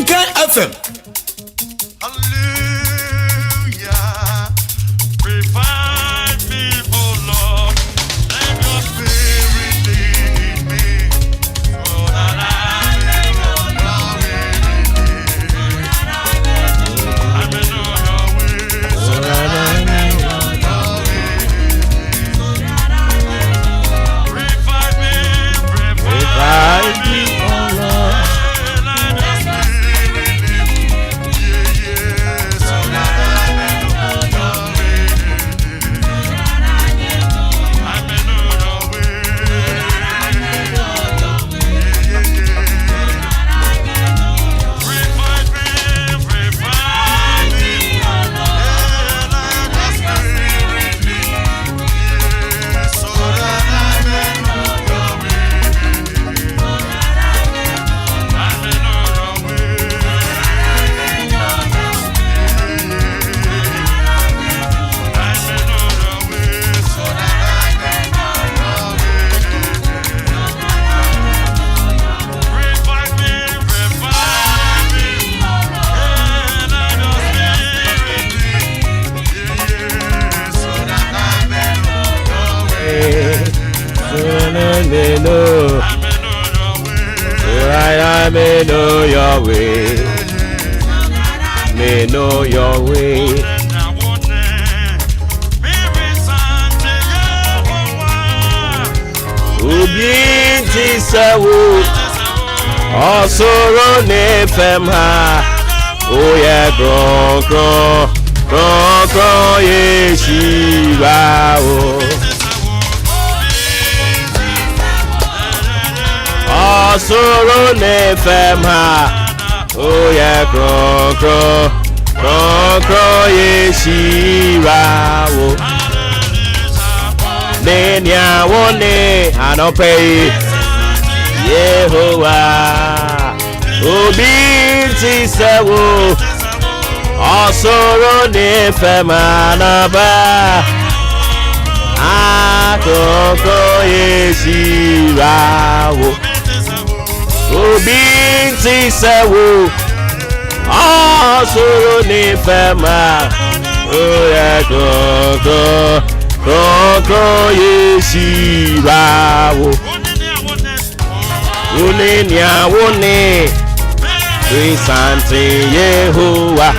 Ahenkan FM. I may know your way. May know your way. Ubinti sawu osoro ne femha. Oh yeah, gron gron gron gron yeshiva o. Osoro ne femha. Oh yeah, gron gron gron gron yeshiva o. Nenya wone anope Yehovah Obinti sewo Osoro ne femanaba Akoko yeshirawo Obinti sewo Osoro ne fema Oya koko Koko yeshirawo Unenya wone Risante Yehovah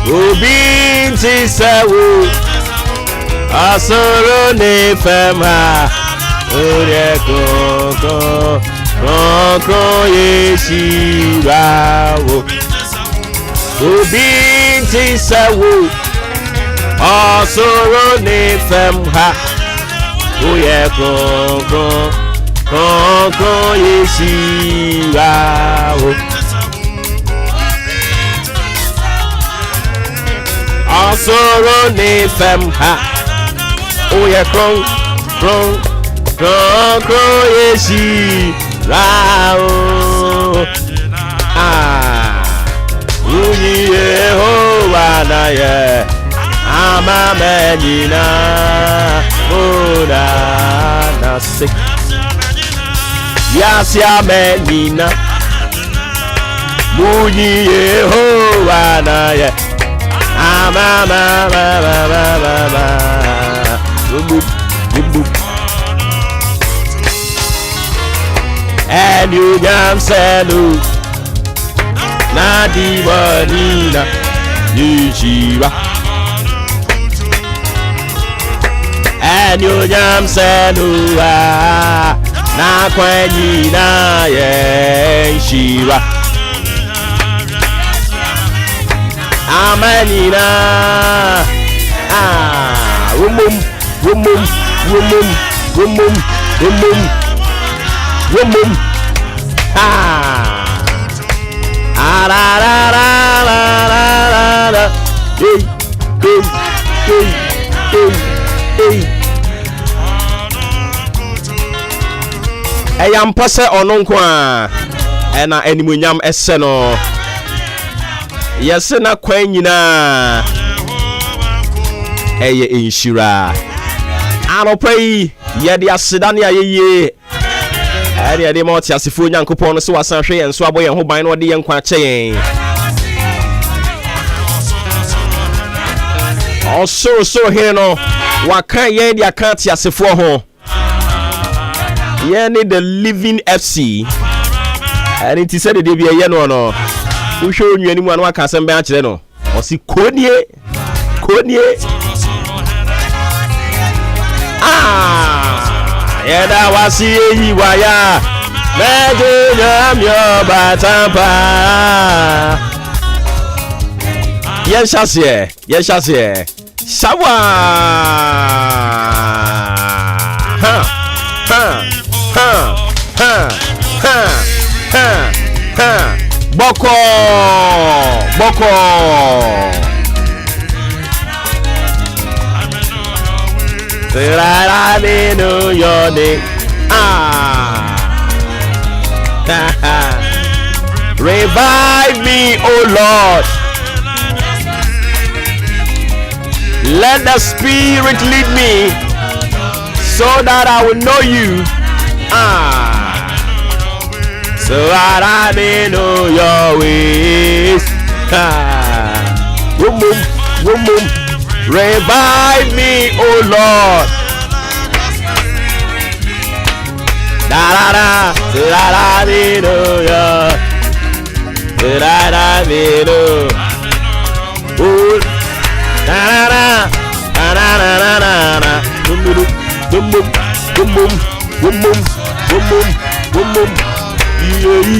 Obinti sewo Asoro ne fema Oye koko Koko yeshirawo Obinti sewo Asoro ne femha Oye koko Koko yeshirawo Asoro ne femha Oye koko Koko yeshirawo Uyi Yehovah na ye Ama menina Oda na sik Yasya menina Muyi Yehovah na ye Ama And you jam selu Na diwanina Yeshiva And you jam senua na kwenyi na Yeshiva Amenina Wumum Wumum Wumum Wumum Wumum Wumum La la la la la la hey hey hey hey hey Eyam pase ononko a ena animunyam ese no yese na kwan nyina eye enshira anopai ye de asedane ayeye ade ade ma oti asefo nyankopon no se wasan hwe yen so aboye ho ban no ode yen kwa kyen so here no waka yen dia kan ti asefo ho yen the living FC and it said de bia yen no wo hwe onwani mu anu aka asem ben a kire no o si konie yeda wasi yi waya meje nyamyo batampa yeshase sawa boko I know your name. Revive me, oh Lord. Let the Spirit lead me so that I will know you. So that I may know your ways. Boom. Revive me, oh Lord. Da me know ya. Da me know. Oh, da. Boom. Yeah.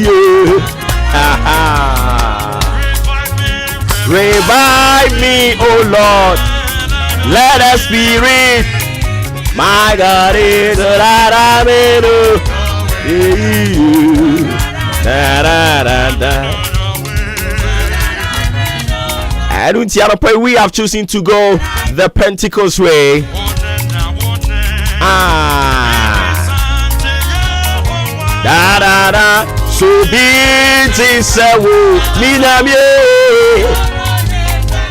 Revive me, oh Lord. Let the Spirit, my God, is da me know. Da. And we have chosen to go the Pentecost way. Da. So be this minamie.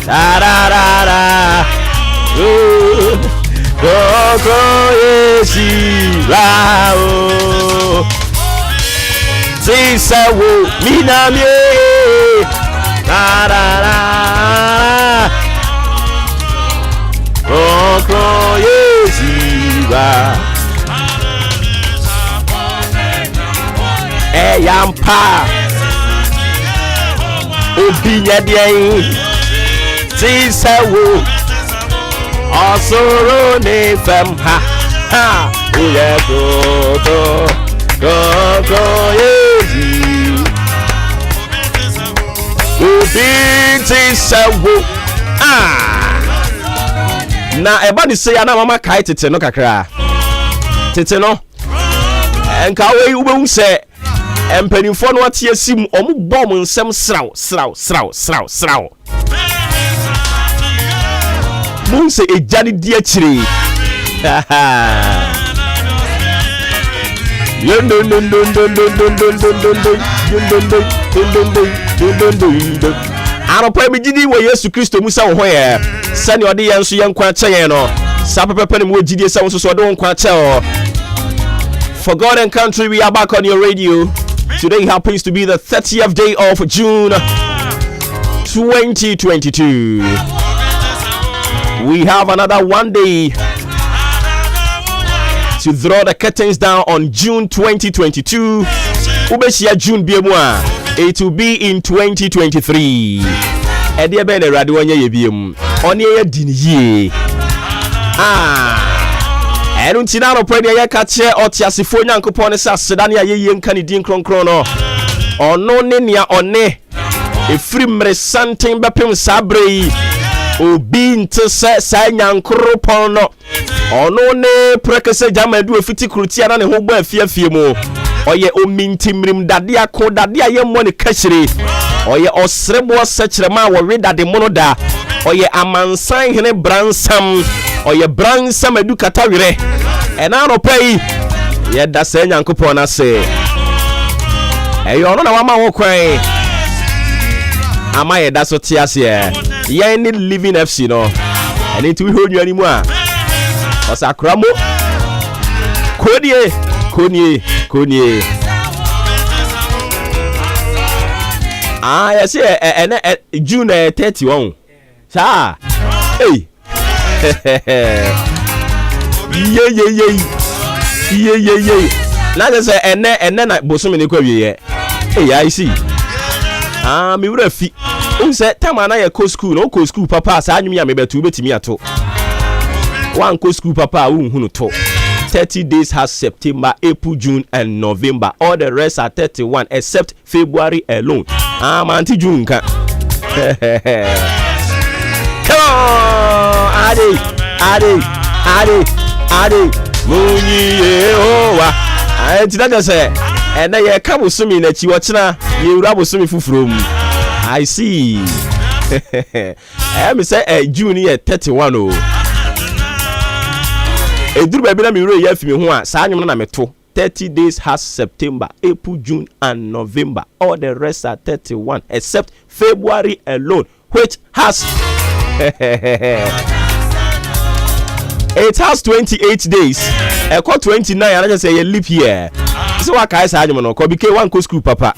Da. Go yesi lao. This minamie. Da. Go yesi lao. Yampa obinya dey tisawo osoro ne fam ha oye go yezi obi tisawo na eba ni se ya na mama kai tete no kakra tete no enka we ubehu se empanimfo no atie sim omu bom nsem sraw mun se ejani di akire aropa mi gidi wo Yesu Kristo musa wo hoye sane ode yenso yenkwa kyen no sapepepe ne mo gidi esa wo so ode wonkwa kyen. For God and country, we are back on your radio. Today happens to be the 30th day of June 2022. We have another one day to draw the curtains down on June 2022. Ubeshia June biemwa. It will be in 2023. Edia bene radio nya yebiem. Oni ye dinye. Eruntina no prede ye kache otiasifo nyankopon ne sa sedane ayeyen kan din kronkron no ono ne nia one efiri mre santen bepem sabrei obi nte se sa nyankopon no ono ne prekese jamadu afiti krutia na ne ho gba afiafie mu oye omintimrim dade akọ dade ayemmo ne kashire oye osrebo sekirema wo wedade mono da oye amansan hene bransam oye bransam edukata wire ena no pai ye da se nyankopon na se eyo no na wama wo kwan ama ye da so tiase ye ni living FC no eni tu ho nwani mu a osakramo kodie Konye. I say June 31. Sa. Hey. Yeah. Now say and then I bosom in the hey, I see. Me would have who said time I co school, no co school papa, I knew me maybe 2 bit me at all. One co school papa who talk. 30 days has September, April, June, and November. All the rest are 31 except February alone. Auntie June. Come on, Adi. Muni Yehowa. I didn't say, and I come with me that you watch now. You rub some from. I see. I say June 31. A do baby, let me read you from one. Sanyum na meto. 30 days has September, April, June, and November. All the rest are 31 except February alone, which has it has 28 days. I call 29 and I just say a leap year. So what can I say? No, because became one school papa.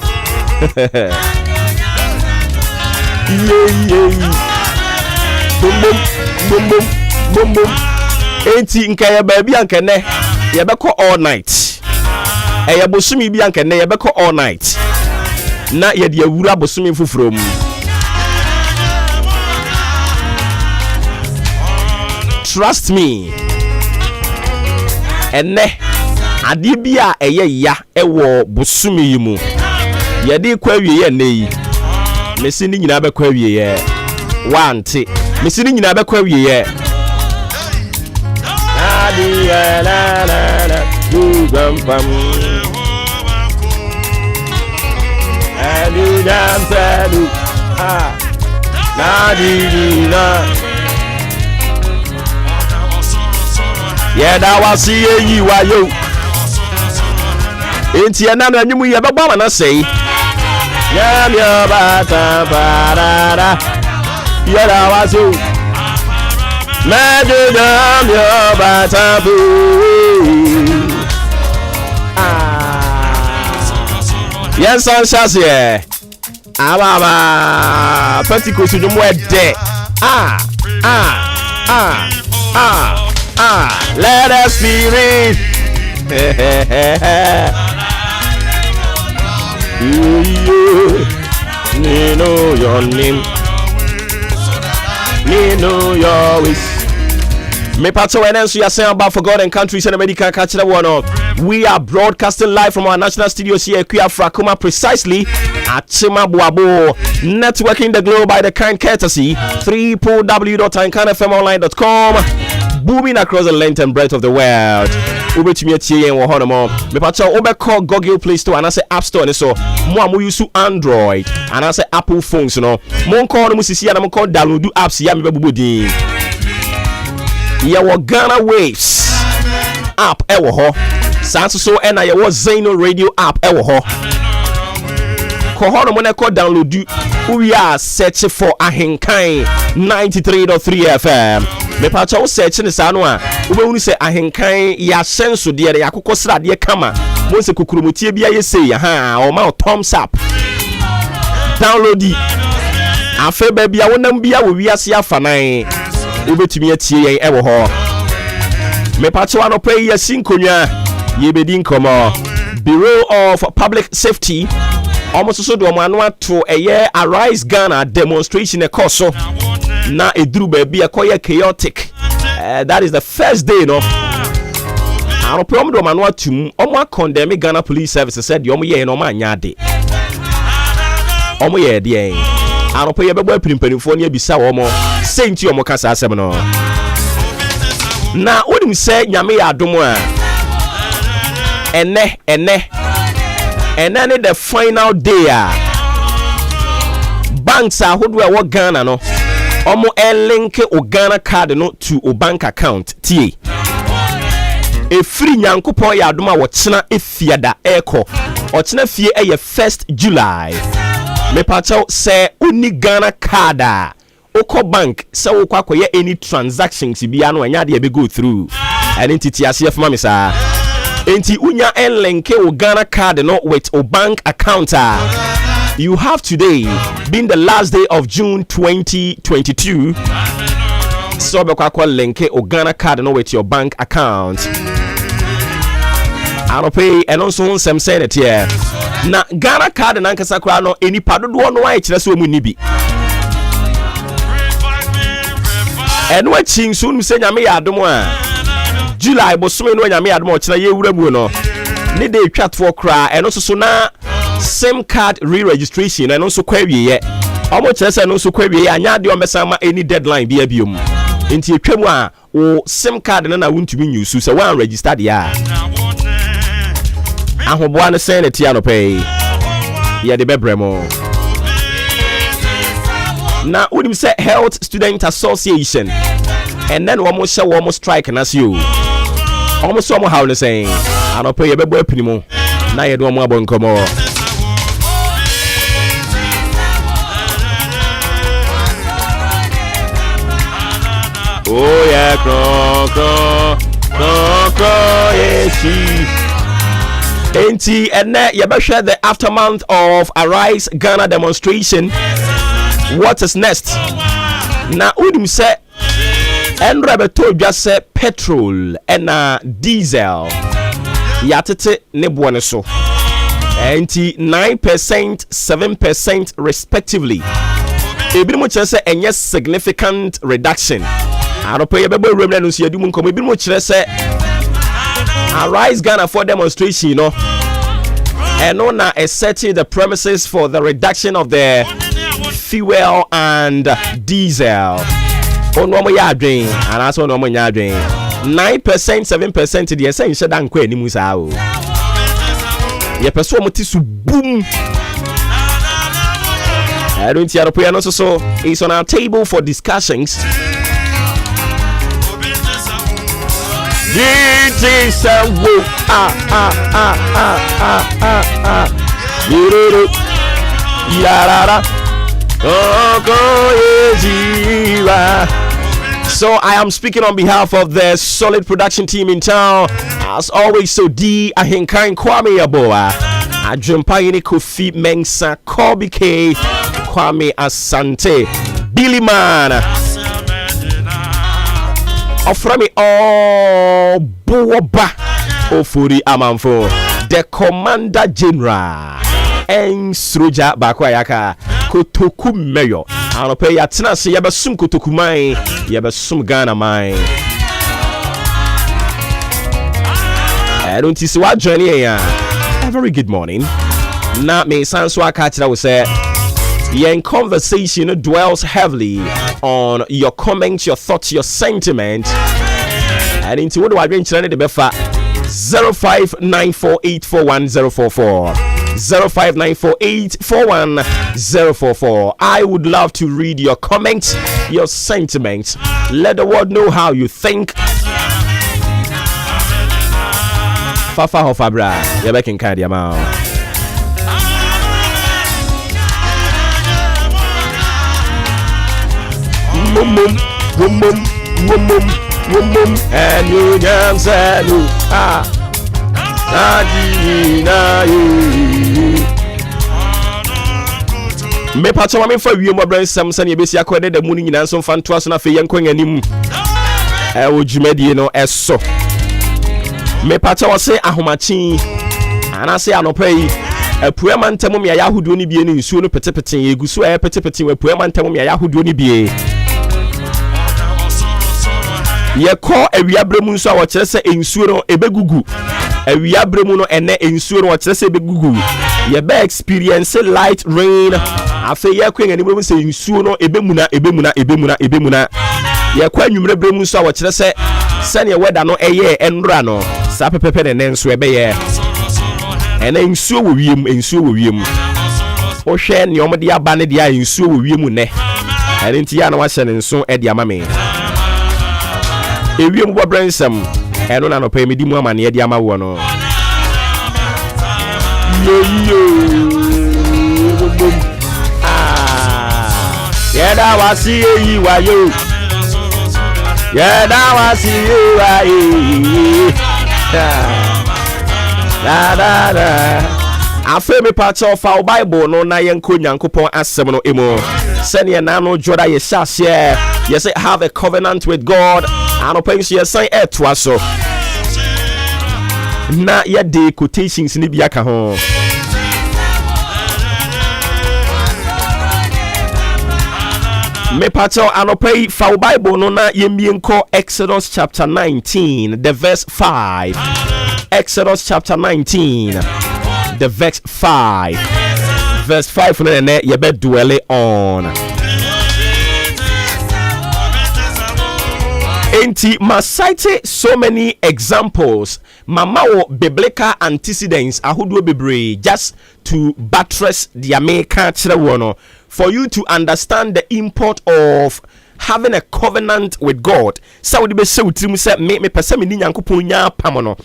Boom. Enti nkaya baby ankene ye beko all night. Eya bosumi bi ankene ye beko all night. Na ye de awura bosumi fufuro mu. Trust me. Ene ade bia eye ya ewo bosumi yi mu. Ye de kwa wie ye nei. Mesi ni nyina beko wie ye. Wante. Mesi ni nyina beko wie ye. La gum pam adu dam sadu na di na yeah that was yi wa yo enti na na nyimu ye begba ma na sei ya mi ba ta parara yeah that was you Madam yo batabu yes on chassis ababa Pentecost you mo de let us be read you know your name you know your wish. Me pato so you are saying about for God and countries and America catch the one up. We are broadcasting live from our national studios here at Frakuma, precisely at Chimabuabo, networking the globe by the kind courtesy www.ahenkanfmonline.com, booming across the length and breadth of the world. Ube to me at Honomo. Me pato Ube call Google Play Store and I say App Store and so more use Android and I say Apple phones, you know. Mon call the musisi and I'm call download apps ya me bubudi. Yawo Ghana Waves app ewo ho sanso so na yawo Zaino Radio app ewo ho ko ho no mo na ko download we are search for Ahenkan 93.3 FM me pa cha wo search ni sa no a wo be hunu se Ahenkan ya senso de ya akokɔ srade kama mo se kukurumotie bia ye say ha o ma thumbs up download afa ba bia wonam bia wo wiase afanan ubetumi atie yen ewo ho me pacho anope ye sinkonwa ye bedi nkomo Bureau of Public Safety almost so do manu ato eye Arise Ghana demonstration e koso na eduru ba bia koye chaotic that is the first day no anope do manu atum omo condemn Ghana Police Service said omo ye no ma anya de omo ye de anope ye bebo pirimpanifo ne abisa omo senti omo kasa asem no na onim se nyame ya adom a ene ne the final day a banks ahodo a wo Ghana no omo link o Ghana card no to o bank account tie e free nyankopon ya adom a wo chena efiada eko o chena fie eye 1st July me pacho se oni Ghana card a Oko bank se wo kwa koye any transactions bia no anya de be go through and entity asef mami sa enti unya enlenke o Ghana card no with o bank account. You have today been the last day of June 2022. So be kwa lenke o Ghana card no with your bank account. I don't pay and also some say it here. Na Ghana card na nkasa kwa no enipa dodo no wa ekire so mu ni bi. Eno achin so nu se nyame ya adom a July bosome no nyame ya adom o kire ye wura mu no. Ne dey twatfo kra eno so na SIM card re-registration eno so kwa wie ye. Omo kire se no so kwa wie ye anya de o mesa ma any deadline bi abiom. Enti etwam a o SIM card na wuntumi nyusu se wan register dia. Ahoboa ne sen etia no pay. Ya de bebremo. Na udim say Health Student Association and then almost show almost strike na you. Almost some how the saying. I don't pay ye bebo epinimu. Na ye do mo abon komo. Oh yeah, kro yes. Enti and you better share the aftermath of Arise Ghana demonstration. What is next? Na udim say Enrabe told just say petrol and diesel. Yatete ne buone so. Enti 9%, 7% respectively. Ebi mo chere say enye significant reduction. Arope ye bebo remna no so yadum nkom ebi mo chere say Arise Ghana for demonstration, you know. And on setting the premises for the reduction of the fuel and diesel. On one more drain, and that's on one more drain. 9%, 7% the essential than que ni musao. Ye person motisu boom. I don't see a so it's on our table for discussions. This So I am speaking on behalf of the solid production team in town. As always, so D Ahenkan Kwame Aboa, Ajumpa Yini Kofi Mensah, Kobe K, Kwame Asante, Billy Man. Offer me all Boba Ofuri Amanfo, the Commander General, and Sroja Bakwayaka, Kotoku Mayo. I'll pay ya Tinasi Yabasum Kotoku Mai, Yabasum Ghana Mai. I don't see what journey here. A very good morning. Not me, Sanswa Kachira will say. Your conversation dwells heavily on your comments, your thoughts, your sentiment. And into what do I bring to the Befa 0594841044 0594841044. I would love to read your comments, your sentiments. Let the world know how you think. Fafa Hofabra, you're back in Kadiamau. And you answer me pato ma me fa wie mo brand samson ye besi akode da mu ni nyina so fa nto aso na fe yenkon anim o dwumadi no eso me pato wo se ahomachi ana se anopai apuema ntamu me ya hodo ni bie ni nsuo no petepete egusu petepete apuema ntamu me ya hodo ni bie ye ko awiabremu nso a wo kire se ensuo no ebegugu awiabremu no ene ensuo no wo kire se ebegugu ye be experience light rain afa ye kwen ani bremu se ensuo no ebemuna ye kwa nwumre bremu nso a wo kire se sane weather no eye enra no sa pepepe ne nso ebe ye ene ensuo wo wiem o hwe ne omde aba ne dia ensuo wo wiem ne ene nti ya na wa hye ne nso e dia mame ewiem bo brensam eno na no pay me di mu amane di ama wo no yeda wasi yi wa yo yeda wasi yi wa Da da da. Afe me pacha of our Bible no na yenko nyankopon asem no emo. Send na no joda ye share. You say have a covenant with God. And open you sign to us so. Na ya de quotations ni biaka ho. Me pacha anopai fa Bible no na yemienko Exodus chapter 19 the verse 5. Exodus chapter 19 the verse 5. Verse 5 no na ye be dwell on. Enti masite so many examples mama wo biblical antecedents ahodo bebre just to buttress the America chire for you to understand the import of having a covenant with God. So we be say utrim say me pese me ni Nyankopon nya pam no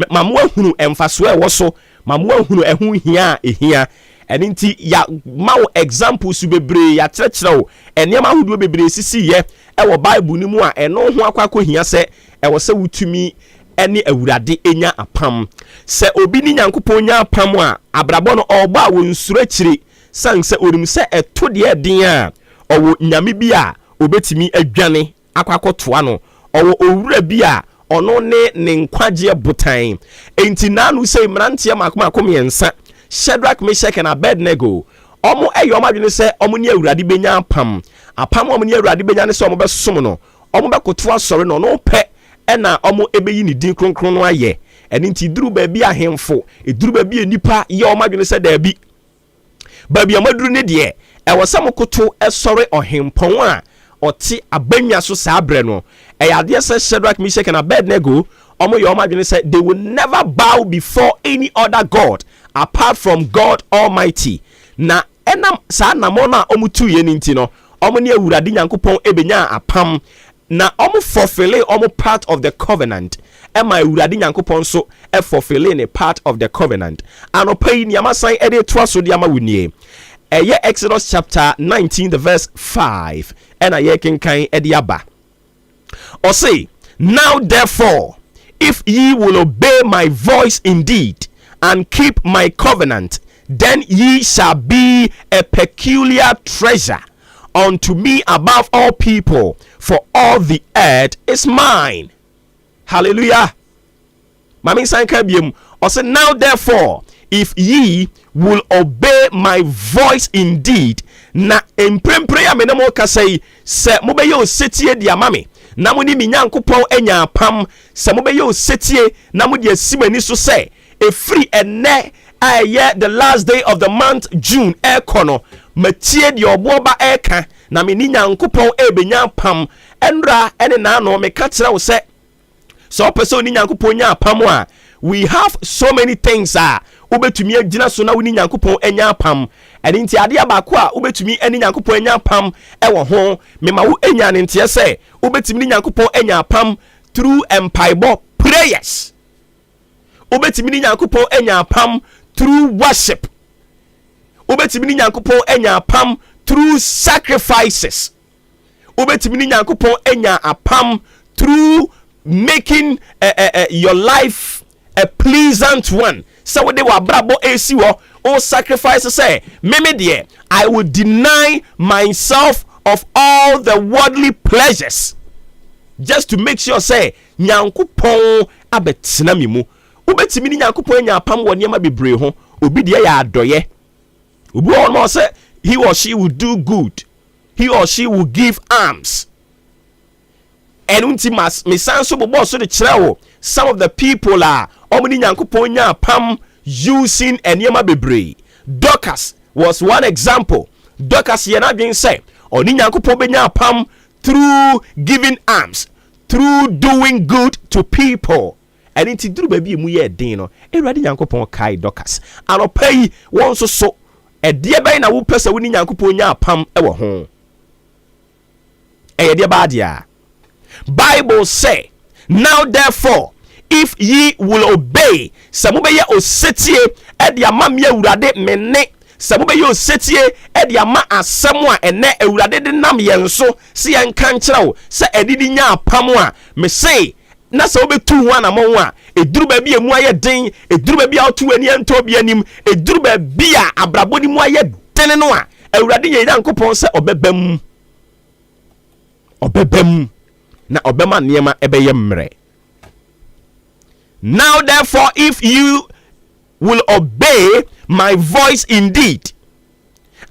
mamu ahunu emfaso e wo so mamu ahunu ehu hia ehia enti ya mawo examples bebre ya kyerɛkyerɛ wo enema ahodo bebre sisi ye e wo Bible ni mu a eno ho akwa hia se e wo se wutumi ene awurade enya apam se obi ni Nyankopon nya apam a abrabɔ no ɔba wo nsuro akyiri san se orim se eto de den a ɔwo nyame bi a obetimi adwane akwakotoa no ɔwo owura bi a ɔno ne nkwagye botan enti nanu se mrantie makomakom yensa Shadrach, Meshach and Abednego omo eyo madwene se omo ni awurade benya apam omo ni awurade benya ne se omo besom no omo bekoto asɔre no no pɛ ɛna omo ebeyi ni din kronkron no ayɛ ɛne nti duru ba bi ahemfo eduru ba bi enipa ye omo madwene se da bi ba bi amaduru ne de ɛwɔ se mokoto ɛsɔre ɔhempɔn a ɔte abanya so saa brɛ no ɛyade se Shadrach, Meshach and Abednego omo ye omo madwene se they will never bow before any other god apart from God Almighty. Na enam sa namona omutu ye ninti no omo ne awurade Nyankopon ebenya apam na omo fulfill omo part of the covenant. Ema awurade Nyankopon so e fulfill a part of the covenant. Anopai ni amasan e de toa so de ama wunie. Eye Exodus chapter 19 the verse 5. Ena ye kenkan e de aba. Or say, now therefore, if ye will obey my voice indeed and keep my covenant, then ye shall be a peculiar treasure unto me above all people, for all the earth is mine. Hallelujah. Mami sanka biem. I say, now therefore, if ye will obey my voice indeed, na emprempre ya menemo kasei se mobe yo setie dia mami na mo ni mi Nyankopon enya pam se mobe yo setie na mo dia simani so se a free and ne the last day of the month June ekono matie de oboba eka na me ni Nyankopon ebenya pam enra ene na no me ka kire wo se so person ni Nyankopon nya pam a we have so many things ubetumi agina so na wo ni Nyankopon enya pam ene nti ade abako a ubetumi eni Nyankopon enya pam ewo ho me ma wo enya ne ntie se ubetumi ni Nyankopon enya pam through empaibo prayers. Ubetimi ni Nyankopon enya apam through worship. Ubetimi ni Nyankopon enya apam through sacrifices. Ubetimi ni Nyankopon enya apam through making your life a pleasant one. So they were brabo AC or sacrifices say, meme dear, I will deny myself of all the worldly pleasures just to make sure say Nyankopon abetina mi mu. Ubetimi ni Nyankopon nya apam wo niam bebre ho obi de ya adoye obi won mo say he or she will do good, he or she will give alms. Enunti mas me sanso bobo so de kire wo some of the people are omni Nyankopon nya apam using eniam bebre. Dorcas was one example. Dorcas ye na dwen say oni Nyankopon be nya apam through giving alms, through doing good to people. And inti duru baby mu ye den no Awurade Nyankopon kai Dorcas anopai won so e de ban na wo pesa wo ni Nyankopon nya apam e wo ho e de ba dia. Bible say, now therefore if ye will obey samobeye osetie e de ama me Awurade menne samobeye osetie e de ama asem a ene Awurade de nam ye nso se ye nka nkere wo se edidi nya apam a me say na so betu ho anamon a eduru ba bi emu aye den eduru ba bi auto ani ento bi anim eduru ba bi a abrabo ni mu aye den no a awurade ye Nyankopɔn se obebam na obema niema ebeye mre. Now therefore, if you will obey my voice indeed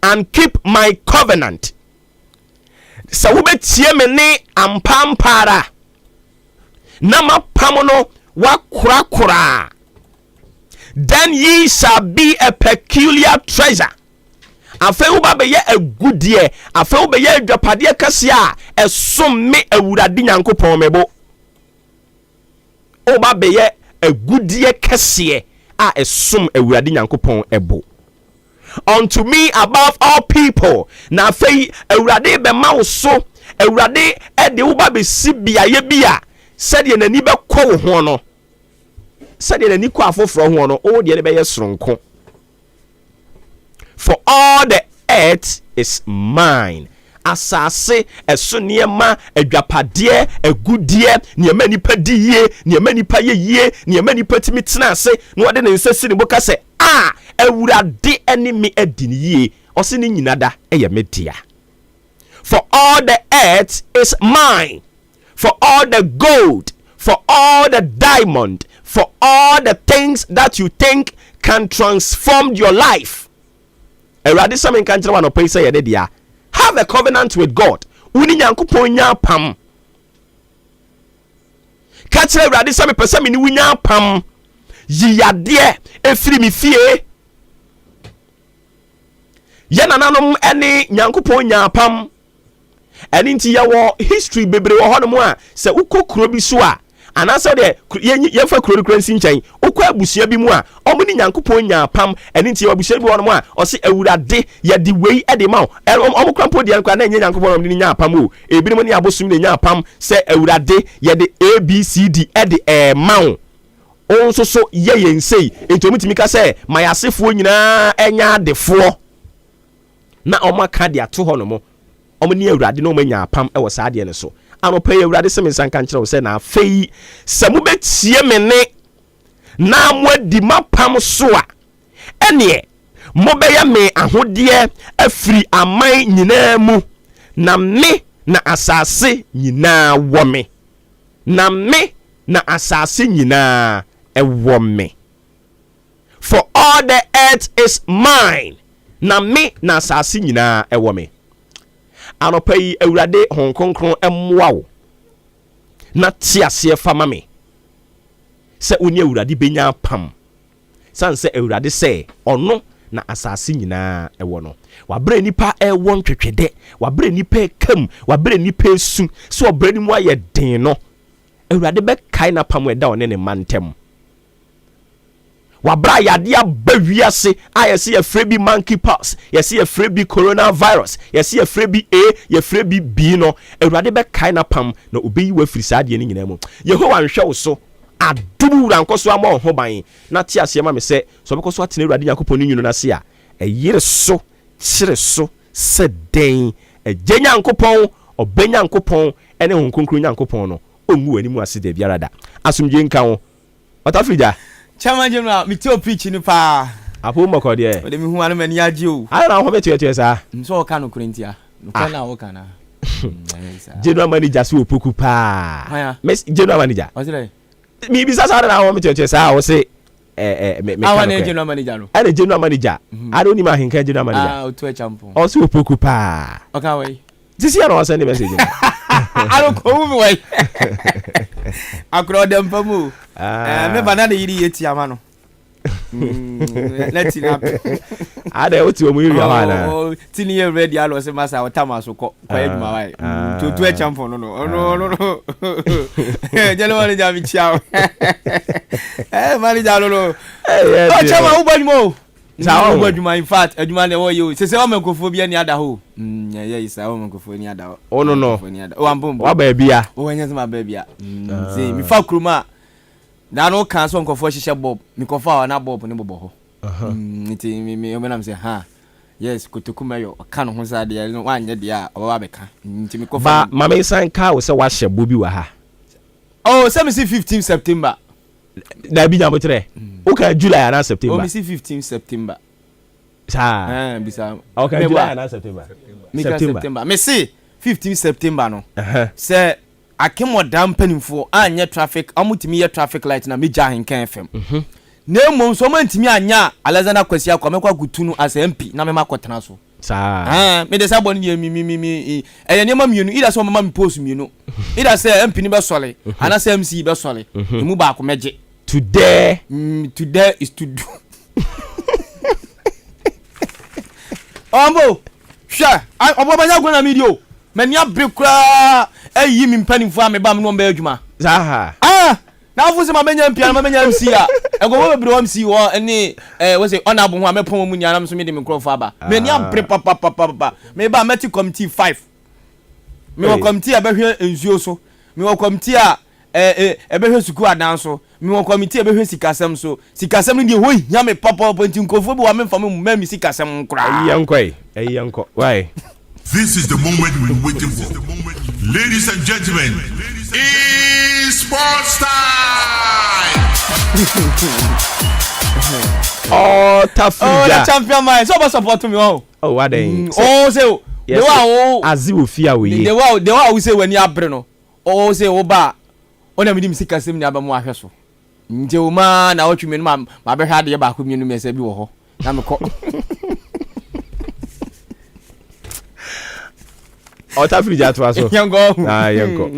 and keep my covenant, sa wobetie me ne ampampara na mapamono wa kura, then ye shall be a peculiar treasure. Afe wo ba be ye agudie, afe wo be ye adwapade kase a esom me awurade Nyankopɔn mebo. O ba be ye agudie kase a esom awurade Nyankopɔn ebo. Unto me above all people. Na afe awurade be ma wo so, awurade e de wo ba be sibia ye bia, said ye nani be kɔ wo ho no. Said ye nani kɔ afoforo ho no, o de be ye soronko. For all the earth is mine. Asase eso niema adwapade agudie niema nipa diye niema nipa yeye niema nipa timi tena ase no de ne nsasi ne boka se awurade eni me adini ye ose ne nyinada eye media. For all the earth is mine, for all the gold, for all the diamond, for all the things that you think can transform your life. Awurade some in country one opay say dia. Have a covenant with God. Uni Nyankopɔn nya pam. Ka kire awurade some pese me ni wunya pam. Yiyade efiri mi fie. Ye nananom ene Nyankopɔn nya pam. Eni nti ye wo history bebre wo hono mo a se ukokuro bi so a anasa de ye fa kuro nsi nkyɛn okɔ abusua bi mu a ɔmo ni Nyankopɔn nya pam ɛne nti abusua bi wɔ no mu a ɔse awurade ye de wei de ma ɔmo krampo de nkwa na nya Nyankopɔn ɔmo ni nya pam o ebi mo ni abosom ni nya pam sɛ awurade ye de ABCD de ma o nso so ye nsei enti ɔmo timi ka sɛ mayasefo nyinaa enya adefoɔ na ɔmo aka de ato hɔ no mo ɔmo ni awurade no ɔmo nya pam ɛwɔ saa de ne so. Anope awurade se mensan kan kyerɛ wo sɛ na afei sɛ mobetie me ne na moadi mapam so a ɛneɛ mobɛyɛ me ahodeɛ afiri aman nyinaa mu na me na asase nyinaa wɔ me na me na asase nyinaa ɛwɔ me. For all the earth is mine, na me na asase nyinaa ɛwɔ me. Anopa yi awurade hon kronkron emmoa wo na tiase fama me se oni awurade benya pam san se awurade se ono na asase nyinaa ewo no wabre nipa ewo ntwetwede wabre nipa kam wabre nipa su so obre ni mu aye den no awurade be kai na pam eda one ne mantem wabra yade abawiase ayese ye frebi monkeypox yese ye frebi coronavirus yese ye frebi A ye frebi B no awurade be kai na pam na obeyi wa firi saade ne nyina mu yehowa nhwe wo so adubu rankoso ama ho ban na ti ase ma me se so bekoso atene awurade yakopon ne nyuno na se a eyire so kyire so se den egenya nkopon obenya nkopon ene hon konkro nyankopon no ongu ani mu ase da biara da asomdwe nka ho otafrija Chama General, me tell preach ni pa. Apo moko de. O de mi hu anu mani aje o. Ayo na ho betu sa. Nso o ka no Korintia. No ka na o ka na. General manager so opoku pa. Miss General manager. O se mi bisa sa na ho betu sa o se me ka. Awa na General manager no. Ana General manager. Ado ni ma Ahenkan General manager. O to e champion. O se opoku pa. O ka we. This year no send the message. I don't come away. Akro dem pamu. Me banana yiri yeti amano. Let's see. Ade oti omu yiri amana. Oh, tini ye ready alo se masa otama so ko eduma wai. To e champion no. No. Jelo wale ja bi chiao. Mali ja no. Oh, chama ubani mo. Sa o aduma in fact aduma ne wo yo se o menkofo bia ni ada ho ye isa o menkofo ni ada ho o no o ambombo wa ba bia o anya se ma ba bia ze mi fa kruma na no kan so nkofo hihye bob mi kofa wa na bob ne bobo ho nti mi o menam se ha yes kotokuma yo ka no ho sa de no wa anya de a o wa beka nti mi kofa ma me san ka wo se wa hye bobi wa ha oh 15 September da bi nyabotre okay July and September o mi 15 September sa bisa okay July and September me see 15 September no say akemodam panimfo anya traffic amutimi ye traffic light na meja Ahenkan FM na emo so mantimi anya Alexander Kwasi akwamekwa gutunu as MP na me makotena so sa me de sabon ye mi eye ma mienu ida so mama mi post mienu ida say MP ni be sole ana say MC be sole emu ba ko meje today is to do Ambo sha obobanya gona medio mani abrekura ayi mi mpanimfo ameba me no mba adwuma zaha na afu se mabenya mpia na mabenya MC a ego we bro MC wo ene we say honorable ho amepon mu nyana so me de me crofo aba mani abre papa me ba meti committee 5 me wo committee abehwe enzuo so me wo committee a ebehwe suku adan so me wo committee ebehwe sikasem so sikasem ni de ho hia me papa nti nkofo bi wa me mfam mu mami sikasem nkra yanko why This is the moment we're waiting for. Ladies and gentlemen, it's sports time! Tafrija. The champion man. So support me. Oh, what they? Say, they were Azibu fear we. They were we say when you are Breno. Oh, say, Oba. Ona midim sikasem ni abamu ahweso. Nje o ma na otweme no ma be hade ye ba ko mienu me se bi wo ho. Na me ko. Tafrija to aso. Yango. Yango.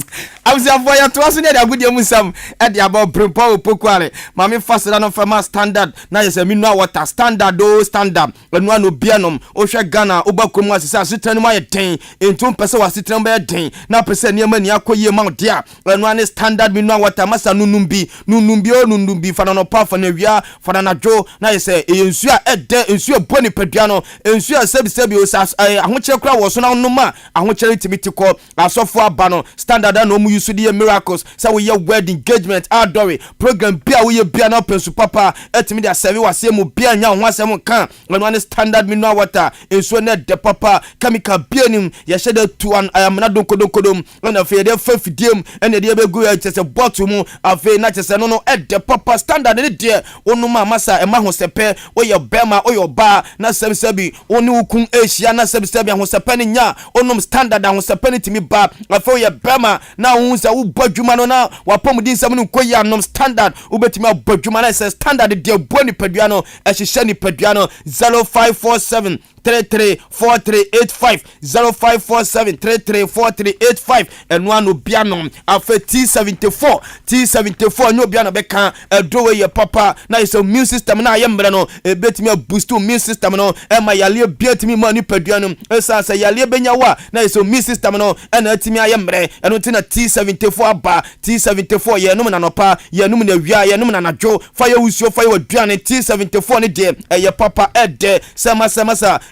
Absia for ya to aso ne da gudie musam e de about prepare opokware. Ma me fasada no fama standard na ye se minu water standard o standard. Enu an obianom o hwe Ghana obakom asesa asetran ma ye den. Entum pese wasetran ba ye den. Na pese niam ni akoye ma dia. Enu an standard minu water masa nunumbi fana no pa fana wia fana na jo na ye se ensu a ede ensu e boni padua no ensu a sebi o sa ahoche kra wo so na noma ahoche ritimi ko asofo aba no standard na omu use the miracles say we your wedding engagement outdoor program bia we bia na pensu papa etimi dia serve wase mu bia nya ho asem kan no standard mineral water enso na de papa chemical bia nim ye shede to an ayamna donkodonkodom na fe de fafidiem ene de be go ya chese bottle mu afi na chese no de papa standard ne de onu ma masa e ma ho sepe we your bema o your ba na sebi onu ukun asia na sebi ho sepe ne nya onum standard ho sepe ne timi ba afi ye bema na unsa wo badwuma no na wapomudin sam no koyi anom standard ubetimi abadwuma na se standard de boni padua no ehihye ni padua no 0547 334385 0547334385 enu anu bianom afa T74 nyo biano beka edrowe ye papa na is immune system na ayembre no ebetimi boost immune system no e ma yale biatimi ma ni padua no esa se yale benya wa na is immune system no e na atimi ayembre enu tina T74 aba T74 ye num na nopa ye num na wia ye num na nadwo fa ye usio fa ye waduane T74 ne de ye papa ede sama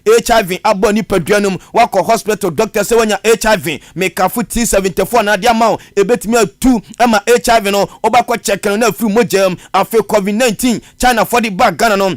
HIV aboni paduanum wako hospital doctor say wanya HIV make afu T74 na dia ma ebetimi atu ama HIV no obakọ check no na afi mojem afi COVID-19 China for the back Ghana no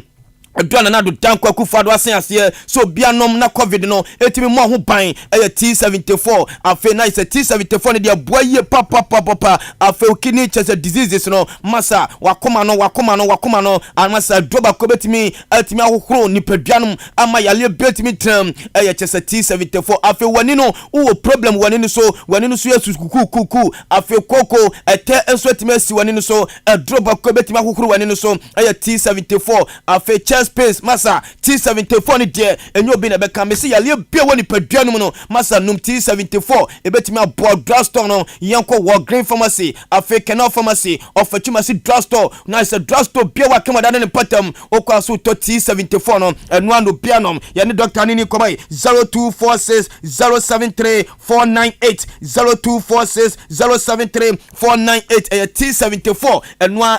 Adwana na do danko akufado asen ase so bianom na covid no etimi mo ho ban T74 afi na is T74 ne dia boye papa afi kidney chest diseases no masa wakoma no amasa droba ko betimi etimi ahokoro ni paduanum ama yale betimi tram chest T74 afi wani no wo problem wani no so yesu kuku afi koko ete enso etimi asi wani no so droba ko betimi ahokoro wani no so T74 afi chest space masa T74 ni de enyo bi na beka mesi yale bia woni paduanum no masa num T74 ebetimi abo drugstore no yanko wo green pharmacy african pharmacy of pharmacy drugstore na is a drugstore bia wa kema ne patam okwa so to T74 no enu ando bia no ya ni doctor ni komai 0246 073 498 0246 073 498 T74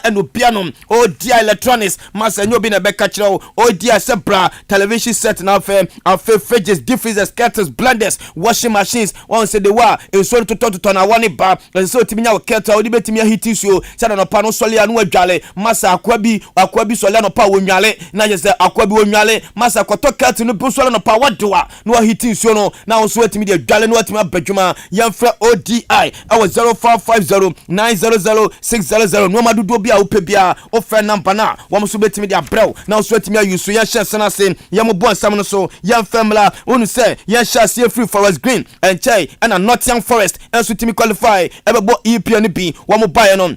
enu bia no o dia electronics masa enyo bi na beka chiro so ODI sebra television set na fe fridges, deep freezers, kettles, blenders, washing machines. One say the wa in so to na one ba so timinya wo kettle odi betimi ahiti so say na pa no sole anu adwale masa akwabi sole no pa wonwale na je say akwabi wonwale masa kwato kettle no bu sole no pa wadoa no ahiti so no na so etimi de adwale no atimi abadwuma yemfra ODI awo 0550900600 no madudo bia wo pe bia o fe number na wo so betimi de abrel na so etimi ayusu ya hye sana sen yem bo nsam no so yemfamla onu say ya hye see free forest green and chai and a Nottingham Forest and so timi qualify ebebo EPN bi wo mo buy no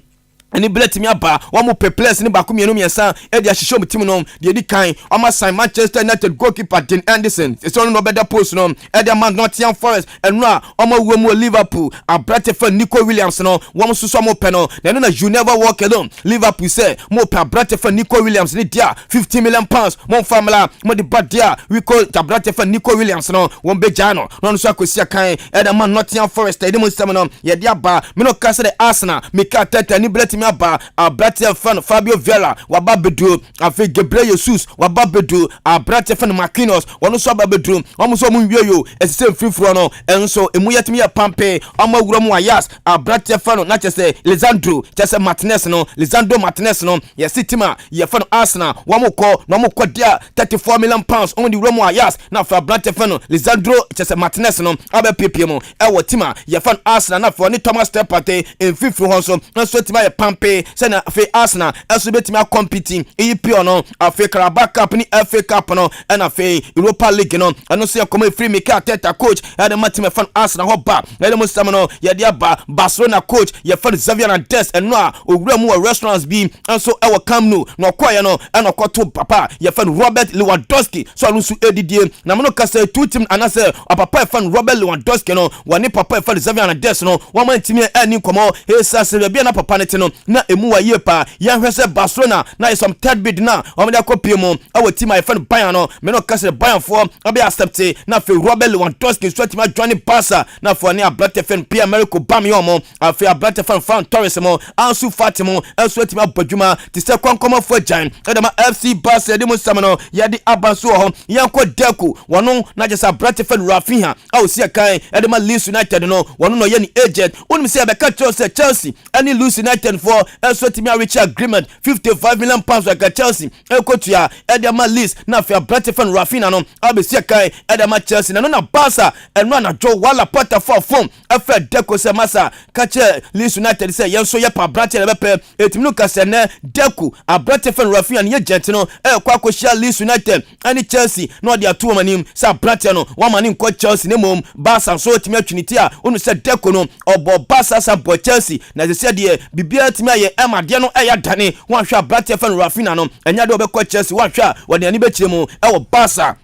ani billet mi aba wo mo perplex ni ba kumienu miensa e dia hihye om tim no de di kan o ma sign Manchester United goalkeeper Dean Anderson it's on no better post no e dia man Nottingham Forest and no o ma wo mo Liverpool abrate fa Nico Williams no wo mo so mo pe no na you never walk alone Liverpool say mo pe abrate fa Nico Williams ni dia 50 million pounds mo famila mo di bad dia we call abrate fa Nico Williams no wo be jano no so akosia kan e dia man Nottingham Forest e di mo sam no ye dia ba me no ka say the Arsenal me ka tata ni billet aba abrate fan Fabio Vieira wababedu afi Gabriel Jesus wababedu abrate fan Marquinhos wono so ababedu omo so mu wiyo esese frifro no enso emu yetimi ya pampe omo wuro mu ayas abrate fan na chese Lisandro chese Martinez no Lisandro Martinez no ye sitima ye fan Arsenal womo ko dia 34 million pounds on di wuro mu ayas na fa abrate fan Lisandro chese Martinez no abepepie mu ewo tima ye fan Arsenal na fa ni Thomas Partey en frifro ho so tima ye pampe sena fe Arsenal eso betimi a competing EPO no afi Carabao Cup ni FA Cup no na fe Europa League no ano se come free make Arteta coach e de matime fan Arsenal ho ba e de mo sam no ye de ba Barcelona coach ye fan Xavier Hernandez eno a owura mu restaurants bi enso e wo Camp Nou no kwaye no e no kwato papa ye fan Robert Lewandowski so anu su edidie na mo no kasa two team anase papa fan Robert Lewandowski no wani papa fan Xavier Hernandez no wo man timi ani komo he sa se bia na papa ne te no na emu wa yepa ya hwese Barcelona na is some third bid na o me da kopie mu awo team I fan Bayern no me no kase Bayern for obe accept na fe Robert Lewandowski so team join Barca na for ne abrate fan Pierre-Emerick Aubameyang mo afi abrate fan Ferran Torres mo Ansu Fati mo so team abadwuma ti se kwankomo for Jan edema FC Barca de mo sam no ya di abanso ho yanko Deco wono na just abrate fan Rafinha awo sia kan edema Leeds United no wono no ye ni agent wonu se be ka Chelsea any Leeds United for so timi a reach agreement 55 million pounds like Chelsea ekotua edema Leeds na fa Brentford Rafinha no abesia kai edema Chelsea na no na Barca eno na Joe Walla Potter for form afa Deco se masa kache Leeds United say yenso ye pa Brentford bepe etimi no kase ne Deco a Brentford Rafinha ne jet no kwa koshia Leeds United ani Chelsea no dia two manim sa Brentford no one manim ko Chelsea ne mom Barca so timi atwiniti a onu se Deco no obo Barca sa bo Chelsea na se se de bibia timi aye ema de no eya dane wan hwa Brentford Rafinha no enya de obekọ Chelsea wan hwa wode ani bechire mu ewo Barca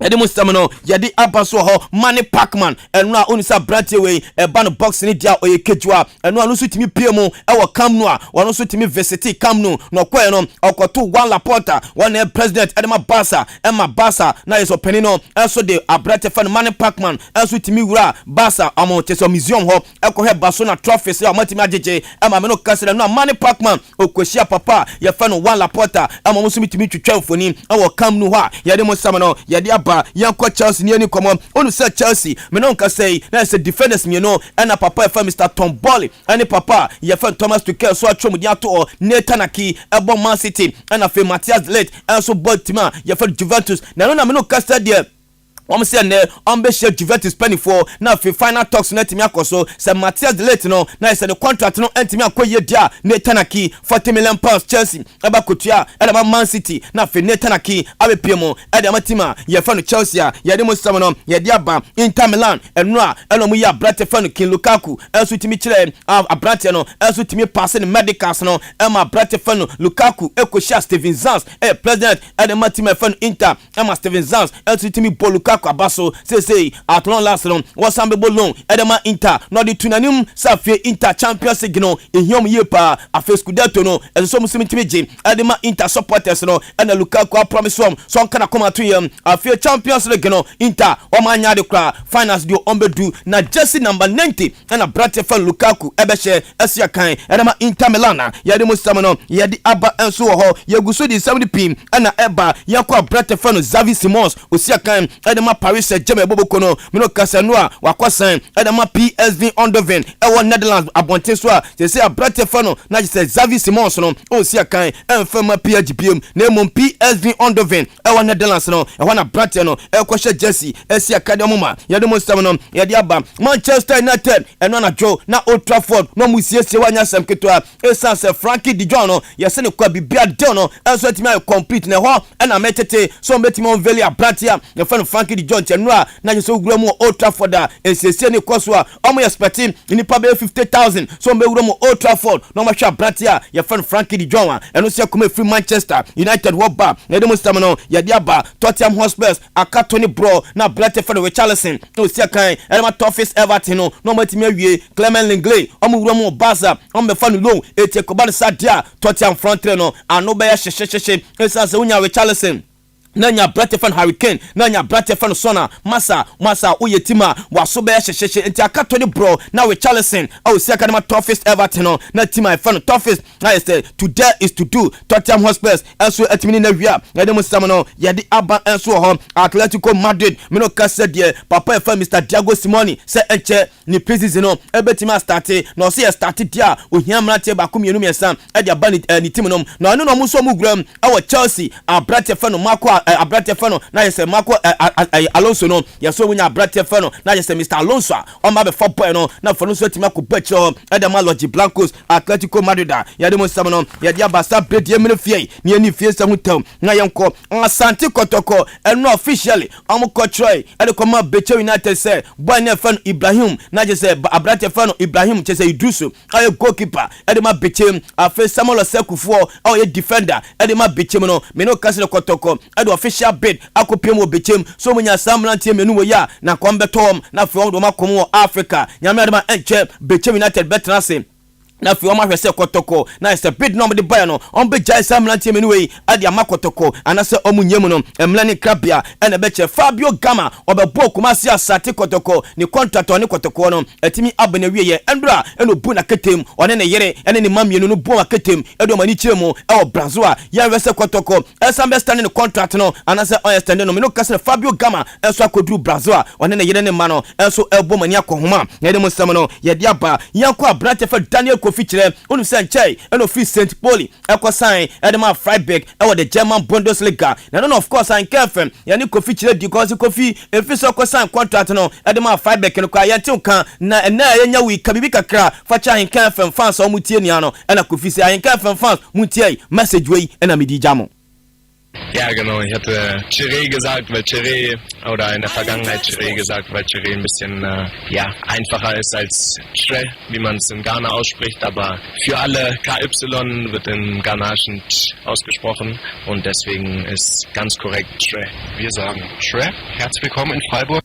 edi mustamino yedi abaso ho Manny Pacman enu a onisa Brantford we eba no box ni dia oye kejua enu anu so timi pie mu ewo Camp Nou a wonu so timi visit Camp Nou no kwae no okoto Juan Laporta one president edema Barca ema Barca na yeso penino enso de Brentford Manny Pacman enso timi wura Barca amo teso museum ho ekohe Barcelona trophy se amatimi ajeje ema me no kasere no Manny Pacman okoshia papa ye fa no Juan Laporta amo mo so timi twetwa mfoni ewo Camp Nou ha yedi mustamino yedi yanko Chelsea ni ani komo onu say Chelsea me no nka say na say defenders me no na papa fa Mr Tom Bolly ani papa ye fa Thomas Tuchel so atwom dia to Nathan Aki ebo Man City na fa Matthias de Ligt so Baltimore ye fa Juventus na no me no ka say there say ne share Juventus penny for na fi final talks na timi akoso say Matthias de Ligt no na say the contract no entimi akoye dia Nathan Aki 40 million pounds Chelsea aba kotua eba Man City na fi Nathan Aki abepie mu eda matima ye fa no Chelsea ye de mo sam no ye de aba Inter Milan eno mu ya Brentford King Lukaku enso timi kire abrante no enso timi pass ne medicals no ema Brentford no Lukaku ekoshia Steven Zans president eda matima fa no Inter ema Steven Zans enso timi Lukaku Lukaku abaso say at long last no wasambe bolon edema Inter no de tunanim safie Inter Champions League no ehiom yepa afa Scudetto no enso musimitimeje edema Inter supporters no and Lukaku promise so kana come to yam afa Champions League no Inter o manya de kra finals do ombedu na jersey number 90 and a brate fan Lukaku ebehye asia kan edema Inter Milan ya de musama no ya di aba enso ho ya guso di 70 pim and eba ya kwa brate fan Xavi Simons osia kan edema Paris Saint-Germain boboko no mino Casanova wakwasan edema PSV Eindhoven ewo Netherlands abonten so a say a brate fan no na say Xavi Simons no osia kan enfama PGPM na mom PSV Eindhoven ewo Netherlands no ewo na brate no ekwahye jersey asia kan de moma ya de musama no ya di aba Manchester United eno na jo na Old Trafford no musiesie wanya sam ketwa essence Frankie de Jong no yese ne kwa bibia de no enso atimi ay complete ne ho na metete so betimi on veli abratia ne fan Frankie de Jong chenua na je so gura mu Old Trafford a esiesie ne koso a omo expecting ni pa be 50,000 so be gura mu Old Trafford no ma hwa abratia ya fan Frankie de Jong eno se come free Manchester United woba ne de mustam no ya di aba Tottenham Hotspur akatoni bro na brate fan Richarlison no se kan elma Toughest Everton no matimi awie Clement Lenglet omo gura mu Barca omo fan low etekoba sadia Tottenham front three no ano be ya hye esa se unya Richarlison nanya brate fan Hurricane nanya brate fan Sona masa uyetima waso be hye enti akatoni bro na Richarlison o se aka na Toughest Everton no na tima fan Toughest na say today is to do Tottenham Hotspur enso atimi na wia na dem sam no ye di aba enso ho Atletico Madrid mino kase de papa fan Mr Diego Simeone se enche ni preseason no ebetima start no se start dia ohia mrate ba ko mienu miesa e dia ba ni team no na anu no muso mugram awo Chelsea abrate fan Marco abrate fan na yese Marco Alonso no yeso wunya abrate fan na yese Mr Alonso o ma be 4 point no na fonu so tima ko becho e de Maloji Blancos Atletico Madrid ya de mo sam no ya dia basa bedie mene fie ni ani fie sam hutam na yenko Asante Kotoko eno officially am ko Troy e de ko ma becho United say boy na fan Ibrahim na je say abrate fan Ibrahim che say Idrusu ayo goalkeeper e de ma bechem afa Samuel Osekufuo o ye defender e de ma bechem no me no kase Kotoko e de official bid akopiem o bechem so munya samlantie menu wo ya na kombetom na fe wo makomo Africa nyame adama enche bechem United betrase na fi o ma hwese Kotoko na is a bid no de buy no on be jai samlantie menu we ade amakotoko anase omunyem no emlani krabia ene beche Fabio Gama obebo kumasi Asante Kotoko ni contract on Kotoko no etimi abene wiye endra eno bu na ketem one ne yere ene ni mamienu no bu aketem edo mani chiremu e Brazil ya hwese Kotoko esambe stand ni contract no anase on stand no me no kase Fabio Gama enso akodu Brazil one ne yere ne ma no enso ebo mani akohoma ye de musam no ye dia ba yanko abrate fa Daniel Kofichire onu senchai eno free St. Pauli eko sign edema Freiburg ewo the German Bundesliga na no of course an kefem yani Kofichire because Kofi efiso ko sign contract no edema Freiburg no kwa yantin kan na yenya wi kabibi kakra facha Ahenkan FM fans o mutie ni ano ena Kofi se Ahenkan FM fans mutie message we ena midi jamo. Ja, genau. Ich hatte Chiré gesagt, weil Chiré, oder in der Vergangenheit Chiré gesagt, weil Chiré ein bisschen einfacher ist als Chiré, wie man es in Ghana ausspricht. Aber für alle KY wird in Ghanaischen ausgesprochen und deswegen ist ganz korrekt Chiré. Wir sagen Chiré. Herzlich willkommen in Freiburg.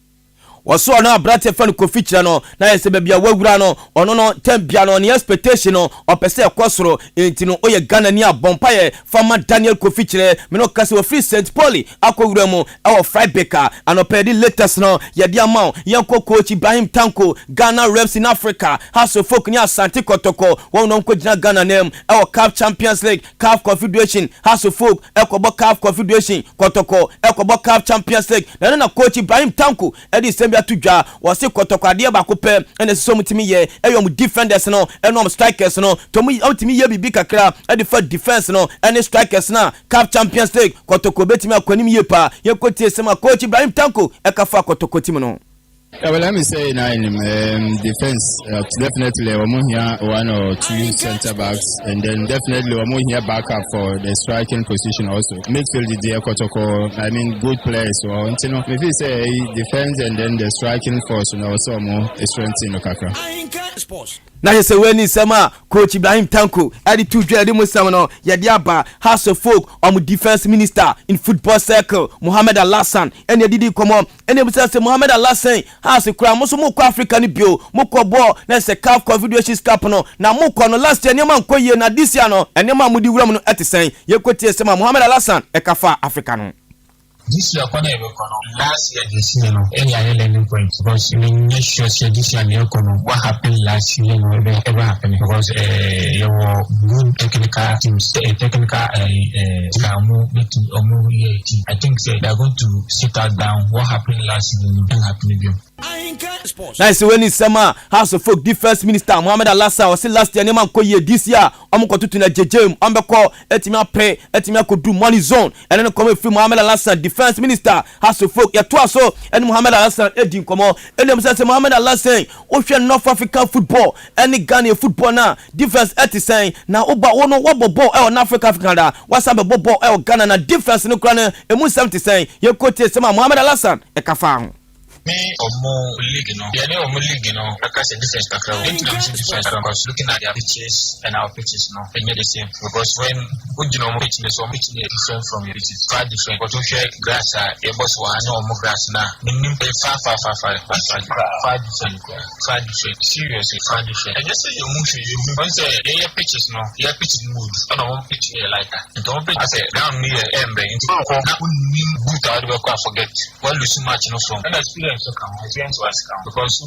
waso na brate fan Kofichire no na yese bebia wawura no ono no tempia no ne expectation no opese ekosoro enti no oye Ghana ni abompaye fama Daniel Kofichire me no kase wo free St. Pauli akowura mu e Freiburg anopedi latest no ye dia ma yanko coach Ibrahim Tanko Ghana reps in Africa haso folk ni Asante Kotoko won no ko gina Ghana name e CAF Champions League CAF Confederation haso folk ekobo CAF Confederation Kotoko ekobo CAF Champions League na coach Ibrahim Tanko e di sembi atudwa wose Kotoko ade ba ko pe ene so mutimi ye eyom defenders no enom strikers no to mu mutimi ye bibi kakra e di for defense no ene strikers na CAF Champions League Kotoko betimi akwanim ye pa ye kotie sema coach Ibrahim Tanko e ka fa Kotoko tim no. Yeah, well, let me say in defense, definitely we're here one or two center backs, and then definitely we're here backup for the striking position also. Midfield is there, Kotoko. I mean, good players. So, you know, if you say defense and then the striking force, you know, also more strength in the Kakra. na yɛ sɛ wani sɛm a coach Ibrahim Tanko ɛde to dwa de mu sɛm no yɛde aba House of Folk defense minister in football circle Mohamed Alassan ɛne didi kɔmɔ ɛne bi sɛ Mohamed Alassan House kura mo so mo kɔ Africa ni bio mo kɔ bɔ na sɛ CAF Confederation Cup no na mo kɔ no last year nneɛma nkɔ yie na this year no nneɛma mo di wura mu no ɛte sɛn yɛkɔtie sɛm a Mohamed Alassan ɛkafa Africa no. This year, last year, this year, any other learning point because you sure this year, what happened last year, ever happened because your good technical teams, technical I think they are going to sit down what happened last year and happen again. Nice when is summer House of Folk defense minister Mohamed Alassan was last year neman ko year this year amko tutu na jejem ambeko etimia pay etimia ko do money zone and then come free Mohamed Alassan defense minister House of Folk ya to so and Mohamed Alassan edin komo and say Mohamed Alassan o hwe North African football any Ghana football na defense etisan na oba wono wobo e na Africa da wasa be bobo e Ghana na defense no kra na emu 70 ye kote sema Mohamed Alassan e kafa Me or more league, like I said, difference because looking at their pitches and our pitches, they made the same. Because when pitching is different from your pitches, far different. But if you grass, a boss or more grass now, far different, seriously, far different. And just say you once your pitches, your pitching mood, on one pitch like that. And don't pitch, I say, down near Ember, good out of forget. Well, you see much from. And because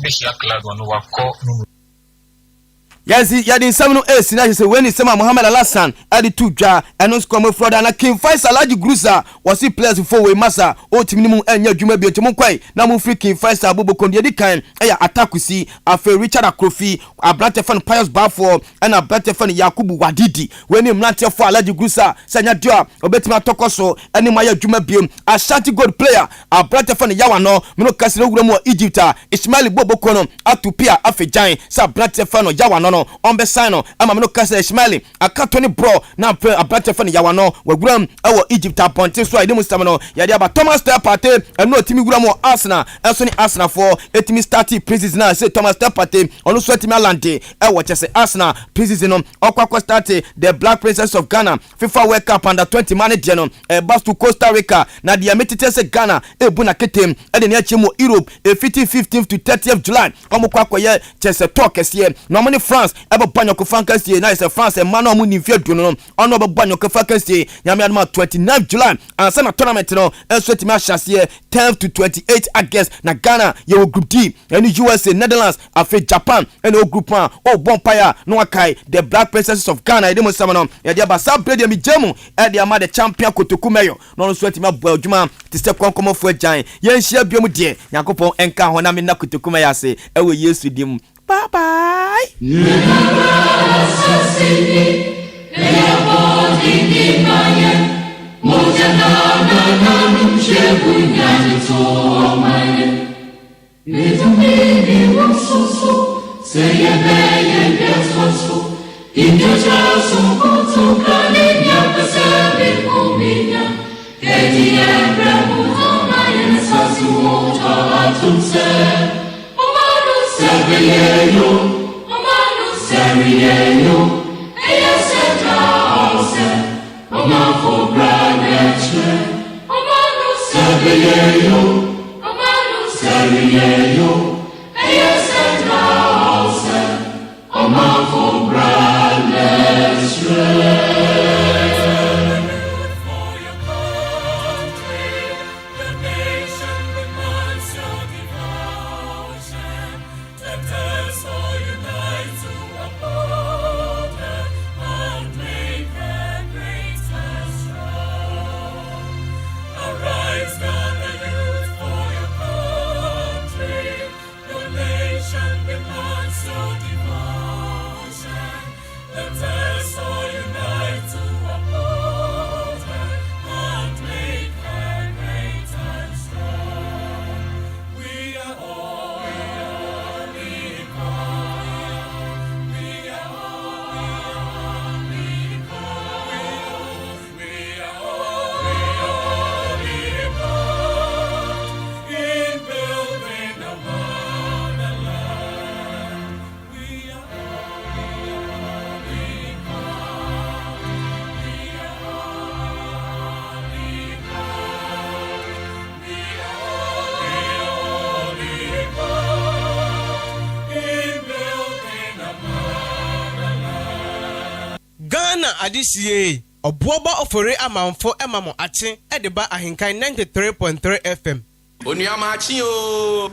yes, ya din sam no na say when is Mohamed Alassan ade to dwa eno score Florida na King Faisal Alaji Grusa was he players for we massa o timi mu anya adwuma bi otim kwai na mu free King Faisal Abubakar de kan ya atakusi afa Richard Akrofi Abrante fan Pius Bafo and Abrante fan Yakubu Wadidi when him not for Alaji Grusa sanya dio obetima tokoso ene ma ya adwuma bi Ashanti gold player Abrante fan Yawano me no kasere wura mu Egypt Ismail Bobokono atupia afejan sa Abrante fan Yawano no on be sign no ama me no kasa Ismail aka 20 bro na Abrante fan Yawano waguram ewo Egypt aponte so ide mustam no ya dia ba Thomas Partey eno timi wura mu Arsenal enso ni Arsenal for etimi start preseason na say Thomas Partey ono so etimi alante ewo chese Arsenal preseason no okwa start the Black Princess of Ghana FIFA World Cup under 20 manager no back to Costa Rica na dia metete se Ghana ebu na ketem e de ne achimo Europe 15th to 30th July omukwa koye chese talk esie no money France ebe banyoko fankasie na is France e mano mu nimfie du no ono be banyoko fankasie nyame adama 29 July and sana tournament no enso timi ahyasie 10th to 28 August na Ghana ye group D and USA Netherlands afi Japan and o group 1 o bonfire no akai the Black Princesses of Ghana e dem sama no ye dia ba sample dia mi jemu e dia ma the champion Kotoku Meyo no so timi abo adwuma ti se konkomo fu agyan ye nhia biom de yakopon enka ho na me na Kotoku Meyo ase e we Yesu dim. Bye bye. Arise, gather youth for your country. adisiye obuoba ofore amanfo emamo ache edeba Ahenkan 93.3 FM. Oniamachi o.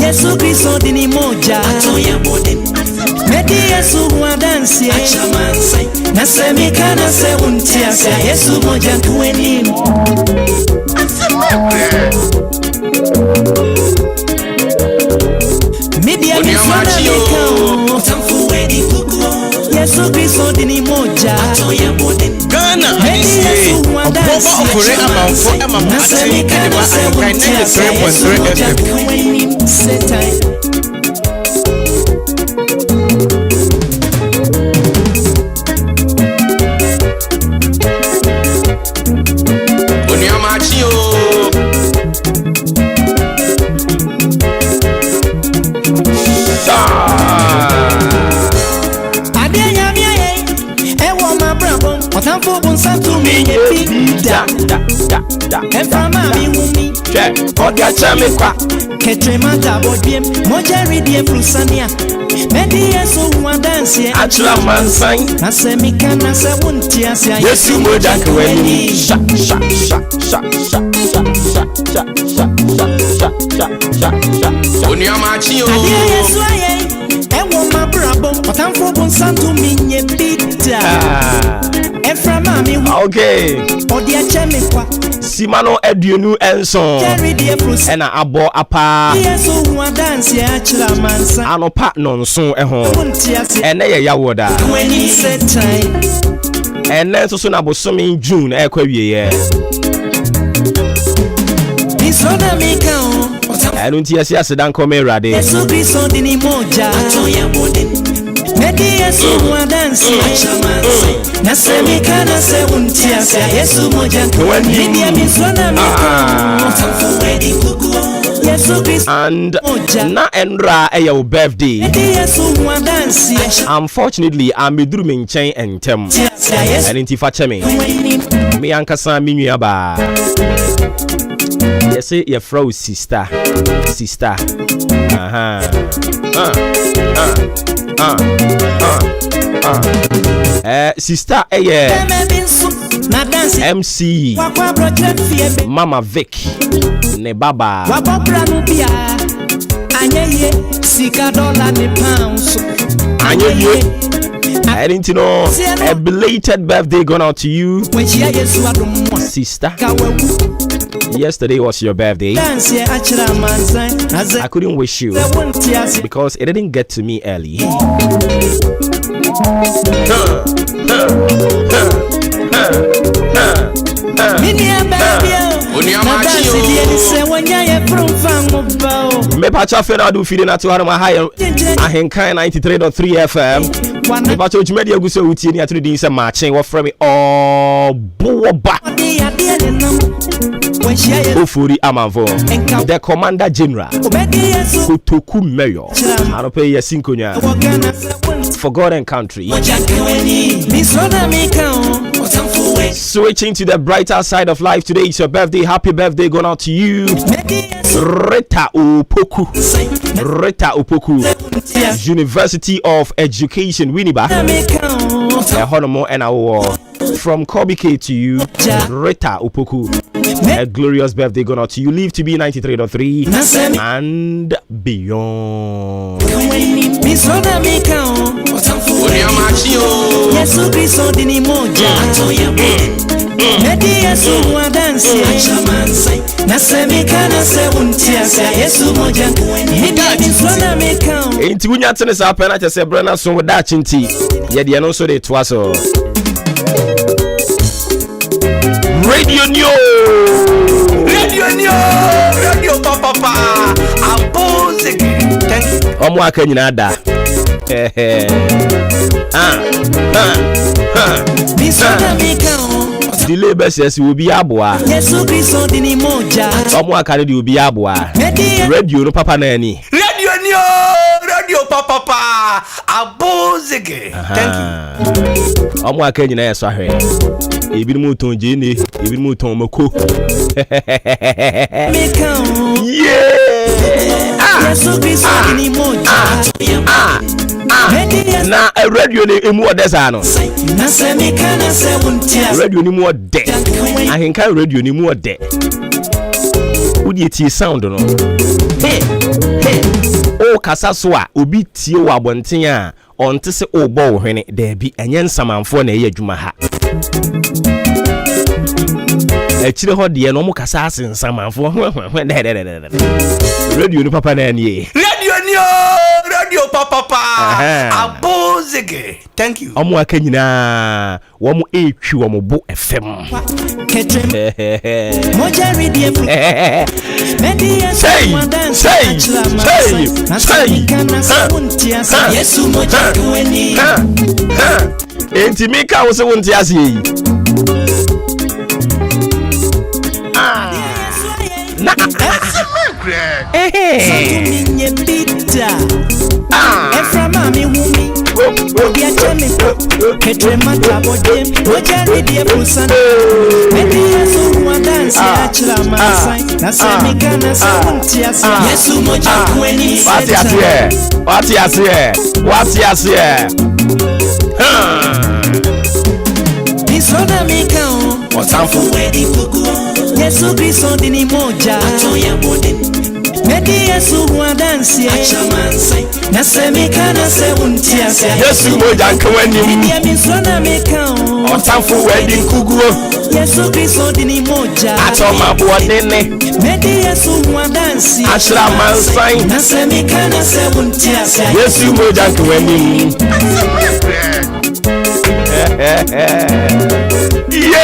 Yesu Kristo dini moja atoya bode Medi Yesu wadansi achamansai Nasemika na se untiasa Yesu moja kuweni Medi ya miswana mikao Utamfuweni kukuo Yesu Kristo dini moja atoya bode Ghana adisiye obuoba ofore amanfo emamo ache edeba Ahenkan 93.3 FM. Oniamachi o. Otamfo bunsa to me da Efra mami wumi Odia chame kwa Ketre mata bodiem Moja ridie frusania Medi Yesu wadansi achla mansai Nasemika na se wuntiasia Yesu moja kuweni Oniamachi o. Adia Yesu aye Ewo mabrabo Otamfo bunsa to me bida Efra mami wumi Okay. Odia chame kwa Simano eduonu enson ena abo apa Yesu wadansi achla mansa anopa nonson eho ene ye yawoda ene so na bosomi June ekwa wiye Bisoda mikao enu nti yesi asedan komerade Yesu Kristo dini moja atoya bode Medi Yesu wadansi achamansi Nasemika na se untiasa Yesu moja Medi ya misona mikao Utamfuweni kukuo Yesu Kristo and na enra eya wo birthday Medi Yesu wadansi unfortunately ameduru me nchen entem ene nti fa cheme me ankasa me nua ba yesi ye fro sister sister MC Mama Vic ne baba anyeye sika dollar ne pounds anyeye I didn't know a belated birthday going out to you sister. Yesterday was your birthday. I couldn't wish you because it didn't get to me early. Me pacha fena do feeding at 200 Ahenkan 93.3 FM. Me pacha media go so uti ni atru din se Maakye wo from me Boba Ofuri Amanvo the Commander General Kotoku Mayor Anope Yasinkonya for God and country. Switching to the brighter side of life, today is your birthday. Happy birthday going out to you, Rita Opoku, University of Education, Winneba. From Kobe K to you, Rita Opoku. A glorious birthday going out to you. Live to be 93.3 and beyond. Yesu Kristo dini moja atoya bode Medi Yesu wadansi achamansi Nasemika na se untiasa Yesu moja Midi miswana mikao Inti wunya tene sa pena che se brana so wada chinti Yede no so de twaso Radio papa Abose Omo aka nyina da Miswana mikao delay bɛsɛs will be aboa Yesu Kristo dini moja ɔmo aka no de will be aboa radio no papa na ani Radio ni o radio papa abozege. Thank you. ɔmo aka nyina yɛ so ahwɛ ebi no muton jene ebi no muton mako Yesu Kristo dini moja na radio ni emu odesa no radio ni mu ode ahenkan radio ni mu ode udi tie sound no o kasa so a obi tie wo abonten a onte se o bɔ wo hwene da bi enye nsamanfo na ɛyɛ adwuma ha ɛkyire hɔ de no mo kasa asen nsamanfo radio ni papa na nie Radio ni o radio papa abozege. Thank you. Omo aka nyina wo mo etwi wo mo bo FM moja readie media say Yesu moja kweni enti mika wo se wonti ase yi na minye bita efra mami wumi odia chemi ketre mata bodem moja readie pusana media so dance achla masai na semikana sabuntia Yesu moja kweni wati ase Nisona mikao otamfu wedi kuku Yesu Kristo dini moja atoya bodem Medi Yesu dance achamansai na semikana sabuntia Yesu moja kweni Media misona mikao otamfu wedi kuku Yesu Kristo dini moja atoma bodene Medi Yesu dance achamansai na semikana sabuntia Yesu moja kweni Yay!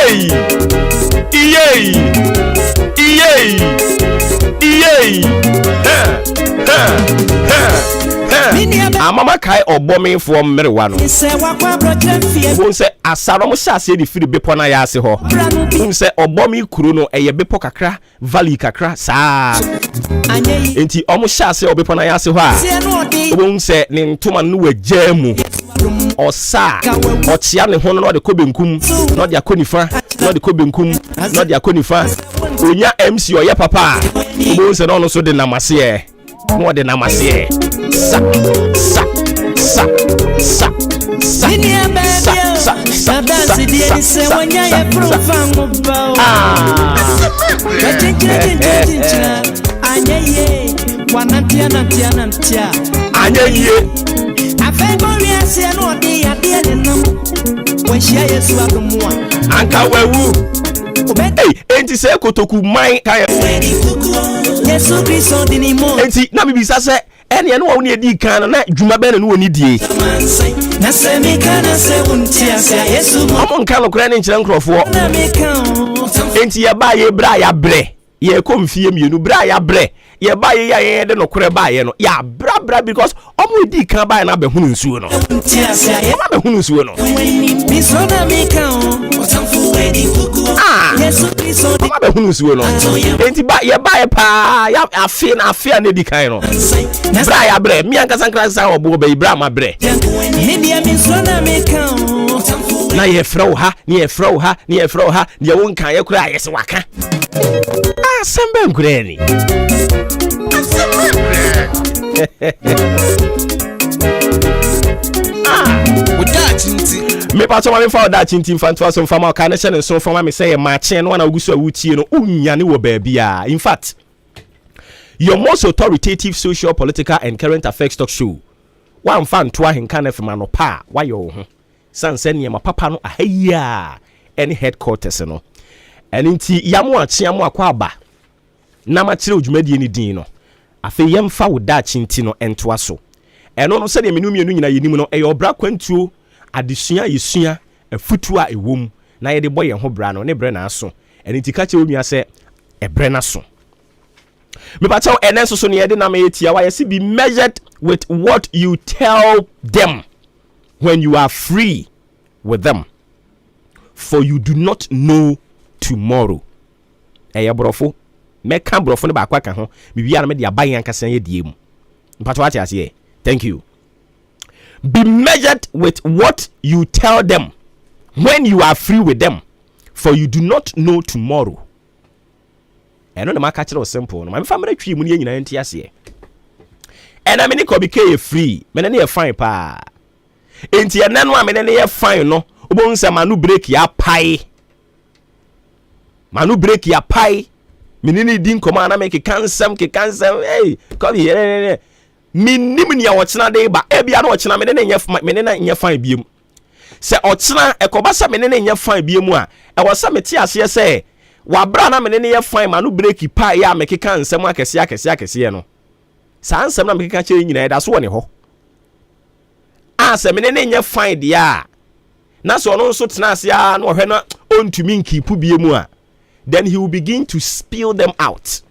Amama kai obomi for mmerewa no. Won se asaro mo hyase de firi bepo na ya ase ho. Won se obomi kuro no eye bepo kakra, valley kakra saa. Enti omo hyase obepo na ya ase ho a. Won se ne ntoma no wajamu. Osa ochia ne hono no de kobenkum no de akonifa no de kobenkum no de akonifa onya MC oye papa bo se no so de namase no de namase sa anka wewu enti se kotoku man kaya Yesu Kristo dini mo enti na bibisa se ene no woni edi kan na dwuma be na no woni die na se mi kana se wontia se Yesu mo nka no kra ne nkyere nkrofo enti ye ba ye bra ya bre ye komfie mienu bra ya bre ye ba ye ya de no kra ba ye no ya bra because omo edi kan ba na be hunu nsuo no wontia se ye ba be hunu nsuo no mi so na mi kan otamfu wedi kuku Yesu Kristo ba be hunu nsuo no enti ba ye pa ya afi na na edi kan no bra ya bre mi anka sankra sa obo be bra ma bre media mi so na mi kan otamfu na ye frau ha ni ye frau ha ni ye won kan ye kura ye se waka sembe nkureni me pa choma me fa oda chinti mfanto aso mfama ka na hye so mfama me say Maakye no na ogusu awutie no unya ne wo baabi a in fact your most authoritative social political and current affairs talk show one fan to Ahenkan FM no pa wa yo ho sanse ne ma papa no ahaya any headquarters no eninti yamu achiamu akwa aba na ma kire odwumadie ni din no afi yemfa wo da chinti no entoa so eno no se de menu nyina yenim no eyo bra kwantuo adesua yesua afutu a ewom na ye de boye ho bra no ne bre na aso eninti ka che onua se ebre na so me pa chaw enenso so ne ye de na ma yetia wa ye se be measured with what you tell them when you are free with them. for you do not know tomorrow. Brofo. Meka brofo ne ba kwa ka ho. Bibia na me de aban yankasa ye die mu. Mpato ati ase. Thank you. Be measured with what you tell them when you are free with them, for you do not know tomorrow. I know the market is simple. My family tree money in NTS. And I mean, it be free. Men are fine pa. Enti ya nanu a men are fine no. Ubon se manu break ya pie. Manu break ya pie. Menini din koma na make cancel. Hey, come here. Minim ni awotena de ba. Ebia na ochena menene nya fine biem. Se ochena ekobasa menene nya fine biem a. E wosa meti ase se wabra na menene ye fine manu break pie ya make cancel akese no. Sa ansem na mekeka kire nyina da so woni ho. Se menene nya fine dia. Na so no so tena ase a na ohwe na ontumi nkipu biem a. Then he will begin to spill them out.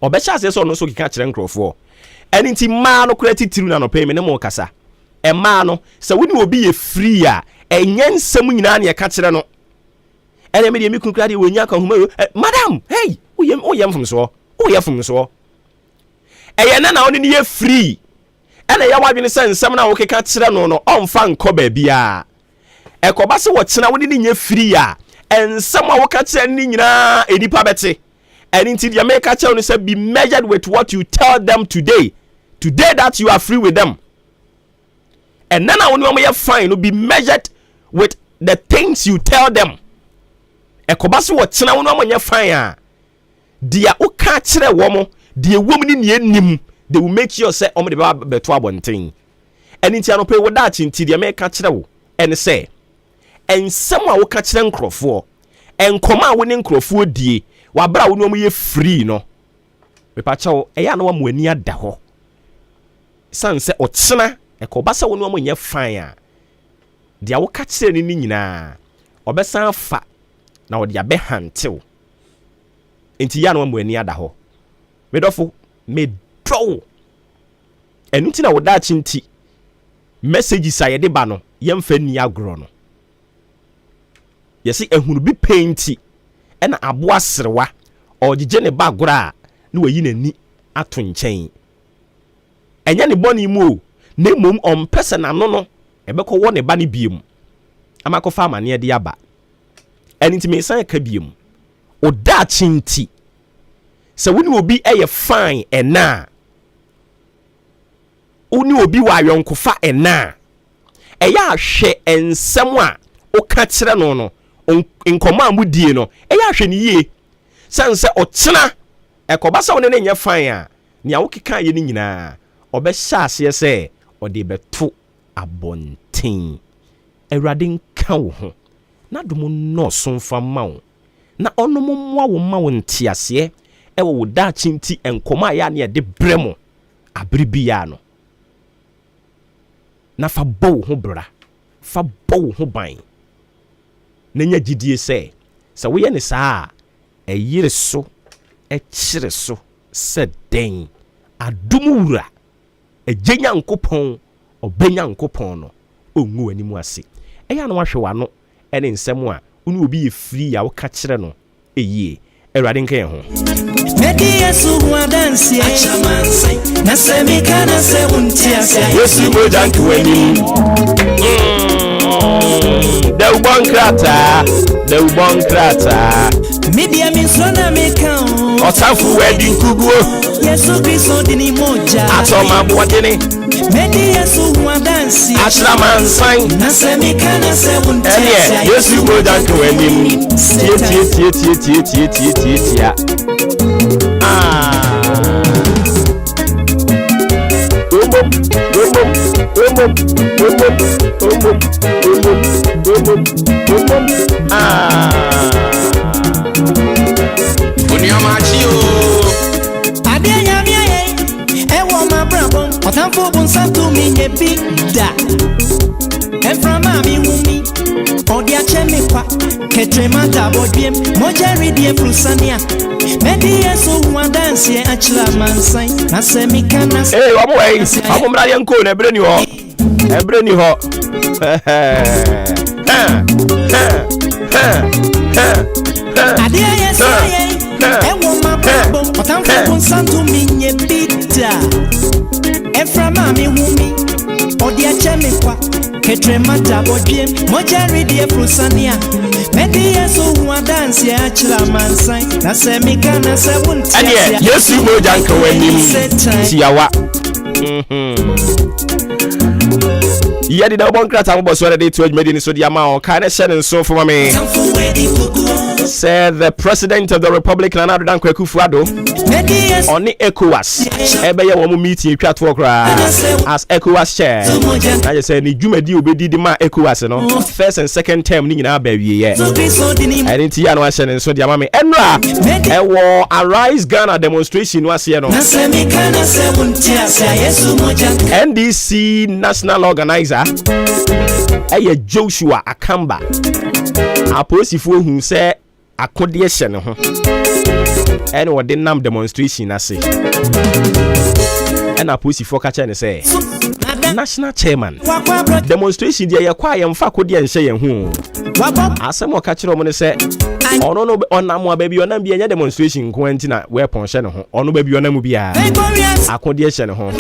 Obecha ase so no so kika kire nkrofo. Anything man no credit tiru na no pay me ne mo kasa. E man no se woni obi ye free a enyen nsam nyina na ye ka kire no. Ene me de mi kun krade wonya ka huma madam hey oyem fom so. Eye na oni ye free. Ene ya wadwene se nsam na wo keka kire no no onfa nko ba bia. Ekoba se wo kina woni ni nye free a ensam a wo ka kire ni nyina enipa bete. Anything you make a child say be measured with what you tell them today. Today that you are free with them. And then when you fine, you be measured with the things you tell them. Ekobasi what china when you fine. Dia uka chire womo, dia woman in nim, they will make sure say the beto abonting. And in tiano pay with that until you make a chire and say, and someone will catch them crofo, and come out winning crofo die. Wabra wo no ye free no me pa chawo eya na wa mo ani ada ho san se otsena ekobasa wo no mo nye fan a dia wo ka kire ni nyina obesan fa na wo dia be hantew enti ya na wa mo ani ada ho me dofo me do enu na wo da chinti messages a ye de ba no ye mfa ni agro no yesi ehunu bi painti ena aboa serewa ogije ne bagora na wayi nani ato nchen enya ne boni mu na mom ompese na no ebekọ wo ne ba ne biem amakofa amane de aba enti me san ka biem oda chinti se woni obi eye fine ena oni obi wa yonkofa ena eya ahwe ensem a o ka kire no no nkoma amudie no eya ahwe ne yie sanse otena ekobasa woni ne nya fan a nia wokeka ye ni nyina obehya ase se ode beto abonten awurade nka wo ho na dum no sonfa ma wo na onom mmoa wo ma wo ntiase e wo da chinti enkoma ya ne de bremo abribia no na fa bo ho bra fa bo ho ban nenya gidie se wo ye ne saa eyire so ekire so se den adumura ejenya nkopon obenya nkopon no ongu animu ase eya no wahwe wano ene nsem a unu obi ye free ya wo ka kire no eyie erade nkan ho Medi Yesu wa dance achamanse na semika na se untia se Yesu mo janku wani The ubon krata Media minsona meka Otafu wedding kuguo Yesu Kristo dini moja Atoma bwadini Medi Yesu wa dance achamanse na semika na se untia se Yesu mo janku wani Tia Otamfo bunsantu mi nyebi da Enframa mi wumi Odi acheme kwa Ketrema dabodiem Mojeri die frusania Medi Yesu wa dance achila mansai na semika na Hey wabo wey Wabo mra yanko na ebre ni ho Adia yes I want my bum otamfo nsanto minye bita Efra mami humi odi acheme kwa ketre mata bodiem mojari die frusania medi yeso hu dance ya chira mansan na se mika na se wunti ania yesu moja nka wanim tiawa yadi da bon krata mo boso de to admedi ni so dia ma o ka na hye ne so for me. Said the President of the Republic Nana Addo Dankwa Akufo-Addo on the ECOWAS ebeye wo meeting twa to okra as ECOWAS chair na je say ni dwumadi obedi di ma ECOWAS no first and second term ni nyina ba wie ye edenti ya no ahye ne so dia ma me enra ewo Arise Ghana demonstration no ase no NDC national organizer eye Joshua Akamba aposifo hu say akode hye ne ho ene wode nam demonstration ase ena aposifo ka che ne say national chairman demonstration dia ye kwa ye mfa akode hye ye hu asem o ka kire mo ne say ono no onam wa ba bi onam bi enya demonstration ko anti na weapon hye ne ho ono ba bi onam bia akode hye ne ho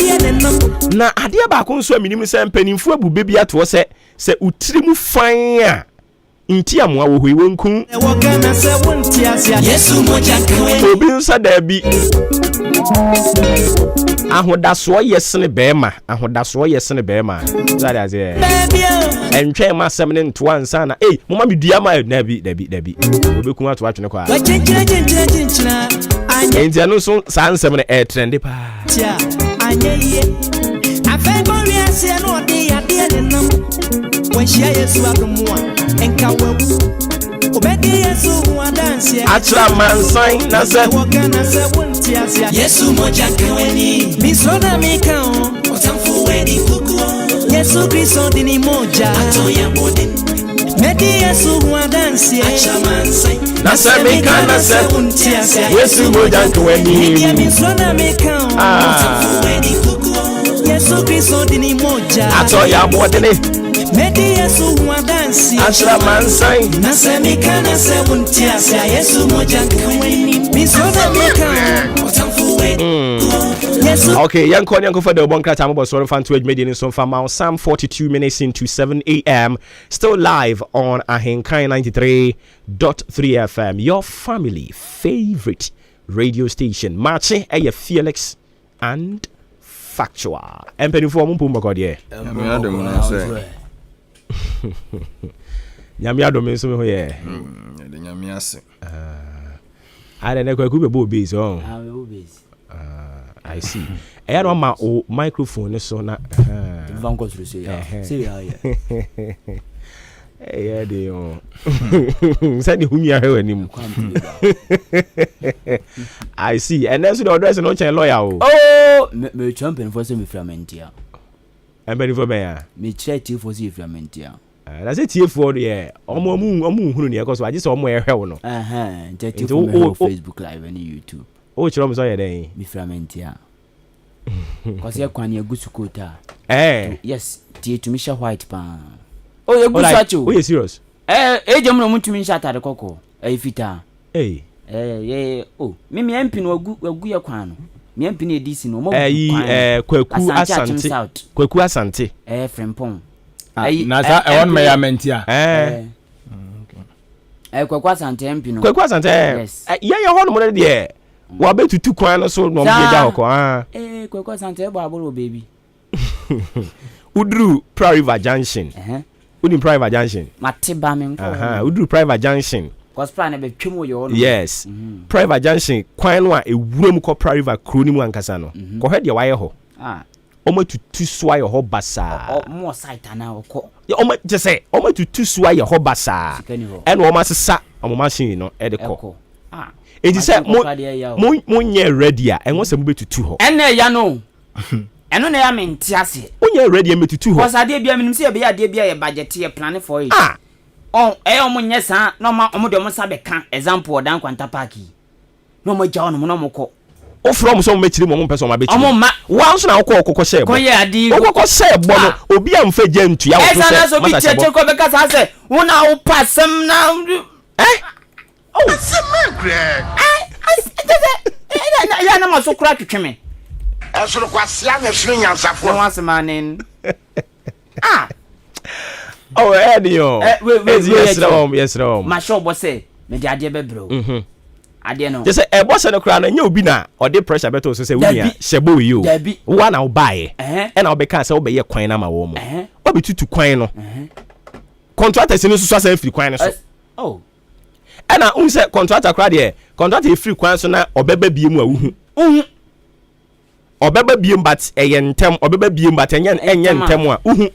na ade ba ko nso aminim say mpanimfo abube bi ato se utirimu fan a inti amwa wo hoi wonkun Yesu moja kwen obi nsa da bi ahodaso yesene beema ahodaso yesene beema zari aze entwe ma asem ne nto ansa na mama medua ma dabi obekun ato atwene kwa enti anu so sa nsem ne trend pa tia anyeye afengo wi ase no de yade ne nam wanhia Yesu adomwa enka wawu obedi Yesu hu dance atra mansan na se wogana se wonti asia Yesu moja kweni misona mika otamfu wedi kuku Yesu Kristo dini moja atoya bodi medi Yesu hu dance atra mansan na se mika na se wonti asia Yesu moja kweni misona mika otamfu wedi kuku Yesu Kristo dini moja atoya bodi medi Yesu hu dance atra mansan na se mika na se wonti asia Yesu moja kweni misona mika otamfu wedi okay, young Konya for the one crata mobile so fan to age media in some farm Psalm 42 minutes into 7 a.m. Still live on Ahenkan 93.3 FM, your family favorite radio station. Maakye a Felix and Factual. Empany for Mumpu Makode. Nyamiado means so here. I don't know who be boobies on. I see. I don't my microphone so na. Yeah, they on. Send whom you are him. I see. And that's the address no chain lawyer. Oh, me champion for some fragmentia. I'm ready for me. Me check for see fragmentia. That's it here for the omo hunu ne cause I just omo ehwe no. Facebook live and YouTube. Oh, chrom so yeden mi fragmentia. Cause you kwan ye gusukota. Yes, tie to Misha White pa. Oh, you gusacho. Oh, you serious? Ejom no muntumi nsha tare kokko. Fita. Oh, me MP no wagu ye kwan no. Me MP na edisi no mo. Kwaku Asante. Kwaku Asante. Frempon. Na sa e won mayamentia. Kwaku Asante MP no. Kwaku Asante. Yes. Ye ho no mo de wa betutu kwan no so no mbieda hoko Kwaku Asante ebo aboro baby. Udru Private Junction. Udru Private Junction. Matiba me nko. Udru Private Junction. Cause plan be twemo yo no. Yes. Private Junction kwan no a ewuram ko Private Crew ni mu ankasa no. Ko hwe de waye ho. Omo tutu so aye ho basa. Mo site na okọ. Omo je say omo tutu so aye ho basa. E no omo sesa omo machine no e de ko. Enti say mo nye ready a enwo se mo betutu ho. Ene ya no. Eno na ya menti ase. Onye ready emetutu ho. Cause ade bia minim se be ade bia ye budget ye plan for it. Omo nye sa no ma omo de omo sabe kan example odan kwanta park. No mo ja ono no mo ko. o from so mechiri mo person ma bechiri wa nso na okoko share bo okoko share bo no obi amfa gya ntua wo so esa na so bi cheche ko be kasa se wo na wo pasem na Oh, it's a man, ya na maso kura twetweme Esoro kwasia na firi nyansafo no wase manen oh Edio yes ro ma show bo say me de ade bebro ade no just say e bo se no kura na nya obi na o de pressure beto so say we nia shebo we yo wa na wo bae e na wo be kan say wo be ye kwan na ma wo mo wo be tutu kwan no contractors ni so say free kwan so oh na unse contractor kra de contractor free kwan so na obeba biem awuhu obeba biem but eyentem obeba biem but enye ntem a uhu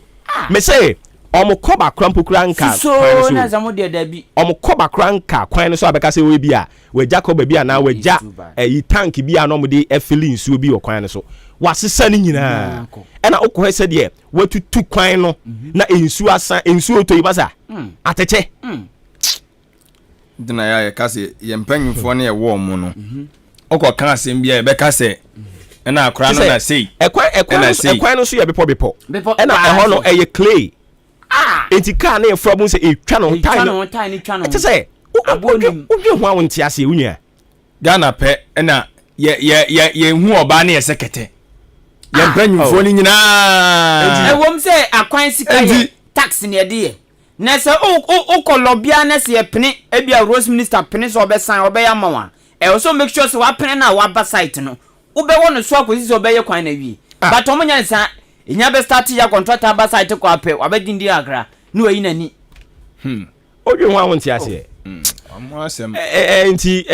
me say omokoba krampo kranka so na zamo de dabi omokoba kranka kwan so abeka say we bia we jacob bia na we ja yi tank bia no mo de efili nsuo bi o kwan so wasesa ni nyina na okọ hese de watutu kwan no na ensuo asa ensuo to ibasa ateche dina ya kase ye mpanyimfo na ye wo mu no okọ kan asem bia be kase na akra no na sei ekwan no so ye bepo na eho no eye clay enti ka na e from say e twa no time ni twa no eti say abonu udwe ho awon ti ase unua Ghana pe na ye hu oba na ye sekete ye mpanyimfo ni nyina ewom say akwan sika ye tax ne de ye na se o kolobia na se pene ebia Rose Minister pene so obesan obeya mawa so make sure se wa pene na wa ba site no ube wono so akosi so obeye kwan na wi but omonya nsa enya be start ya contractor ba site ko ape wabedindi agra no ayi nani odwe ho awon ti ase amoasem enti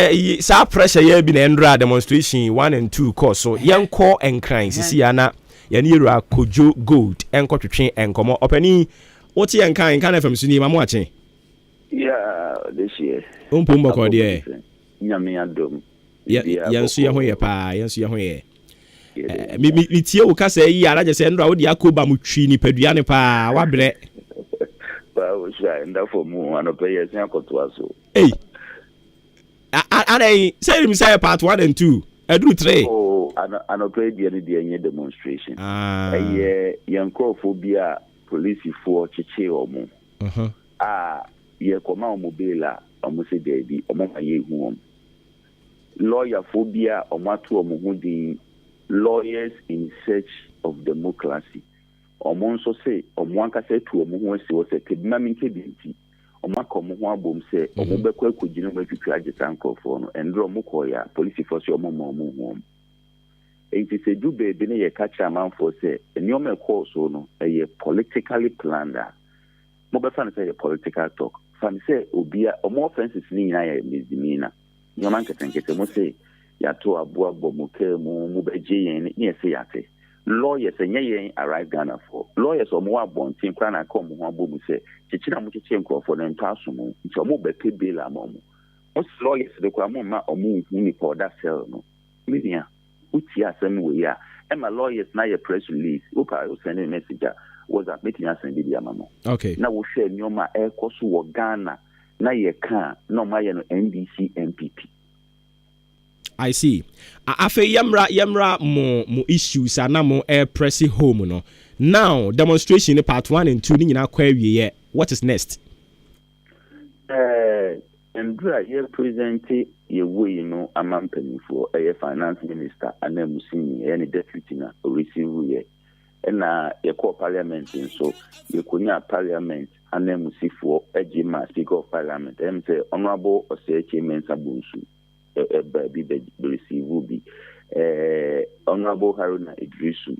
sa pressure ya bi na endra demonstration 1 and 2 course so yenko enkran sisi ya na ya ni era kojo gold enko twetwe enkomo opani woti yenkan kan FM suni ma mo ache this year umpo mboko de nyame adom yansu ya ho ye pa yansu ya ho ye mi tie wo kasa yi ara je se ndra wo de akoba mu twi ni padua ne pa wa bre ba wo sha nda for mu anope yes akoto aso anai say mi say part 1 and 2 edu 3 anope die ni de nye demonstration yankophobia police for chiche omo ye koma omo bela omo se dedi omo maye hu omo lawyer phobia omo atu omo hu di lawyers in search of democracy omo nso se omo anka se tu omo hu se wo se kedina minke binti omo akomo hu abom se omo bekwa akogina mo atwitwa agesankofo no endro omo koya police force omo hu enti se du be ne ye kacha manfo se enioma ekoso no eye politically planned mo be fan say political talk fan say obia omo offenses ni nyina ye misdemeanor nyoma nketenkete mo say ya to aboabo mo ke mo beje yen ni say yate lawyers enye yen arrive Ghana for lawyers omo abontin kwa na kom ho abomu say chichina mo chiche nkrofo na nto asomo nti omo be pe bail amomo os lawyers de kwa mo ma omo hu ni for that cell no media uti asem we ya ema lawyers na your press release oka send a message was that meeting asem bi amamo okay na wo share nyoma ekoso wo Ghana na ye ka no ma ye no NDC MPP I see afa yamra mo issues ana mo press home no now demonstration part 1 and 2 ni nyina kwa wie what is next Andrea ye present ye way no amampani for a finance minister anamusini any deputy na receive ye na ye call parliament so ye kunya parliament anamusi for ejima speaker of parliament say honorable oseche mensa bunsu be receive bi honorable Haruna Idrisu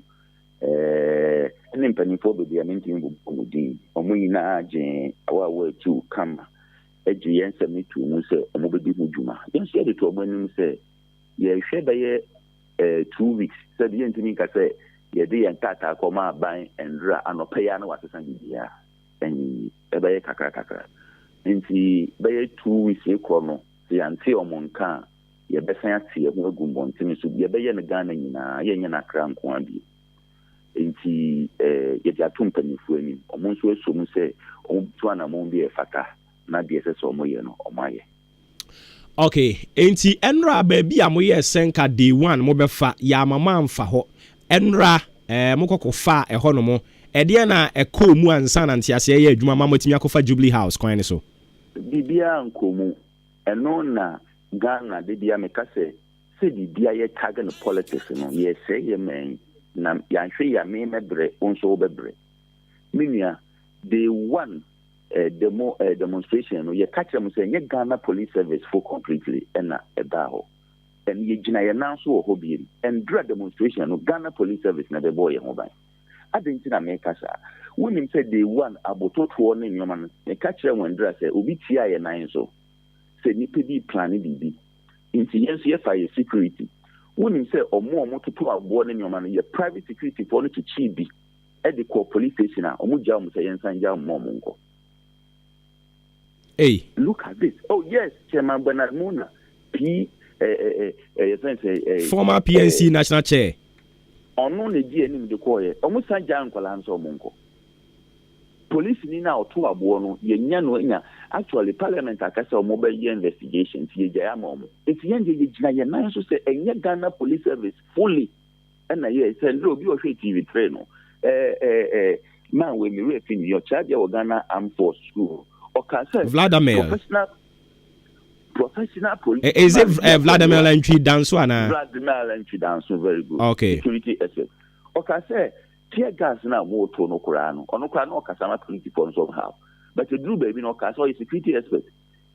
any mpani for be amintin bu omudi omuyina aje awa tu kama eji yen se mitu mu se omobedi hujuma yen se de to omanim se ye hwe be ye 2 weeks se de yentimi ka se ye de yen tata akoma ban endra anope ya na wasesan bibia enyi e be ye kakra nti be ye 2 weeks e kro no se yanti omonka ye be san ati e ho agumbontin so ye be ye ne Ghana nyina ye nya na kra nko abi nti ye ja tumpanifu ani omonso esomu se omutu ana mo bi e fata na de ese so mo ye no omaye Okay, enti enra baby amoye senka day 1 mo befa ya mama amfa ho. Enra mokoko fa e ho no mo. E de na e ko mu ansa na ntiase ye adwuma ma motimi akofa Jubilee House kwan ne so. Bibia nkomu eno na Ghana de bia meka se bibia ye tag no politics no ye say ye men na ya hwe ya me mebre onso bebre. Minia day 1 demonstration no ye catch them say ye Ghana police service for completely na eba ho and ye gina ye nan so ho bi and drug demonstration no Ghana police service na be boy ho ban adenti na make sa wonim say day 1 abototo ne nyoma no ye catch them when dress say obi tia ye nan so say ni pedi plan bibi inti yen so ye fire security wonim say omo to abo ne nyoma no ye private security for no to chibi e de call police station a omo ja omo say yen san ja omo nko. Hey, look at this. Oh yes, Chairman Bernard Muna, former PNC national chair. Ono ne di enim de koye. Omo san jan kwala nso monko. Police ni na oto abo no ye nya no nya. Actually parliament akasa omo be ye investigation ti ye jaya momo. Eti ye je gina ye na so say enye Ghana police service fully. Na ye say no bi o hwe TV train no. Man we me refi ni your charge your Ghana Armed Force School. Vladimir professional police. Is it Vladimir Lentry Danso ana? Vladimir Lentry Danso, very good. Okay. Security asset. Okay, say tear gas na mo to no kurano. Ono kurano kasama police force somehow. But the blue baby no kaso is security expert.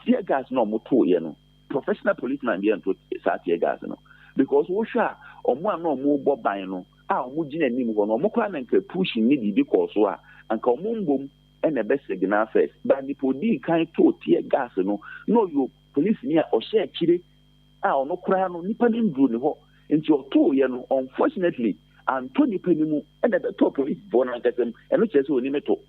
Tear gas no mo to ye no. Professional policeman be to sa tear gas no. Because wo sha omo no mo bo ban no. Omo gina nim ho no. Omo kwa na nke pushing ni di because so a anka omo mbom and the best signal first. But the police can't to tear gas no you police near or share chile. No crown, nipping do the ho into your two, unfortunately, and 20 penny and at the top police born at them and which is only metal.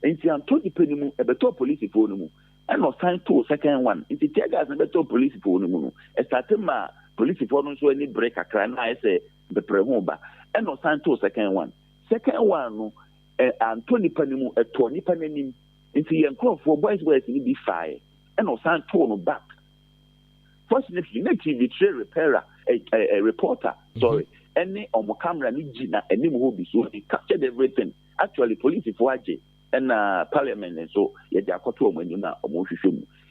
Into 20 penny at the top police for no and no sign to second one. Into tear gas and the top police for no a certain police for no so any break a crime. I say the prehomba and no sign to second one. Second one no. And 20 penny a 20 penny into your crop for boys where it be fire and no sound tone back. Fortunately, next TV trade repairer, a reporter, sorry, any on my camera, Nijina, and him will be so he captured everything. Actually, police for AJ and parliament, and so yet they are caught when you know, almost.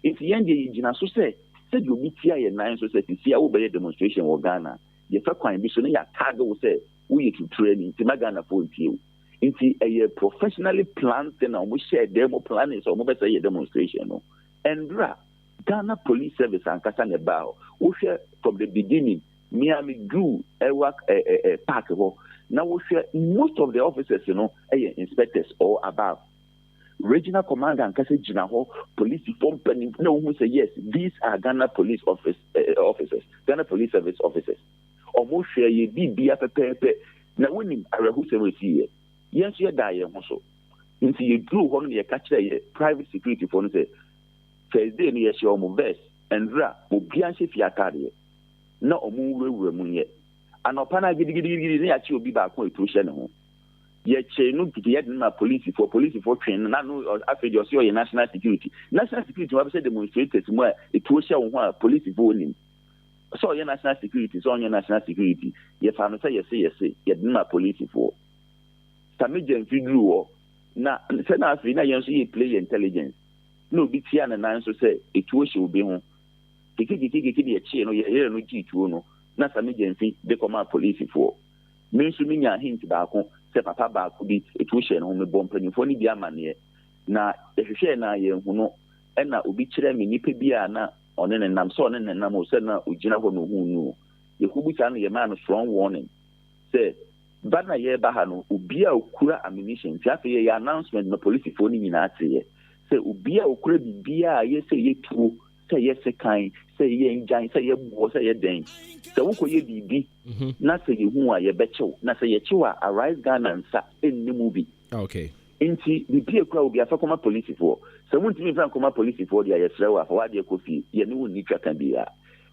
If the end, Jina so said you meet here and 9 society, see, I will be a demonstration or Ghana. The fact can be so near cargo will say, we to training to Magana for you. Into a professionally planned thing, and we share demo planning, so we say a demonstration. No? And Ghana Police Service and Kasane Bao, we share from the beginning, Miami grew a work a park. Now we share most of the officers, inspectors or above. Regional commander and Kase Jinaho, police company, no one say yes, these are Ghana Police officers, Ghana Police Service officers. Almost share ye be pepe. Now when I who say we see it. Yes, you die also. Into you drew one year catch a private security for say Thursday near your vest and ra will be anxious fiatari. No move yet. And upon giddy at you be back to channel. Yet, no to the my police for training, and I know after your national security. National security, I've said demonstrators where it will show one police voting. So your national security, so on your national security. Yes, I'm say, yes, yet my police for. Samijan figure na na fi na yen so ye play intelligence no bi tia na nan so say etuo hye obi ho kiki de echi no ye no ji tuo no na Samijan fi de koma police for me nso mi nya hint ba ko se papa ba ko bi etuo hye no me bom panifo ni bi amane na ehwehwe na ye hu no e na obi kire me nipa bi a na one ne nam so one ne nam o se na ogina ho no hu nu ye kubuta no ye ma no strong warning say Bana ye bahano, ubia ukura ammunition. Tiafe ye announcement na police phone ni na ate. Say ubia ukura bibia ye say ye tu, say ye sekan, say ye njan, say ye bo, say ye den. Say wonko ye bibi, na say ye hu a ye becho, na say ye chiwa arise Ghana nsa in the movie. Okay. Inti bibia ukura ubia fa koma police for. Say wonti mi fa koma police for dia ye srewa fa wade kofi, ye ni woni twaka bia.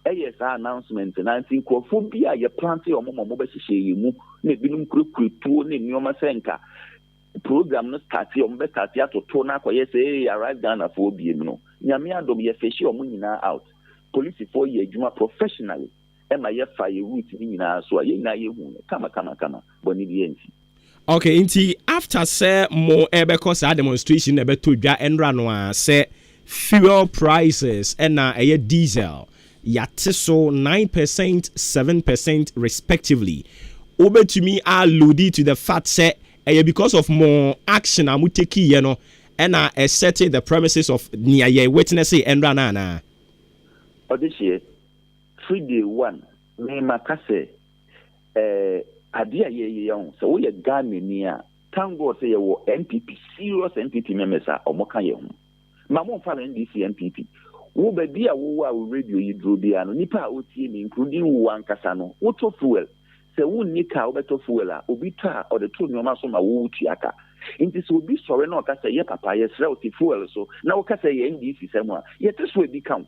Yes, announcement and I think phobia ye planty or mama be hye mu na binum kurukurutuo na nyoma senka program no start on be start ya to na ko yes arrive Ghana for bi mu no nyame adom ye feshi o mu nyina out police for ye adwuma professionally ema ye fa ye route ni nyina so ye na ye hu kama boni di enti. Okay, inti after say mo because a demonstration ebe to dwa enra no a say fuel prices and a diesel yate so 9%, 7% respectively. Over to me are loaded to the fact say because of more action amu take you know and setting the premises of near ye witness enra na. Odishie 3 day 1 me makase adia ye yon so we Ghana ni a thank God say wo MPP serious MPP members a omoka ye ho ma mo fa NDC MPP wo ba bia wo radio yi dro bia no nipa a otie ni including wo ankasa no wo to fuel say wo nika wo beto fuel a obi ta o de to nyoma so ma wo tuaka nti so obi sore na okasa ye papa ye sre o ti fuel so na wo kasa ye NDC semu a ye te so ebi kan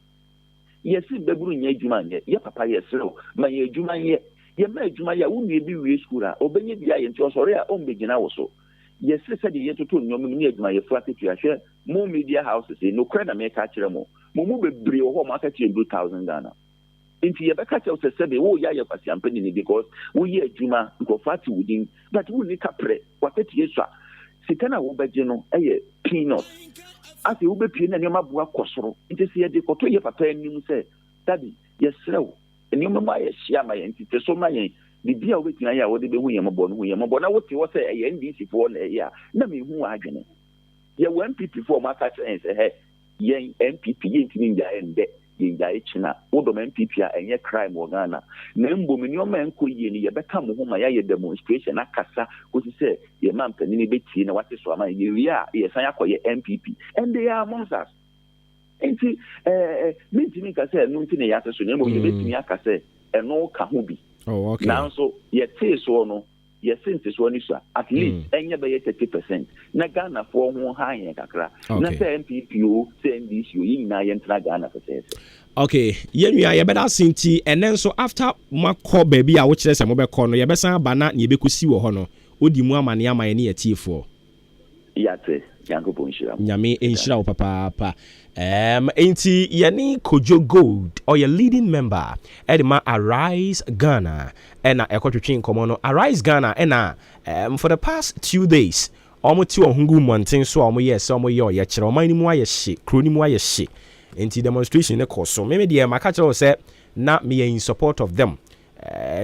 yes beburu nya adwuma ye papa ye sre o ma ye adwuma ye ye ma adwuma ya wo bi wi school a obenye bia ye nti osore a ombegina wo so yes said ye to nyom ni adwuma ye fu aketu ahwe mo media houses no kra na me ka kire mo bebre ho mo akati 2,000 Ghana nti ye beka tell say wo ya ye kwasi ampani ni because wo ye adwuma ko fati within but wo ni kapre wakati yesu a sika na wo beje no eye peanut ase wo be pie na nyoma boa kosoro nti se ye de koto ye papa anim say daddy yes rew nyoma ma ye hia ma ye nti te so ma ye bibia wo betina ya wo de be hu ye mbo na wo te wo say eye NDC for na ye na me hu adwene ye wo MPP for ma ka say he ye MPP ye ntini nja ende ye nja echina wo do MPP a enye crime wo Ghana na mbom nyoma enko ye ni ye beka mo hu ma ye demonstration akasa ko si say ye ma mpani ni betie na wate so ama ye wi a ye san akoye MPP and they are monsters enti mintimi ka say no ntini ya so ne mo ye betimi aka say eno ka ho bi. Oh, okay. Now, so ye say so no, ye since so ni so at least enya be 30%. Na Ghana for ho high kakra. Na say MPP say NDC yi na ye ntra Ghana for say. Okay, ye nua ye beda sinti and then so after makọ baby a wo kire se mo be kọ no ye be san ba na ye be kosi wo ho no odi mu amane amaye ne ye tiefo. Yate yango bo nshira. Nyame enshira wo papa. Ain't yani Kojo Gold or your leading member Edma Arise Ghana and a Ekotwin Komono Arise Ghana and for the past 2 days almost 2 hungu mountain so yes some yo ya chiro mani mu aye she kroni mu aye she enti demonstration ne koso me dey maka chiro say na me in support of them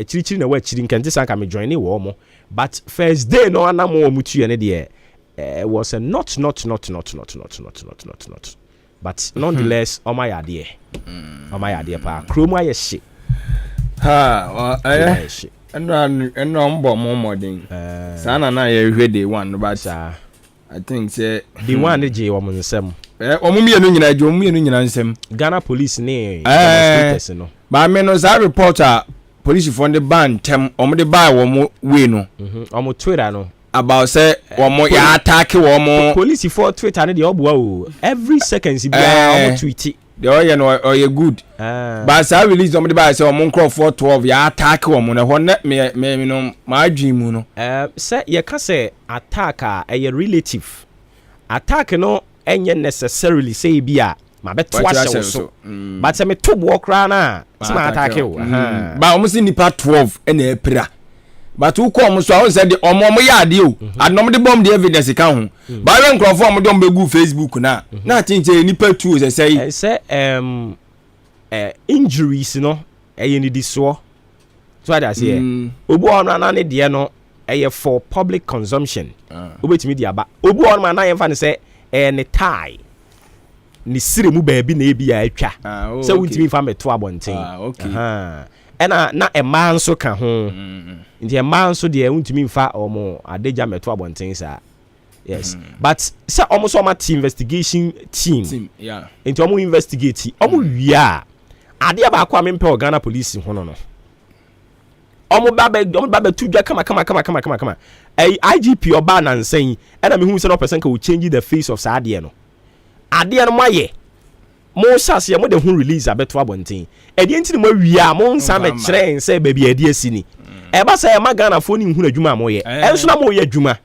chiri na wa chiri nkante sanka me join wo mo but first day no anamo wo mutu ne dey was a not but nonetheless my idea pa chroma ye shit ha eno mbo modern sana na ye hwe day one but I think say the one je wo nsem omumienu nyina je omumienu nyina nsem Ghana police ne demonstrators no ba me no za reporter police for the band tem omde buy wo we no omo Twitter no about say womo ya attack womo police for Twitter ne de oboa o every seconds bi omo tweet the oye no oye good but say release somebody by say womo crop for 12 ya attack womo na ho me no ma adwimu no say ye ka say attack a relative attack no enye necessarily say bia ma beto ahye so but say me to bo kra na ma attack o ba womo si nipa 12 na epira but who come so I said the omo ya ade o anom de bomb the evidence ka ho ba we nkrofo omo de ombegu Facebook na tinche nipa 2 say injuries no ni diso so I say obu ono na ne de no for public consumption obetimi dia ba obu ono na yemfa ne say ne tie ni sire mu ba bi na ebi ya atwa say wuntimi fa meto abonten na a man so ka ho nti a man so de untimi mfa omo adeja meto abonten sa yes but say omo so ma investigation team yeah nti omo investigate omo wia ade ba kwa mempe Ghana police ho no omo ba tudwa kama IGP oba na nsan na me hu say no person ka will change the face of saade no ade no maye mo sase mo de hu release abeto abonten ede ntini mo wia mo nsa me kire nse ba bi ade asini e ba say ma Ghana fo ni hu adwuma mo ye enso na mo ye adwuma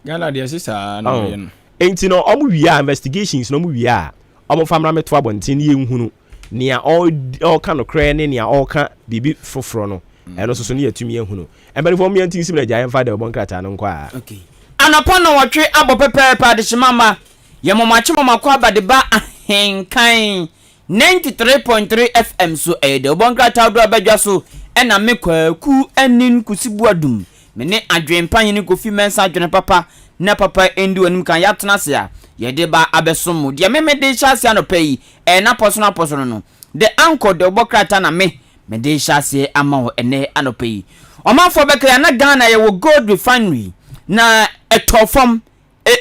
Ghana de sisa na ye no enti no omo wia investigations no mo wia omo famra meto abonten ye nhunu nia all kind of cry ne nia all kan bibi foforo no eno so ne yatumi ehunu embani fo me antin simna gya emfa da obonkrata no kwa okay anapa no watwe abo pepepe adishimama yemomache momako abade ba Ahenkan 93.3 FM so de obonkrata do abadwa so ena me kwaku anin kusibu adum me ne adwenpan ne kofi mensa adwene papa na papa endi onim kan yatena se a ye de ba abesom de me de chase anopai na poso no de anko de obokrata na me de chase ama ho ene anopai omanfo bekra na Ghana ye wo gold refinery na etofom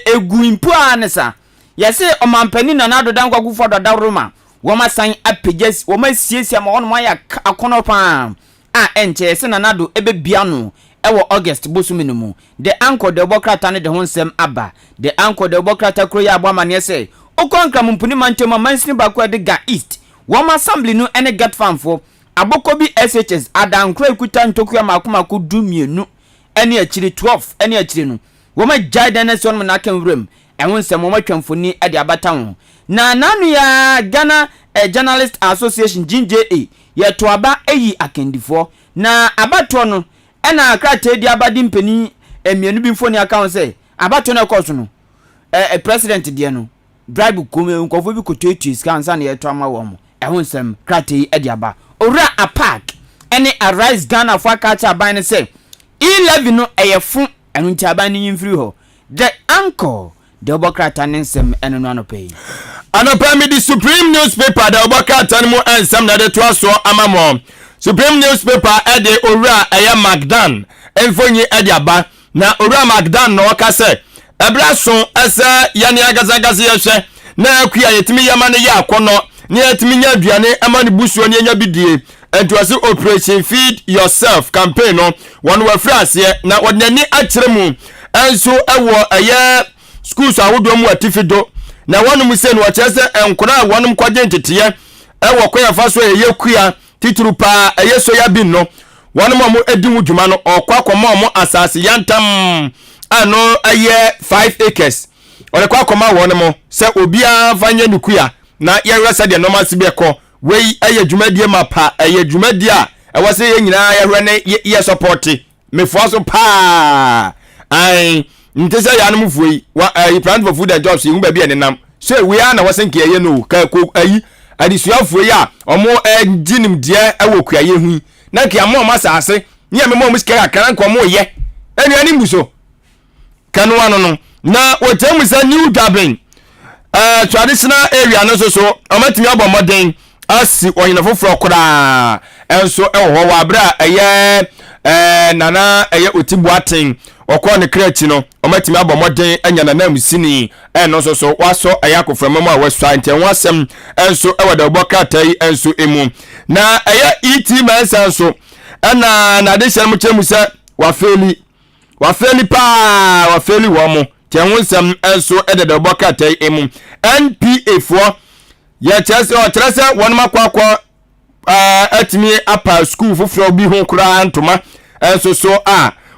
egu impu anesa ye se omampani na na dodan kwakufo doda roma wo masan apejes wo masiesia ma wono ya akonopa a enche se na nado ebebia no ewo August bosumi mu de anko de obokrata ne de honsem aba de anko de obokrata kro ya abamane se okonkra mumpuni mantema mansini bakwa de ga east wom assembly no ene get fanfo abokobi SHS adankro ekuta ntokua makomako dumienu ene akiri 12 ene akiri no wom agyaden se on na kan wrem ehonsem wom atwamfoni de abata ho na nanu ya Ghana Journalist Association GJA ye to aba eyi akendifo na abato no ena akrate di abadi mpeni emienu bi mfoni account say abato na course no president die no bribe kome nkofo bi kototu scan na ye to ama wo mo ehonsem krate e di aba ora apak ene arise Ghana for culture ban ne say 11 no eyefo enu nti aban ni yimfiri ho the anchor the obokrata nsem enu no anopay anapa mi di Supreme newspaper the obokrata mu ensem na de to aso amamo Supreme newspaper ede ora eya Magdan enfonyi ede aba na ora Magdan no ka se ebraso ese yani agazagazi yehwe na akua yetimi yama ne ya akono ne yetimi nya aduane ama ne busuo ne nya bidie entuase operation feed yourself campaign no one we frase na wodani akire mu enso ewo eye schools awodo mu atifido na wonum se no chese enkora wonum kwaje ntetiye ewo koya faso eye kua tituru pa eye soya bin no wonum mo edin dwuma no okwakomo mo asase yantam ano eye 5 acres ole kwakoma wonum se obia fanye nukua na ye resa de normal sibeko wei eye dwumadie mapa eye dwumadie a ewo se ye nyina ye hwe ne ye support mefuaso pa ai ntese ya no mfuyi wa plan for food and jobs hu ba bia nenam so we are na wasenke ye no ka ko ayi adisuafuyi a omo ginim die awokuaye hu na kia mo masase ni ame mo muske akran ko mo ye enuani mbuso kanu ano no na wotem sa New Dublin traditional area no so omatimi abomoden asi oyina foforo kora enso ewo wa bra eye nana eye otibuaten okọ ne kreti no omatimi abomoden anya nana musini no so waso eye akoframa a weswa nten wasem enso ewo da obokata yi enso emu na eye ET mansa so na de hyem kyemu se wafeli wo mo tenwonsem enso ededa obokata yi emu NPA for ya chese wonma kwakwa atimi apa school foforo bi ho kura ntoma enso so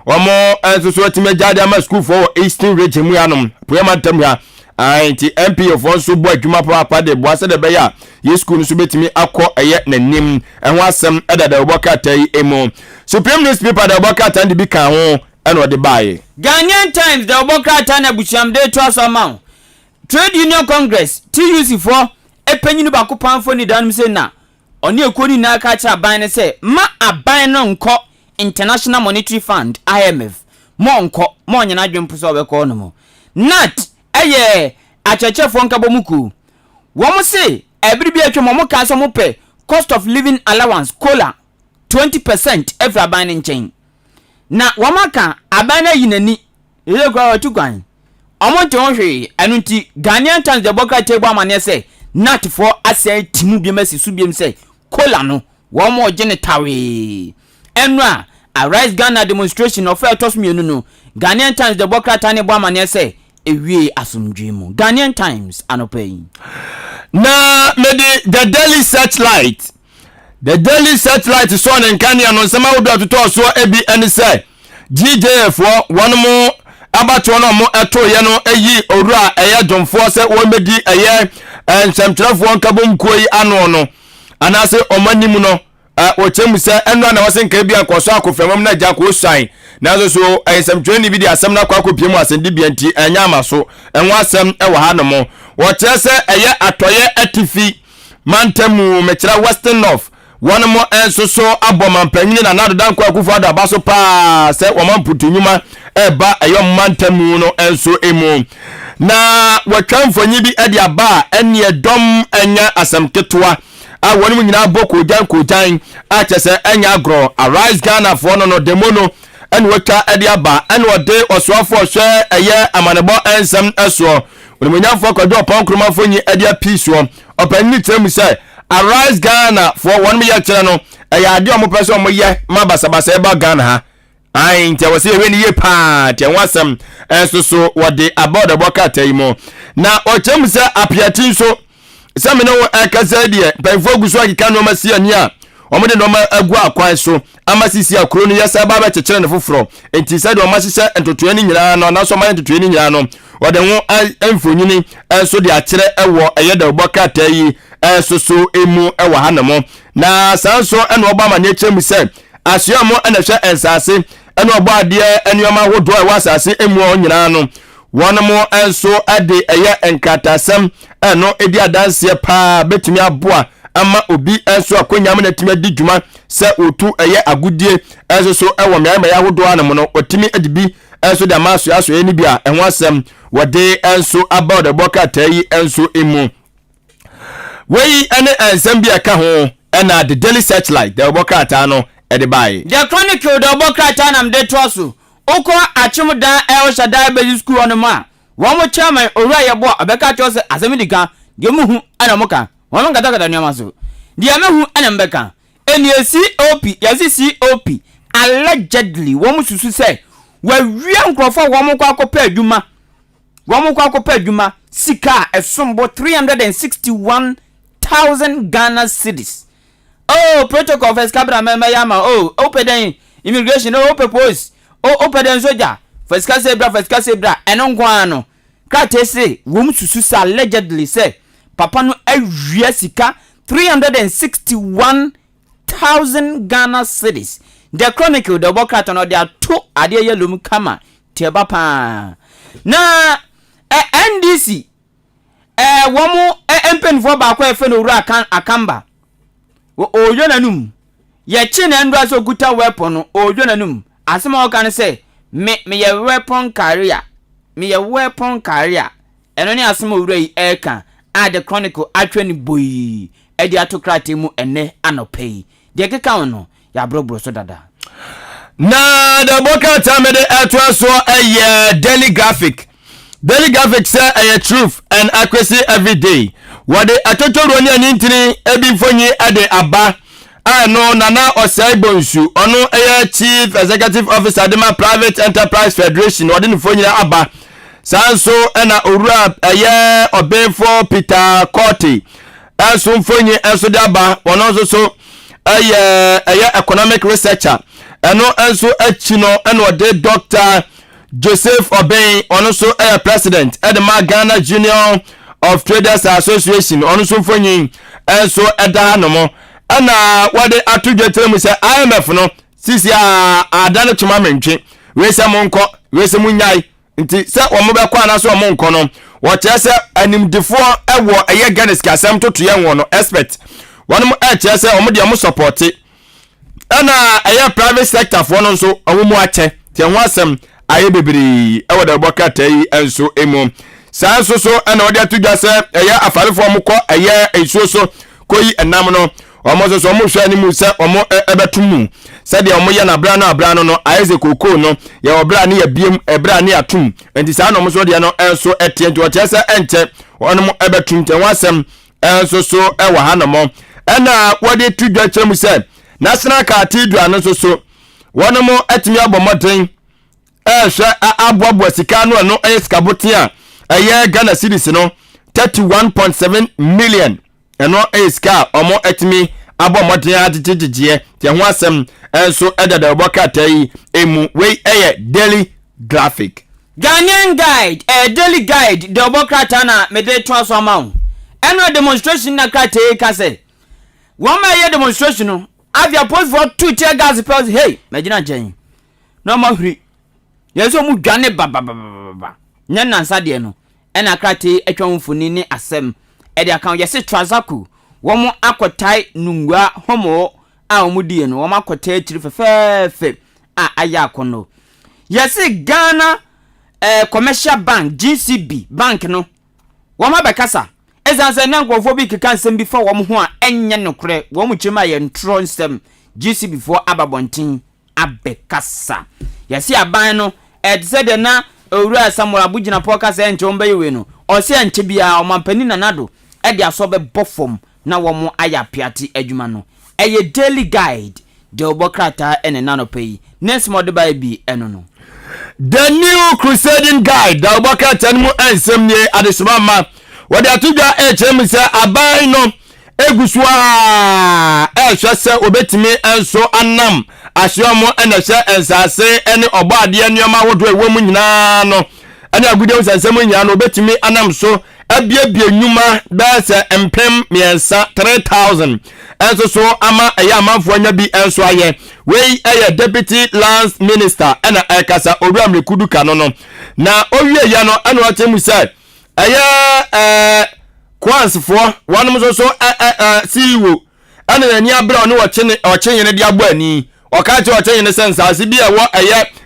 omo enso so atimi jade ama school for Eastern region mu anom poema tam ya anti MP of so bo adwuma papa de bo ase de be ya ye school so betimi akọ eye nanim enho asem edada obokata yi emu Supreme newspaper da obokata ndi bi kan ho eno de bae Ghanaian Times the obokata na buchiamde to asoma Trade Union Congress TUC for epenyinu ba kopanfo ni danum se na oni ekoni na ka cha ban ne se ma aban no nko International Monetary Fund IMF mo nko mo nyana dwempo so obeko no mo nat eye achechefo nka bomuku wo mo se ebiribi atwemo mo ka so mo pe cost of living allowance cola 20% every aban nchen na wo maka aban na yinani ele kwa otukwan omonte ohwe anunti Ghanaian Times the boka table amane se nat for ase timu bi masi su biem se cola no wo mo gene tawe enwa arise Ghana demonstration of etos mienu no Ghanaian Times the boka tane bo amane se ewie asumdwe mu Ghanaian Times anopay na mede the daily satellite so on Ahenkan no sama wo do to so ebi ene se GJF one mo abato no mo eto ye no eyi owura eye domfo se wo medi eye nsɛmtrɛfo nkabom koi ano no anase omanimu no o chemu se eno na wase nka bia nkoso akofamam na ja ko swan na so ayesam twani bi di asem na kwa akopiem asende bia nti anya amaso enwo asem e wa ha no mo wo chese eye atoye atifi mantamu mechira western north one mo enso so abomampanyin na nado dan kwa akufo ado abaso pa se wo mamputu nyuma ba eyo mantamu no enso emu na watwamfonyi bi ade aba ene dom enya asem ketwa a woni mu nyina boko jan a chese enya agro arise Ghana for no demono ene waka ade aba ene ode osoafo hwe eye amanebo ensem eso woni mu nyafo kodo ponkroma fonyi ade apiso opanni temu se arise Ghana for one me yakere no eye ade omo pese omo ye mabasabasa eba Ghana ha ai ntia wose we ni ye pa te wasem eso so wode about the boka tayimo na ochemu se apiatin so sami no akaza die panfo guso akika no masi ani a omode no ma agu akwan so amasisi akro no yesa ba ba chekere ne foforo enti sade o masise entoto ani nyira no na so ma entoto ani nyira no wode ho emfonyini so de akere ewo eyeda boka tayi so emu ewo hanamo na sanso ene oba ma ne chemu se asiamo ene hwe ensase ene oba ade enuoma hodo ewo asase emu o nyira no wonmo enso ade eye enkatasem eno edi adanse pa betumi aboa ama obi enso akonyam na timi adi dwuma se otu eye agudie enso so ewo meama ya hodo anamo no otimi adibi enso de amaso aso eni bia enho asem wode enso about the boka tayi enso emu wei ene ensem bia ka ho ena the daily searchlight the boka ta no ede bai the chronicle the boka ta nam de toaso oko achimda el shadai be school on ma wo mo chairman owura ye bo abeka cho se asemidika de mu hu ana moka wo mo ngata gada nyama so de amehu ana mbeka eni COP yazi COP allegedly wo mo susu se wa wia nkrofo wo mo kwa akopa adwuma wo mo kwa akopa adwuma sika esombo 361,000 Ghana cedis. Oh, protocol first cabra mema yama. Oh, open immigration, oh, propose. Oh, open soldier. First case bra. Enon kwano. Krate say, wom susu allegedly say, papa no ewia sika 361,000 Ghana cedis. The chronicle the book no there two ade yelum kama tieba pa. Na NDC womu empenfo ba kwa efe no wura akamba. Oyo nanum ye chi na ndwa so guta weapon no oyo nanum asema o kan say me ye weapon carrier eno ni asema wura yi eka the chronicle atwani boy e di atokrate mu ene anopei de keka no ya brobro so dada na the boka tamede atwa so daily graphic say a truth and accuracy every day. What the atotoro ni antini ebi mfonyi ade aba no nana osai bonsu ono chief executive officer Adema Private Enterprise Federation wadi mfonyi aba sanso na owura obefo Peter Korti enso mfonyi enso de aba ono so economic researcher eno enso achino eno ode Dr. Joseph Obey also president Edema Ghana Junior of Traders Association also fonyin so eda no ana wade atudwetele mu se IMF no sisi adane tuma mentwe we se monko we se munyai nti se omo be kwa na so omo nko no wo chese animdifo ewo eye Ghana skasem toto ye won no expert wonum chese omo de omo support ana eye private sector for no so omo mu ache te ho asem aye bebiri ewo da boka tai enso emu sanso so ana odi atudwa se eye afarefo mo ko eye enso so koyi enam no omo so mo hwa ni mu se omo ebetumu se de omo ye na bra no aize koko no ye obra ne ya biem ebra ne atum enti sa no mo so de no enso etie nti o chese enche onom ebetum te wasem enso so ewa hanamo ana wodi tudwa chemu se national cathedral no so wonom etimi abomoden hwe aboabo sika no eskabotia Ghana cedis no 31.7 million eno eska omo etimi abomoden ajejeje te ho asem enso edada boka tai emu we daily graphic Ghanaian guide daily guide the boka na mede to so amount eno demonstration na krate ka say One may hear demonstration. No, have your post for 2 tear gas pills. Hey, Majina Jane. No more free. Yes, so much Johnny Baba. Nyan Sadia no. And a crate a funini asem. Eddie account yes, Trazaku. One more aquatai nungwa homo. Our mudian, one more cottage for fair fip. Ayakono. Yes, Ghana commercial bank, GCB bank no. Wama bekasa. Ezanse nankofo bi keka nsem before wo ho a enye nokre wo mu chima ye ntro nsem GCB before ababontin abekasa. Yesi aban no edse de na owura Samuel Abugina podcast enchombe yewe no. Ose enche bia o mampani nanado e de aso be bofom na wo mu aya piati adwuma no. Eye daily guide de obokrata ene nanopai. Next mode by bi eno no. The new crusading guide da obokrata nmu ensem ne adesoma what they are to do say abai no egusua hwese obetimi enso anam ahyomo enhye ensase ene obade anuama wodo ewom nyina no ene agude ensasem nyina no obetimi anam so abiebie nyuma bese empem miensa 3000 enso so ama eya amanfo anya bi enso aye we deputy lands minister ena ekasa oruamre kuduka no na owie ya no ene watemu say kwans for one so CEO ana ni abra no oche ne dia gbo ani oka che oche ne sense ase bi e wo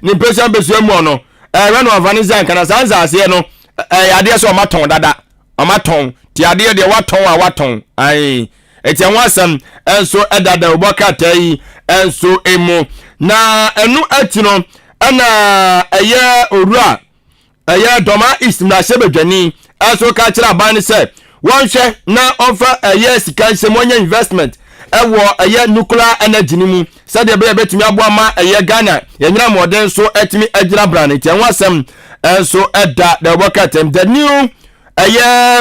ni person besu amu no we no vanizan kana sansa ase no ade so maton dada maton ti ade de waton ai eti anwasam enso edada oboka tai enso emu na enu ati no ana orua doma east na sebedwani aso ka kira ban se won hwe na offer sika semonya investment ewo nuclear energy ni mu se de be betimi aboama Ghana yenyina modern so etimi agira brand ti anwasem enso eda the workatem the new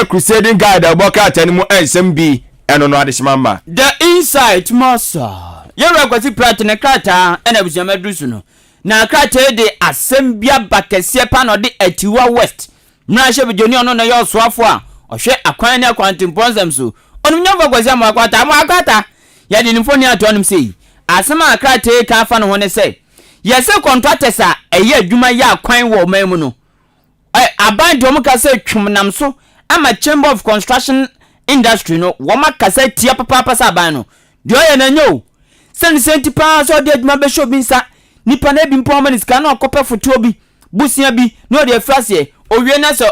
crusading guide the workatem mu ensem bi eno no adeshimamba the insight masa yewe kwati platinum krata ena busiamedusu no na krata de asem bia bakese pa no de atiwa west na she bejoni ono na yo soafo a ohwe akwan ne akwantimponsem so onu nyamva kwasi amakwata ya de nfoni atonim sei asema akrata ka fa no ho ne sei yese contractors a eye adwuma ya akwan wo mamu no aban de omuka se twumnam so ama chamber of construction industry no wo makasa tia papa sa aban no de oye na nyo senti pa so de adwuma be show binsa nipa na bi mpoma ni sika na okope foto bi busia bi no de frase owie na so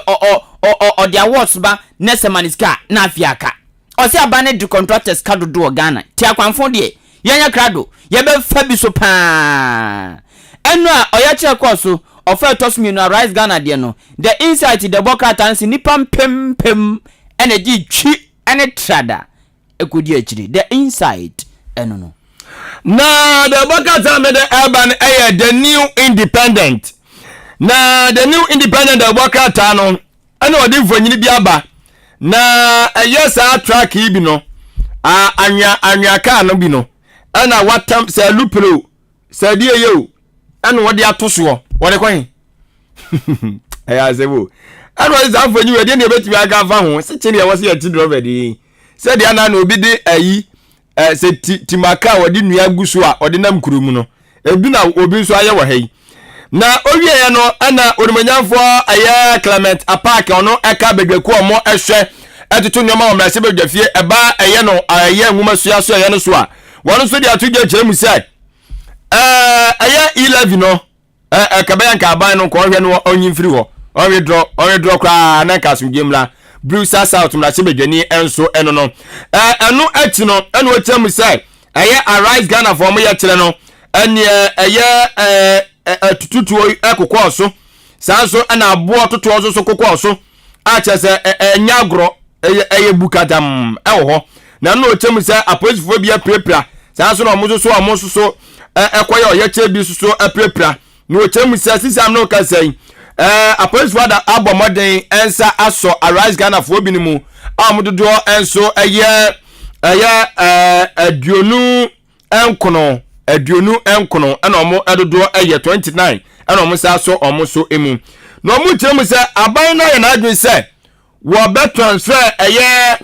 o de awards ba na se maniska na afiaka o se abane de contractors ka dodo Ghana ti akwanfo de yenya krado ye be fa bi so pa eno a oya che koso ofa tosmi no rise Ghana de no the insight the boka tansi nipa pem energy twi ene trada ekodi akiri the insight eno no na the boka me the urban the new independent na the new independent the boka ta no ene odi mfonyini bi aba na yesa track bi no anwa ka no bi no ena watam se lupro se die yo ene wodi atoso wode kwan azebo ene wodi za mfonyi we de ne betimi aga fa ho se chiri e wose ya tidrover di se dia na obi de ayi se timaka wodi nua guso a wodi nam kurumu no ebi na obi so aye wo hei na owie ya no ana onimanyafo aya Clement Apark ono eka begweku omo ehwe etutu nyoma o mrase bedwafie eba eye no aya nwuma so so eye no so a wono so dia tugye kyeremu sai aya 11 no kabayan ka aban no ko hwe no onyimfiri ho onwe draw kwa na ka sumgemla blue south mrase bedwani enso eno no eno ati no eno kyeremu sai aya arise Ghana for mo ya kyere no ene aya tutu ekokọ so sanso ana abo tutu so kokọ so a chese nyagro eye bukadam ewo na no chem se aposifo bia prepra sanso na omuso so omuso so ekoye oye bi so prepra no chem se sisam no ka sei aposifo da abomoden ensa aso arise Ghana for bi ni mu amudodo enso eye aduonu enkono ana omo edodo eye 29 ana omo sa so omo so emu no omo kyeremu se aban na ye na adwen se wo be transfer eye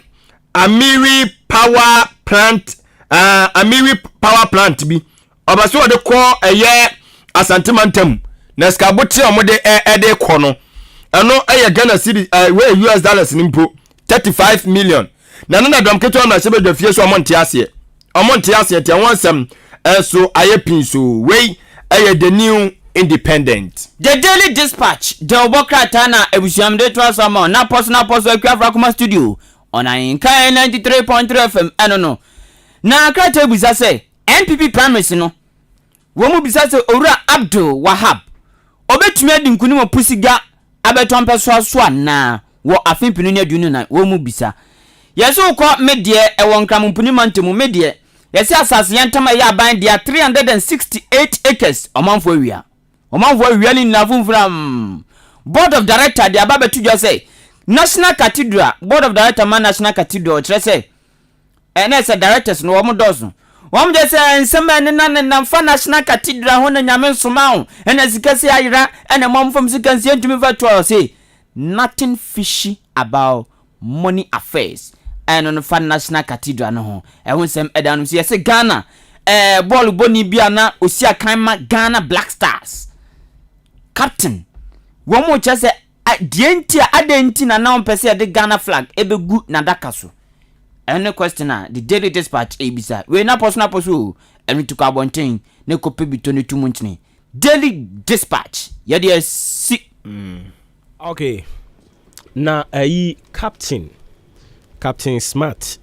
Amiri power plant Amiri power plant bi obaso de ko eye asantemantam na skabote omode de ko no eno eye Ghana city we US dollars nimpo 35 million na no na dom keto na sebe dafie so omonte ase te wonsem so aye pinso we eye the new independent. The Daily Dispatch the obokrata na ebusiamde to asama na post akwa kuma studio on Ahenkan 93.3 FM no na krata ebusa say NPP primaries no wo mu bisa say Owura Abdul Wahab obetumi adi nkunim opusiga abeton so na wo afimpinu ne adunu na wo mu bisa yeso ko medie e won krampuni mantemu medie yesi asase yentama ya ban dia 368 acres omanfo awia ni navumfram board of director dia babetu jo say National Cathedral board of director man National Cathedral say na say directors no wo dozo wo je say nsema ne na fa National Cathedral ho na nyame nsoma ho na sikasi ayira na momfam sikansi entumi virtual say nothing fishy about money affairs and on fa National Cathedral no ho nsem edan so say Ghana ball boni bia na osia kan ma Ghana Black Stars captain wo mo che say dientia adenti na na ompese de Ghana flag ebegu na dakaso. Any question the Daily Dispatch ebisa we na poso emi to kabonten ne kope bitoni tumuntini Daily Dispatch ye dey si okay na captain smart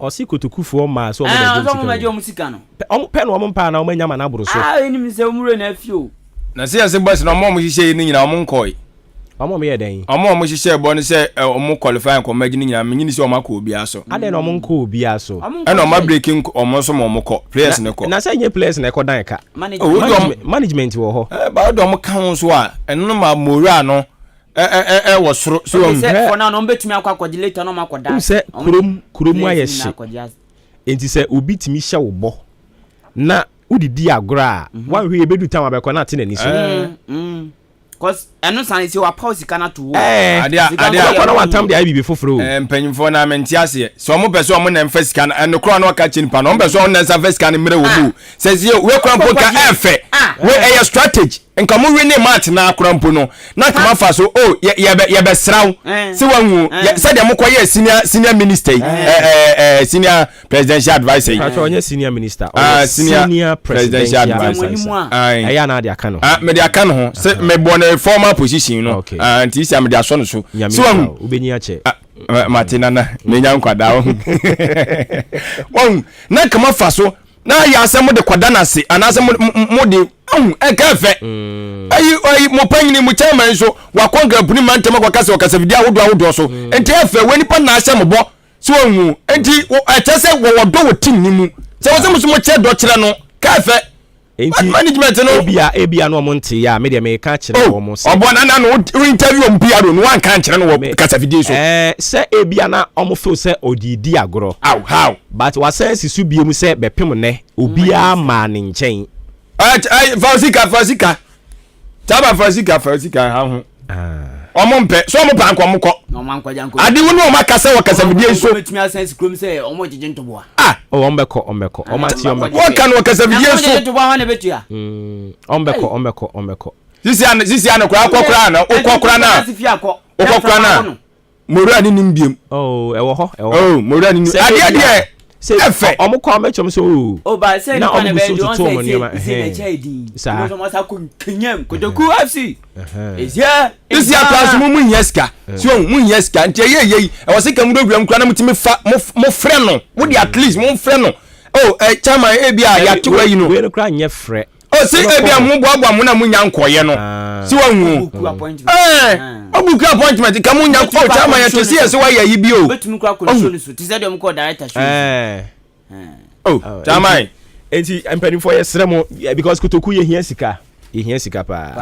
osi kotokufu ma so o musika no pen o mpa na o manyama na buru so enim se omure na afio na se yase boss na mo hihye ni nyina mo nkoi omo me yeden omo hihye bo ne se omo qualify ko magini nyina menyini se omo ko obi aso ade na omo nko obi aso na omo breaking omo so mo ko players ne ko na se nye players ne ko dan ka management wo ho ba do omo kan so a eno ma mora no wo soro so for now no betumi akwa later no makoda se kurom ayehye enti se obi timi hye wo bo na udidi agora wan hwe ebedu tam abekọ na ate nani so cause eno san si wa pause kana to ade na wa tam de IBB foforo mpanyimfo na menti ase so mo pese mo na mfa sika na eno kro na waka chinipa no pese on na mfa sika na mere wo mu se si we krampo ka efe we a strategy nka mo wini match na krampo no na kama fa so ye be sraw se wanwu se de mo koye senior minister senior presidential advisor acho onye senior minister senior presidential advisor aya na de aka no me de aka no ho se me bo na former position no anti isi am de aso no so se wanwu ubeni ache Martina na menya nkwada wo na kama fa so na ya asem de kwada na se anase mo de kafe ayi mo panyini mu chairman so wakonga buni mantema kwa kasa vidia wodo so enti afa wani pa na asem bo so onwu enti atese wo do wo tin ni mu se wo se mo che do kire no kafe enti management no ebia no mo nte ya me de me ka kire wo mo se obo na no interview mo bia do no wan ka kire no wo kasa vidia so se ebia na omo feel se odidi agoro how but wa sense su biem se bepem ne obia ma ne nchen Fasika. Taba Fasika ha ho. Omo mpe, so omo pa nko mko. No manko janko. Ade wonu o makasa wakasa bidie so. Betumi asense krom se omo jeje ntoboa. Ombeko. Omati ombeko. What wakasa bidie so. Jeje ntoboa ha na betua. Ombeko. Sisi ana kwa akokora na, okokora na. Okokora na. Mora ni nimbiem. Ewo ho. Mora ni. Ade efe omukọ mechom so ba say na na be do so on say na chedi so mo sa ko kenyam ko do ku FC is here isi atras mu nyeska so mu nyeska ntie ye e wo se kam do wiam kra na mutimi fa mo frɛ no wo di at least mo frɛ no chama bia ya tuwa yi no we no kra nye frɛ se bia mo boabo mo na mo nya nkoye no si wanwu obuku appointment ka mo nya ko chama ya to si ese wa ya yi bi o betumi kra ko so ti say dem ko director show chama enti empany for yesre mo because kotoku ye hia sika pa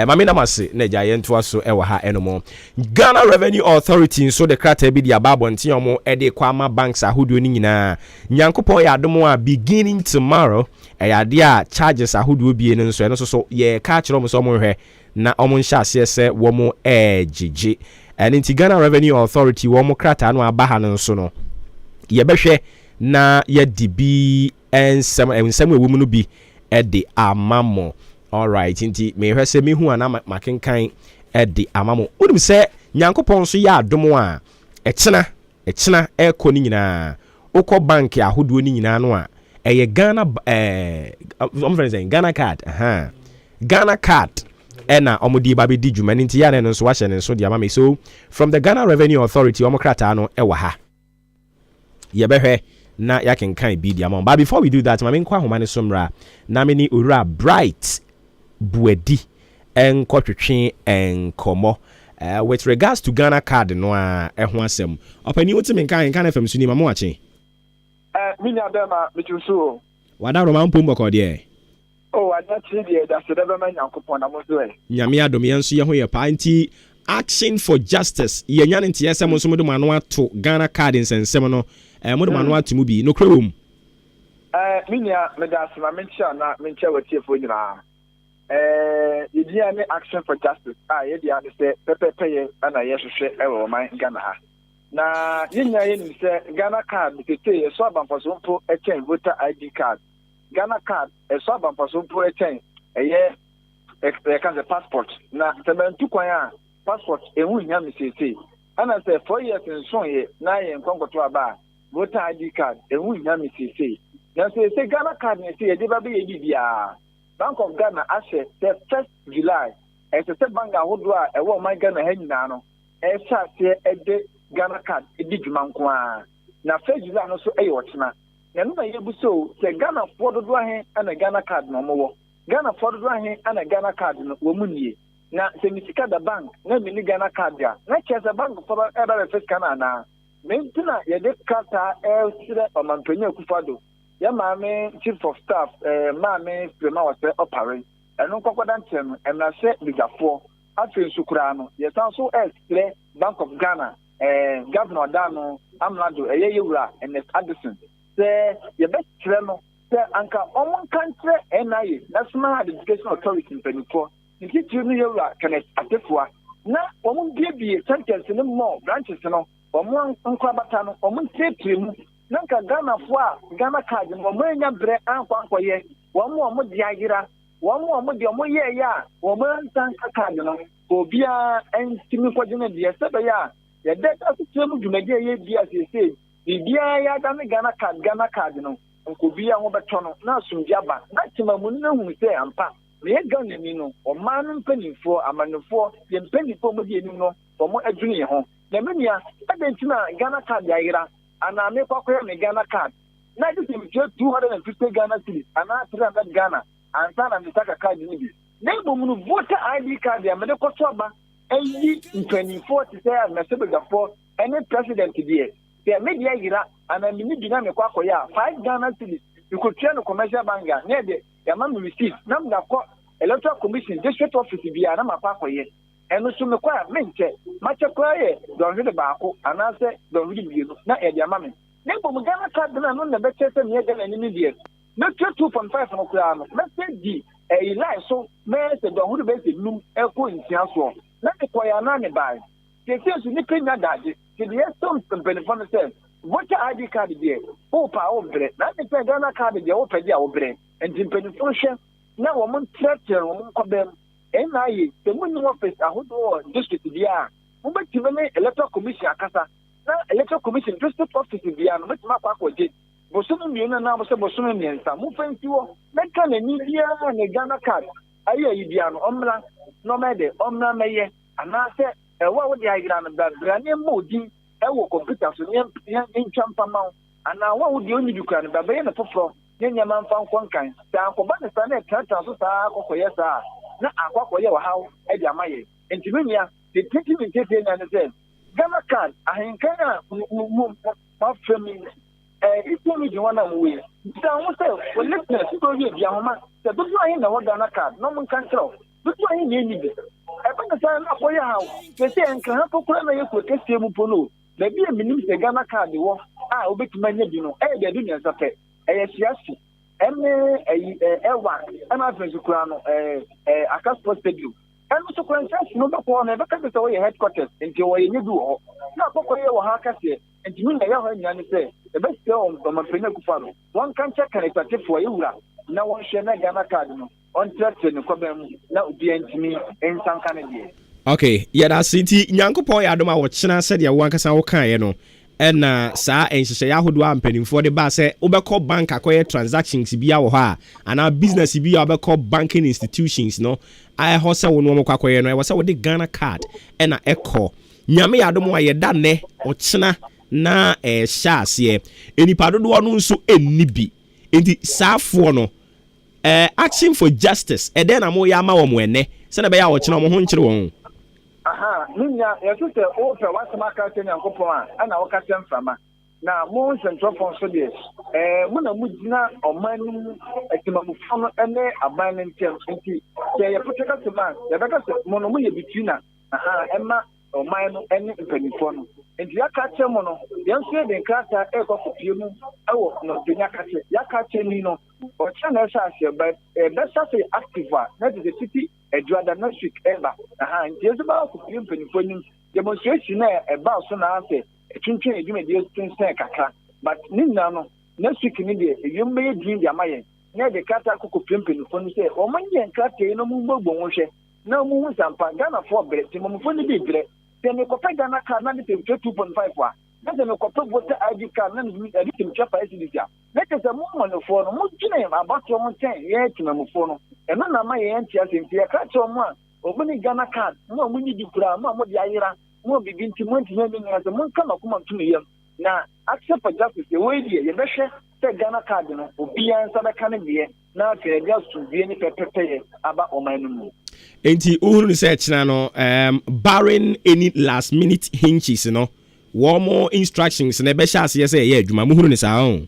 mame na mase na ja ye ntoa so e wa ha enomo Ghana Revenue Authority so the krata bi dia babon ti omo e de kwama banks ahodo ni nyina nyankopon ya adom a beginning tomorrow ya de a charges ahodo bi ne nso so ye ka kire omo so omo hwe na omo nsha ase se womo ejiji and in Ghana Revenue Authority womo krata no aba ha no so no ye behwe na yɛdi bi nsɛm ɛwɔ mu no bi ɛde amamo. All right, nti me hwɛ sɛ mehu ana makenkan ɛde amamo. Wonim sɛ Nyankopɔn so yɛ adom a ɛkyena ɛkɔ ni nyinaa. Wokɔ bank ahodoɔ ni nyinaa no a ɛyɛ Ghana card. Ghana card ɛna ɔmode ba bɛdi dwuma no nti yɛ ne no nso wahyɛ ne nso de ama me. So from the Ghana Revenue Authority ɔmo krataa no ɛwɔ ha. Yɛbɛhwɛ na yakenkan bi di ama. But before we do that, ma me nkɔ ahoma ne so mmra na me ni owura Bright Buedi enkɔtwetwe enkomo with regards to Ghana card no a ɛho asɛm. Ɔpani wote me nkan FM so ni ma mo ache. Minya dema michuso. Wada Roma mpom bɔkɔ de. Oh, adachi de da se deba ma Nyankopɔn na mo so e. Nyame adom yɛn so yɛ ho yɛ pa nti action for justice yɛnya ne ntia sɛ mo so mo de mano ato Ghana card nsensɛm no mo de mano ato mu bi no krawom. Minya me da se ma mencha na mencha watiefo nyina. Yɛdia ne action for justice yɛdia ne sɛ pɛpɛpɛyɛ ana yɛhwehwɛ ɛwɔ ɔman Ghana ha na yɛnya yɛnim sɛ Ghana card tete ɛso abamfaso mpo ɛkyɛn voter ID card. Ghana card ɛso abamfaso mpo ɛkyɛn ɛyɛ ɛka sɛ passport na sɛmɛntu kwan a passport ɛhu nya me sese ana sɛ 4 years nso yɛ na yɛ nkɔnkɔto aba voter ID card ɛhu nya me sese na sɛ Ghana card ne sɛ yɛde ba bɛyɛ bibia Bank of Ghana ashe the 1st July as a bank ahodo a ɛwɔ man Ghana ha nyinaa no ɛhyɛ aseɛ ɛde Ghana card ɛdi dwuma nko a na 1st July no so ɛyɛ ɔkyena na no na yɛbu so sɛ Ghana fo dodo ahe ana Ghana card no mo Ghana fo dodo ahe ana Ghana card no wo mu nie na sɛ misika da bank na mini Ghana card a na kyerɛ bank fo ɛba bɛ fiska na na mentina yɛde kata ɛsrɛ ɔmanpanyin Akufo-Addo ya maame chief of staff maame prema wase opare eno kokoda ntem emrase bigafo afi nsukura no yesan so explain Bank of Ghana governor Dano Amlado eyewura Ernest Addison say ye best no say anka omon kantre NIA National Education Authority penifo nti tiri yewura Kenneth Atefua na omon biebie sentence no more branches no omon nkwabata no omon tepiremu nanka Ghana fo Ghana card mo manya bre ankwankoye wo mo de agira wo mo de mo ye ya wo mo ntan card no obia entimi kwagene de sebe ya ye de ta tuemu dwumade ye bia sese bibia ya Ghana card no nko bia ho beto no na asumdia ba na timamu na hu se ampa me ye Ghana ni no o man mpanifo amanofo ye mpanifo mo de enim no mo adwune ho na menua adentina Ghana card agira ana me kwakoya me Ghana card na this is 250 Ghana cedis ana 300 Ghana ansa na mitaka card ni bi na ibomunu voter ID card ya me de koto aba ayi 24 to say na sebegafo any president there the media yira ana mini dina me kwakoya 5 Ghana cedis ikotua no commercial bank na de ya ma me receipt na me da ko electoral commission district office bia na mapakoye eno so me kwa menche mache kwa ye donhwe baako anase donhwe bienu na e dia mame na bom Ghana card na no na beche se me Ghana ni die na 2.5 no kwa no na se di e line so me se donhwe be se num e ko ntia so na e kwa ya na ne bai se se ni penya daje se die some benefit se voter ID card die o pa o bre na ne pe Ghana card die o pe dia o bre enti benefit hwe na wo mon tractor wo mon kobem NIA the money office ahodo district dia mo betime me electoral commission akasa na electoral commission district office dia no betima kwa kwaje bosono mienu na mo se bosono miensa mo fanti wo meka na ni dia na Ghana card ayi ayi dia no omra no mede omra meye anase ewa wo dia agira no bra ne modin ewo computer so ne ntwampa ma ana wa wo dia onyi dukura no baba ye na foforo ne nyama mfa nkonkan ta akoba ne sa na tractor so sa akokoye sa na akwakoye wa hawo e di amaye entimenia the 2020 na ne Ghana card Ahenkan a ma frame ito mi di wana muwe ta wo se wo listener si go ye bia homa se do ahin na wo Ghana card no mun kan tro do ahin ye ni bi e ba sa na koye hawo se enkan ha kokura na ye ko kese mu pono na bi e minim se Ghana card wo a obetuma nya bi no e de dunia sape e ye siasi ewa ana fensu kura no Akasport Stadium eno so kura nsa no be ko na be ka se wo ye headquarters nti wo ye nyedu ho na akoko ye wo ha ka se and you know you say the best on my friend Kufano. One can check and it's for you. Now one share Ghana card on threaten the problem now be me in some kind of year. Okay, yeah, city Nyankopon ya adoma wo chena said ya wankasa wo kan ye no na saa enhyehyɛ yahodo a mpanimfoɔ de ba sɛ wobɛkɔ bank akɔyɛ transactions bia wɔ hɔ a ana business bia wobɛkɔ banking institutions no ayɛ hɔ sɛ wo no wɔkɔ akɔyɛ no ɛwɔ sɛ wode Ghana card ɛna ɛkɔ nyame yɛ adom a yɛda nnɛ ɔkyena na ɛhyɛ aseɛ enipa dodoɔ no nso enni bi enti saafoɔ no action for justice ɛdɛn na mo yɛ ama wɔ mo ɛnɛ sɛ na bɛyɛ a ɔkyena mo ho nkyere wɔn. Ninya, yes, sir, open what's my carton and coupon, and our carton from now, most and drop on so this. Muna Mudina or mining at the Mamufano and a mining term. They are put us to man, the better monomoly between us. Emma or mine any penny. And Yakacha mono, the answer in Kata echo for you. Oh, no, the Yakacha Nino or China Sasia, but that's a active one, that is the city. A drug next week ever. And just about to be demonstration about soon after a chinching you may be a but Nino next week in India, you may dream the Mayan. Near the Kata Coco Pimpin, when you say, oh, my young cat, no more bonche, no moons and Pagana for bread, Timon for the big bread. Then the Copagana card 2.5. That's a copper water ID card, and a victim chopper is this year. That is a moment of phone, most name about your own 10 years to Mamophone. And none of my aunties in the catch on one, or many Ghana card, more money to Kura, more the Ira, more begin to want to as a month come up to me. Now, accept for justice the way you measure, say Ghana card, or be answered a Canadian, now fair just to be any pepper about my name. Enti uhuru research na no barring any last minute hinges no one more instructions na be sha ase say ye adwuma muhuru ni sa ho.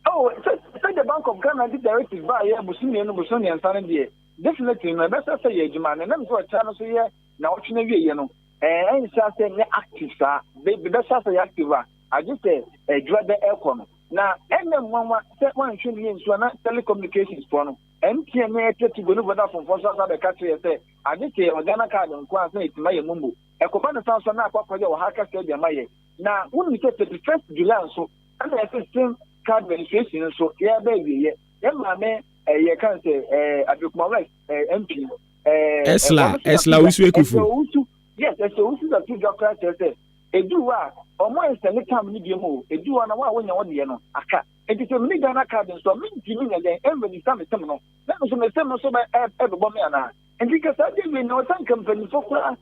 Oh, so the Bank of Ghana did directive by ya busumi no busoni ansane de definitely no be say ye adwuma na nam so cha no so ye na otwena wie ye no en sha say ne active sa be sha say active I just say adwa de ekon na enem wanwa say wan hwe ni nso na telecommunications for no MTN na to go no boda from force the country say I just say Ghana card nko asa itima ye mumbo ekoba na sanso na akwakoje wo haka say de maye na wonu say 31st July so and the system card registration so yeah baby yeah ma me ye kan say Abikuma West MP Esla usu ekufu yes so usu that two doctor say eduwa omo install time ni bi mo eduwa na wa wonya wo de no aka enti so me Ghana card so me ntimi nya den every time no na so me sem so ba bo me ana enti ka sa de me no san company for kura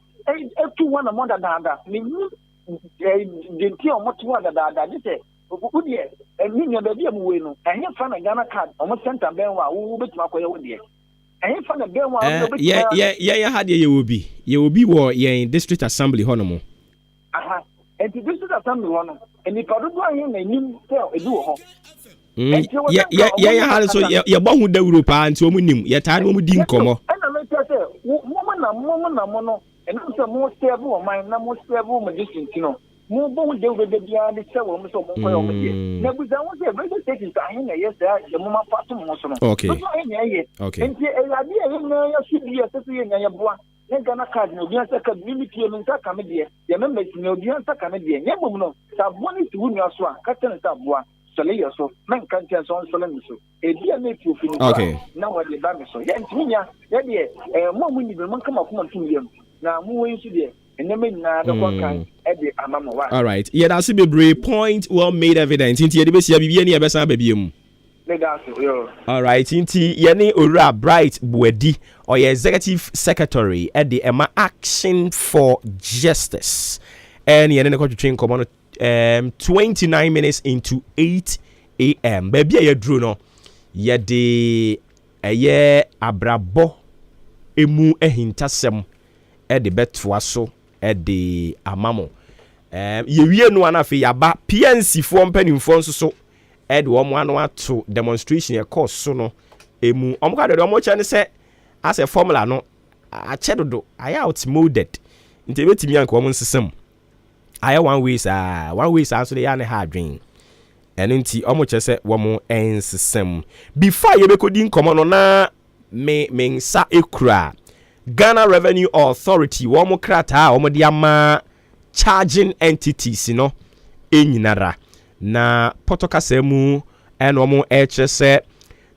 to one among the dada me the tia omo to one dada this who de me nya ba bi mu we no ehye fa na Ghana card omo center ben wa wo betima akoye wo de ehye fa na ben wa wo betima yeah ha de ye obi wo ye district assembly honomo aha and this is assembly one and if I do ahin na nim tell edu ho yeah ha so ye bo hu da Europe anti o mu nim ye ta no mu di nkomo na me say mo no and so mo serve o man na mo serve mo district no mo bo hu de bia de say wo mo so mo koyo mo die na buza wo say very station ta ahin na yes ya mo ma pato mo so no okay okay and ya bi ya na ya su bi ya so ye nya ya boa ne Ghana card no bia say community no nta ka me de ya members no bia nta ka me de nya bom no sa boni ti wu nwa so a ka tene sa boa sole ye so men kan ten so sole mi so e bia na ti ofini na wa de ba me so ya ntinya ya de mo mu ni be man kama kuma tum yam na mu wen su de eneme na de kwa kan e de amama wa all right yeah that's be brave point well made evident inti ye de be sia bibia ne ye be san ba biem. All right, inti yeni Ora Bright Buedi or your executive secretary at the Emma Action for Justice. And yeni ko train come on 29 minutes into 8 a.m. Baby ye drew no ye de eye abrabo emu ehintasem e de betwa so e de amamo. Ye wie no anafe yaba PNC fo mpanimfo nso so ed womo anu ato demonstration e course so no emu omka de omo che ne se as a formula no a che dodo aya outmoded nti betimi anka omo nsesem aya one way so de ya ne ha adwen eno nti omo che se womo ensesem before ye bekodi nkomo no na me nsa ekura Ghana Revenue Authority womo krata womo de ama charging entities no enyinara na potokasemu enomo ekyese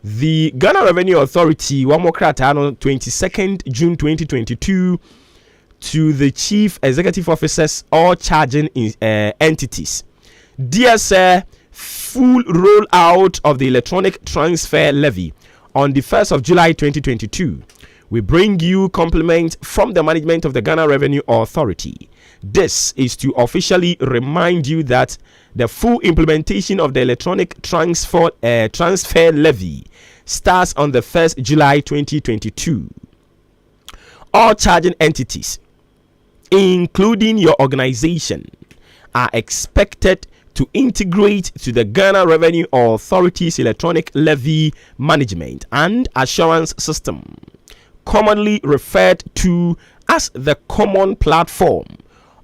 the Ghana Revenue Authority wamokrata no 22nd June 2022 to the chief executive officers all charging entities. Dear sir, full rollout of the electronic transfer levy on the 1st of July 2022. We bring you compliment from the management of the Ghana Revenue Authority. This is to officially remind you that the full implementation of the electronic transfer levy starts on the 1st July 2022. All charging entities, including your organization, are expected to integrate to the Ghana Revenue Authority's electronic levy management and assurance system, commonly referred to as the Common Platform,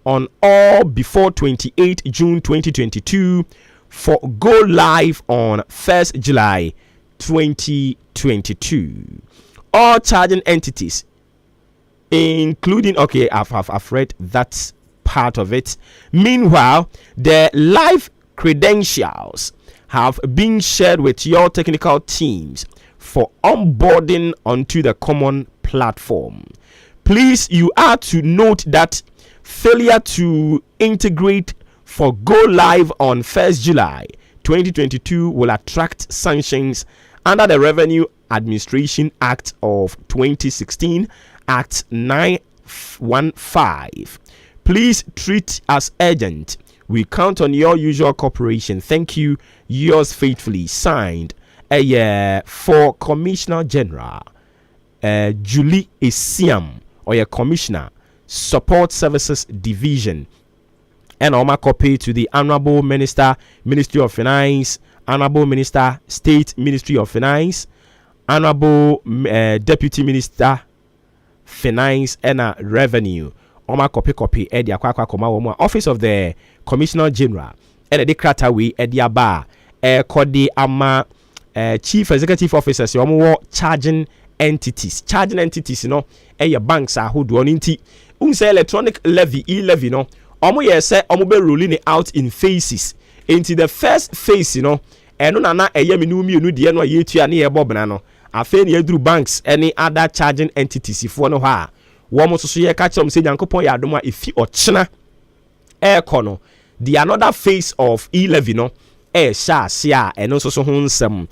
on all before 28 June 2022 for go live on 1st July 2022. All charging entities, including, okay, I've read that part of it. Meanwhile, the live credentials have been shared with your technical teams for onboarding onto the Common Platform. Please, you are to note that failure to integrate for go live on 1st July 2022 will attract sanctions under the Revenue Administration Act of 2016, Act 915. Please treat as urgent. We count on your usual cooperation. Thank you. Yours faithfully, signed for Commissioner General Julie Esiam, or your Commissioner, Support Services Division, and my copy to the Honorable Minister, Ministry of Finance, Honorable Minister, State Ministry of Finance, Honorable Deputy Minister, Finance and Revenue. Oma copy edi akwa koma wo Office of the Commissioner General and the Kratawi edi aba kodi ama Chief Executive Officers wo charging entities no your banks ahodo no nti unse electronic levy e-levy no omo ye say omo be rolling it out in phases. Into the first phase no eno na eyaminu mienu de no yetua na ye bobna no afa ne aduru banks any other charging entities ifo no ha womo so ye ka kyerem se nyankopon ya adom a efi ochena kono. The another phase of e-levy no sha sia eno so ho nsem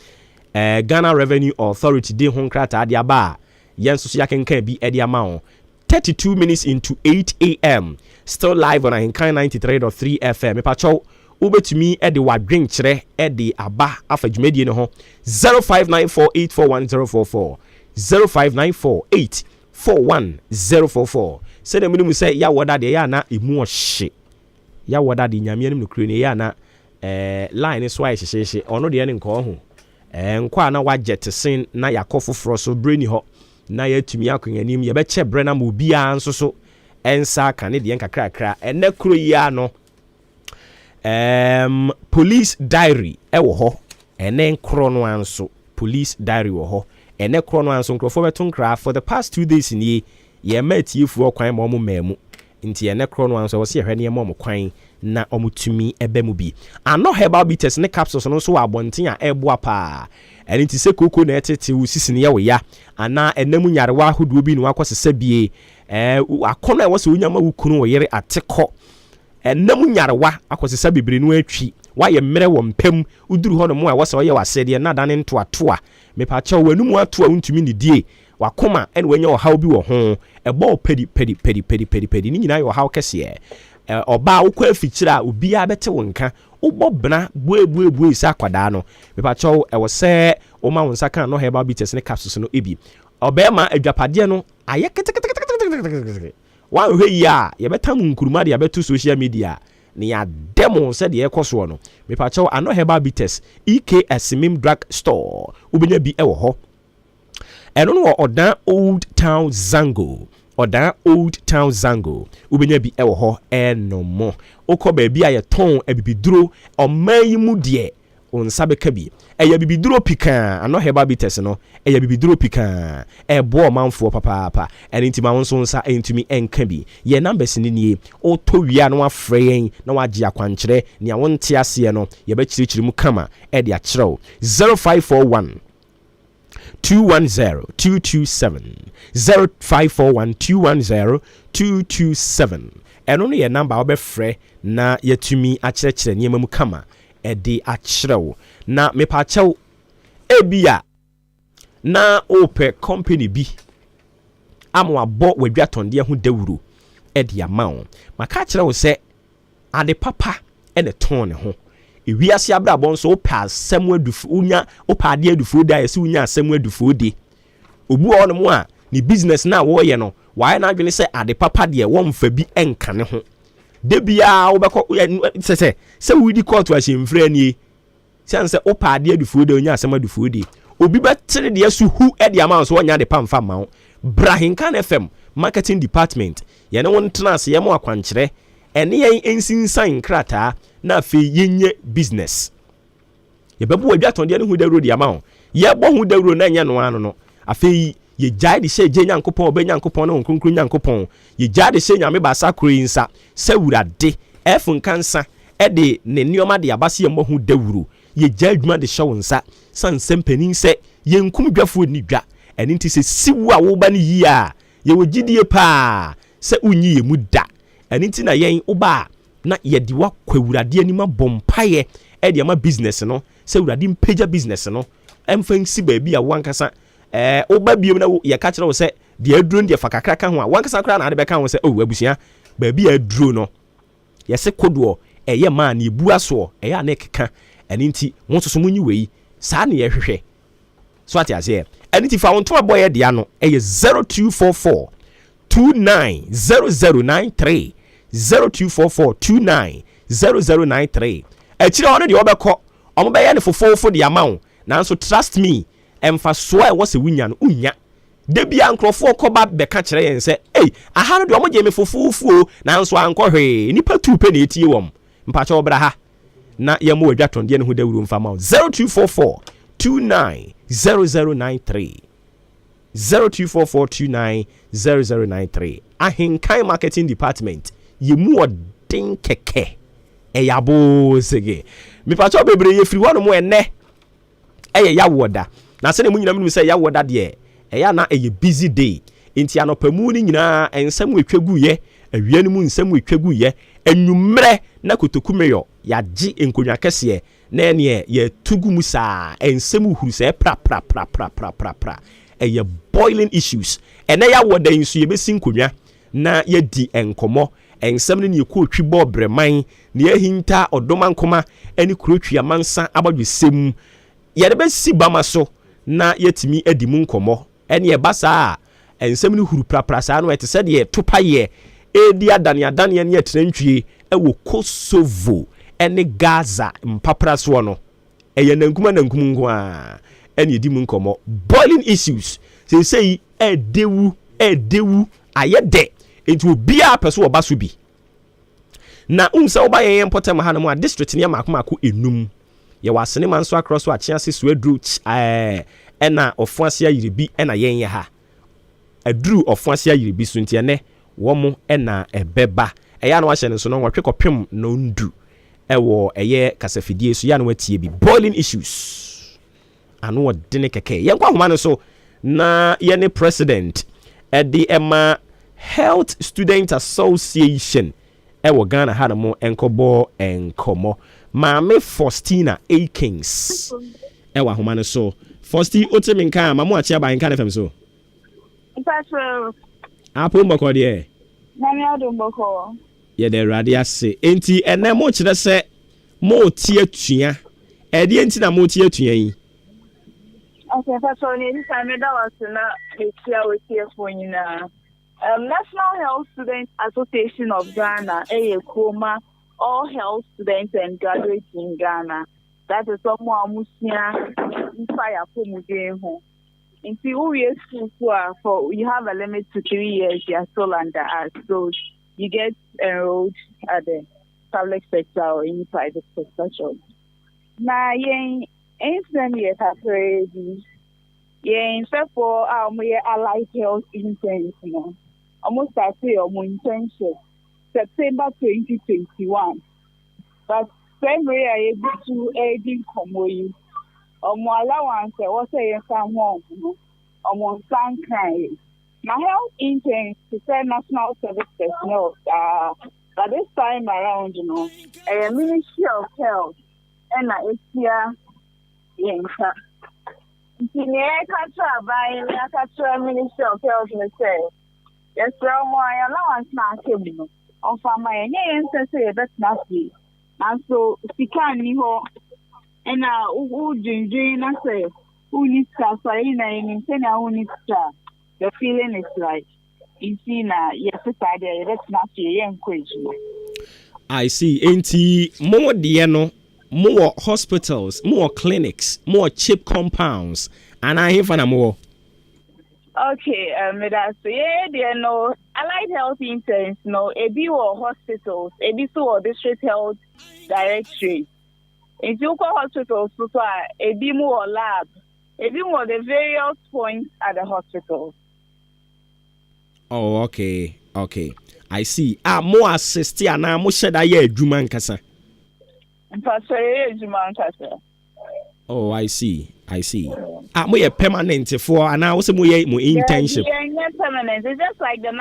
Ghana Revenue Authority de ho nkrata de aba yen so yakenka bi e de ama 32 minutes into 8 a.m. still live on Ahenkan 93.3 FM. Mepacho ubetumi e de wadwen kire e de aba afa dwumadie no ho 0594841044 0594841044. Say the minimum say ya woda de ya na emu ohye ya woda de nyame anim no kure ne ya na line so aye hye ono de ne nko ho nkwa na wajet sin na yakofoforo so breni ho na yatumi akonyanim ye be che brena ma obia nso so ensa ka ne de nkakrakra ene kuro ya no police diary wo ho ene nkro no anso police diary wo ho ene kro no anso nkrofo betonkra for the past 2 days ni ye matiefu okwan ma omo mamu nti ene kro no anso wo se hwe ne ma omo kwan na omutumi ebe mu bi ano herbal bitters ne capsules no so wa abonten a eboa pa ene nti se koko na etete usisi ne ye wo ya ana enamu nyarewa hodo bi no akosesa bie akono e wo se onyama wukunu wo yere ateko enamu nyarewa akosesa bebre no atwi wa ye mmere wo mpam uduru ho no mo a wo se wo ye wasede na dane nto atoa mepa cha wanumu atoa untumi ne die wakoma ene wanya wo haw bi wo ho ebo pedi ni nyina yo haw kese oba ukwa fichira ubia bete wonka ubobna buebuebu isa kwada no mepacho ewo se o ma wonsa kan no herbal bitters ne capsules no ebi obema adwapade no aye ketekete wa hwe ya ye betam nkuruma de abeto social media ne ya demo se de ekoso no mepacho ano herbal bitters EKS Mim Drug Store ubenya bi ewo ho eno no odan Old Town Zango Oda Old Town Zango ubenya bi ewo ho enomo okọ ba bi aye ton abibiduro oman yi mu de on sabe kabi eya bibiduro pika ano heba bites no eya bibiduro pika ebo manfo papa ene ntima wonso nsa entumi enka bi ye numbers ni nie oto wia no afre yen na wagye akwankyere ne awonte ase no ye ba kyirikyiri mu kama e de akyerew 0541 210 227 0541 210 227 eno no ye number obefre na yetumi akyerɛkyerɛ niema mu kama edi akyerɛw na mepakyɛw ebia na ope company bi ama abo wadwatonde ho dawuro edi amawo maka kyerɛw sɛ ade papa ene ton ne ho ewiase abrabɔ nso opa asɛm adufu unya opa ade adufu da yɛse unya asɛm adufu de obu ɔno mu a ni business na wo yɛ no wae na adwene sɛ ade papa de wɔmfa bi enka ne ho de bia wobɛkɔ sɛ wudi court wa hyemfrɛ nie sɛ opa ade adufu de unya asɛm adufu de obi bɛtere de asu hu de ama so wonya de pamfa ma wo Ahenkan FM marketing department yɛne won trans yɛ mo akwankyerɛ ene yɛn ensinsan krata na fe yenye business yɛbɛbo wadwatonde ne hu dawuro de ama wo yɛbɔ hu dawuro na nya no ano no afei ye gyae de hyɛ gye nyankopɔn ɔbɛ nyankopɔn na nkonkron nyankopɔn ye gyae de hyɛ nyame baasa koro nsa sɛ wurade ɛfo nkansa ɛde ne nneɔma de abase yɛ mmɔ hu dawuro ye gyae adwuma de hyɛ wo nsa sansɛm panin sɛ yɛnkum dwafoɔ ni dwa ɛne nti sɛ siwu a woba ne yi a yɛwɔ gyidie paa sɛ unyi yɛ mu da ɛne nti na yɛn woba na yɛde wa kwawurade anim abɔmpaeɛ ɛde ama business no sɛ wurade mpagya business no ɛmfa nsi baabi a wankasa woba biom na yɛka kyerɛ wo sɛ deɛ aduro no deɛ fa kakra ka ho a wankasa koraa na ade bɛka ho sɛ abusua baabi a aduro no yɛse kodoɔ ɛyɛ maa ne ebu asoɔ ɛyɛ ane keka ɛne nti wo nso so munyi wei saa ne yɛhwehwɛ so ate aseɛ ɛne nti fa wo ntoma bɔ yɛ dea no ɛyɛ 0244 290093 0244 290093 akyire hɔ no deɛ wɔbɛkɔ ɔmo bɛyɛ ne fofofo de ama wo nanso trust me ɛmfa soa ɛwɔ sɛ wonya no unya de bia nkrɔfoɔ kɔba bɛka kyerɛ yɛn sɛ aha no deɛ ɔmo gye me fofofo nanso ankɔ hwee nipa tu pɛ na etie wɔm mpakyɛ wɔbra ha na yɛmo wadwatonde ne ho dawuro mfa ma wo 0244 290093 0244 290093 Ahenkan marketing department yemu odin keke eyabo sege mipacho bebre ye free one mo ene ya woda na se ne mu nyina mu se ya woda de eya na eye busy day enti anopamu ni nyina ensem etwagu ye awianu mu ensem etwagu ye anwumre na kotokumeyo ya gi enkonwa kese na ene ye tugu mu saa ensem huru se pra eye boiling issues ene ya woda nsu ye besi nkonwa na yedi enkomo ensem ne yekɔ otwibo breman ne yahinta odoma nkoma ani kurotwi amansa abadwesem ye de besi bama so na yetimi adi mu nkomo ene ye basa ensem ne huru praprasa no ete sɛ de topa ye edi adane ne atrantwie ɛwɔ Kosovo ene Gaza mpapra so no eye nankuma nko a ene edi mu nkomo boiling issues sei edewu ayede enti obia pese oba so bi na unsa oba yen potem ha no mu a district ne maako enum ye wasene man so across so achiase so adru ena ofuase ayiribi ena yen ye ha adru ofuase ayiribi so nti ene wo mo ena ebeba eya na wahye ne so no wotwe kopem no ndu ewo eye kasafidie so ya na watie bi boiling issues anu wodene keke yen kwa homa no so na yene president edi ema Health Student Association ewo Ghana ha mo enkobo enkomo Maame Faustina Akins ewa homa no so Fausti oteminka mamu achi aba Ahenkan FM so Pastor apo mboko de na me ado mboko ye de rade ase enti ene mo kire se mo tie atua ede enti na mo tie atua yi okay Pastor ni time da was na me tia we tie fo nyina National Health Students Association of Ghana, Kroma, all health students and graduates in Ghana. That is someone Musia fire for Mujeho. In theory, for you have a limit to 3 years, you are still under us. So you get enrolled at the public sector or in private sector. Na yen incident ye tatredi. Yen for allied health interns no. Almost started internship September 2021. But primary I able to aiding komoyi. Allowance was a someone san kind. My health interns to say national service personnel but this time around, a Ministry of Health and it's here in the Ministry of Health say yes, my allowance not came on for my ancestors that's not it. And so she can't and who doing I say who needs to say who needs to the feeling is like you see now yes that's not your question. I see. Ain't more diano, more hospitals, more clinics, more cheap compounds, and I have more. Okay, that's no allied health interns, no, a B or hospitals, a B or district health directory. If you call hospitals, a B more lab, a B more the various points at the hospital. Oh, okay. I see. More assist and I'm more sure that you're Juman Kasa. Oh, I see. More permanent for and also more internship. Yeah, permanent. It's just like the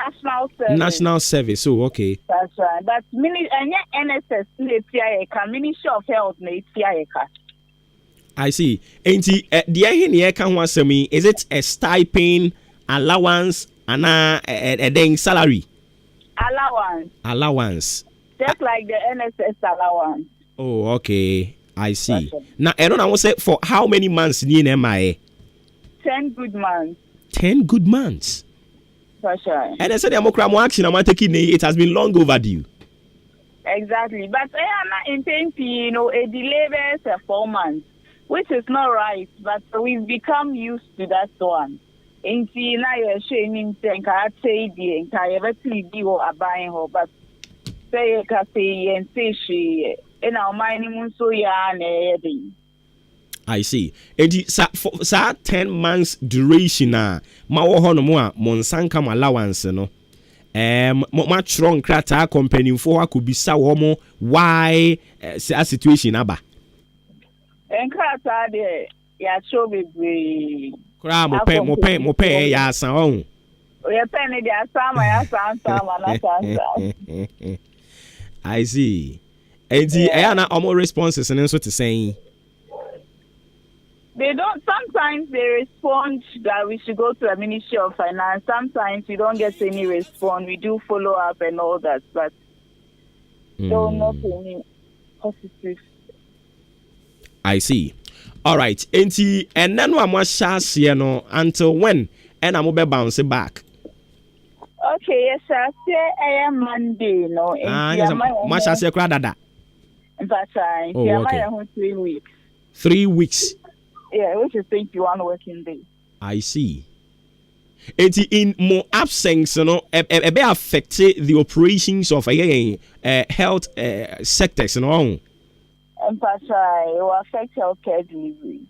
national service. Oh, okay. That's right. But NSS, Ministry of Health, I see. Ain't the is it a stipend, allowance, and a dang salary? Allowance. Just like the NSS allowance. Oh, okay. I see. Now, I don't know. Say for how many months in MIA? 10 good months. 10 good months. For sure. And I said, I'm taking it has been long overdue. Exactly. But I am not intending, a delay is 4 months, which is not right. But we've become used to that one. In now you're showing think I say the entire buying her, but say and say she in our mining so I see. And sa 10 months duration ma wo hono mo a monsanka allowance no ma tron krata company for akobisa wo mo why a situation aba enkrata de ya show be kra mo pay ya san on ya pen de asama ya san na I see. And the almost responses and so to saying they don't. Sometimes they respond that we should go to the Ministry of Finance. Sometimes we don't get any response. We do follow up and all that, but not any positive. I see. All right, and then one more chance, until when? And I'm gonna bounce it back. Okay, yes, I say I am Monday, no. Yes, much as you cried that. That's right. Okay. 3 weeks. 3 weeks. Yeah, which is 21 working days. I see. It in more absence, it may affect the operations of health sectors, And that's right. It will affect healthcare delivery.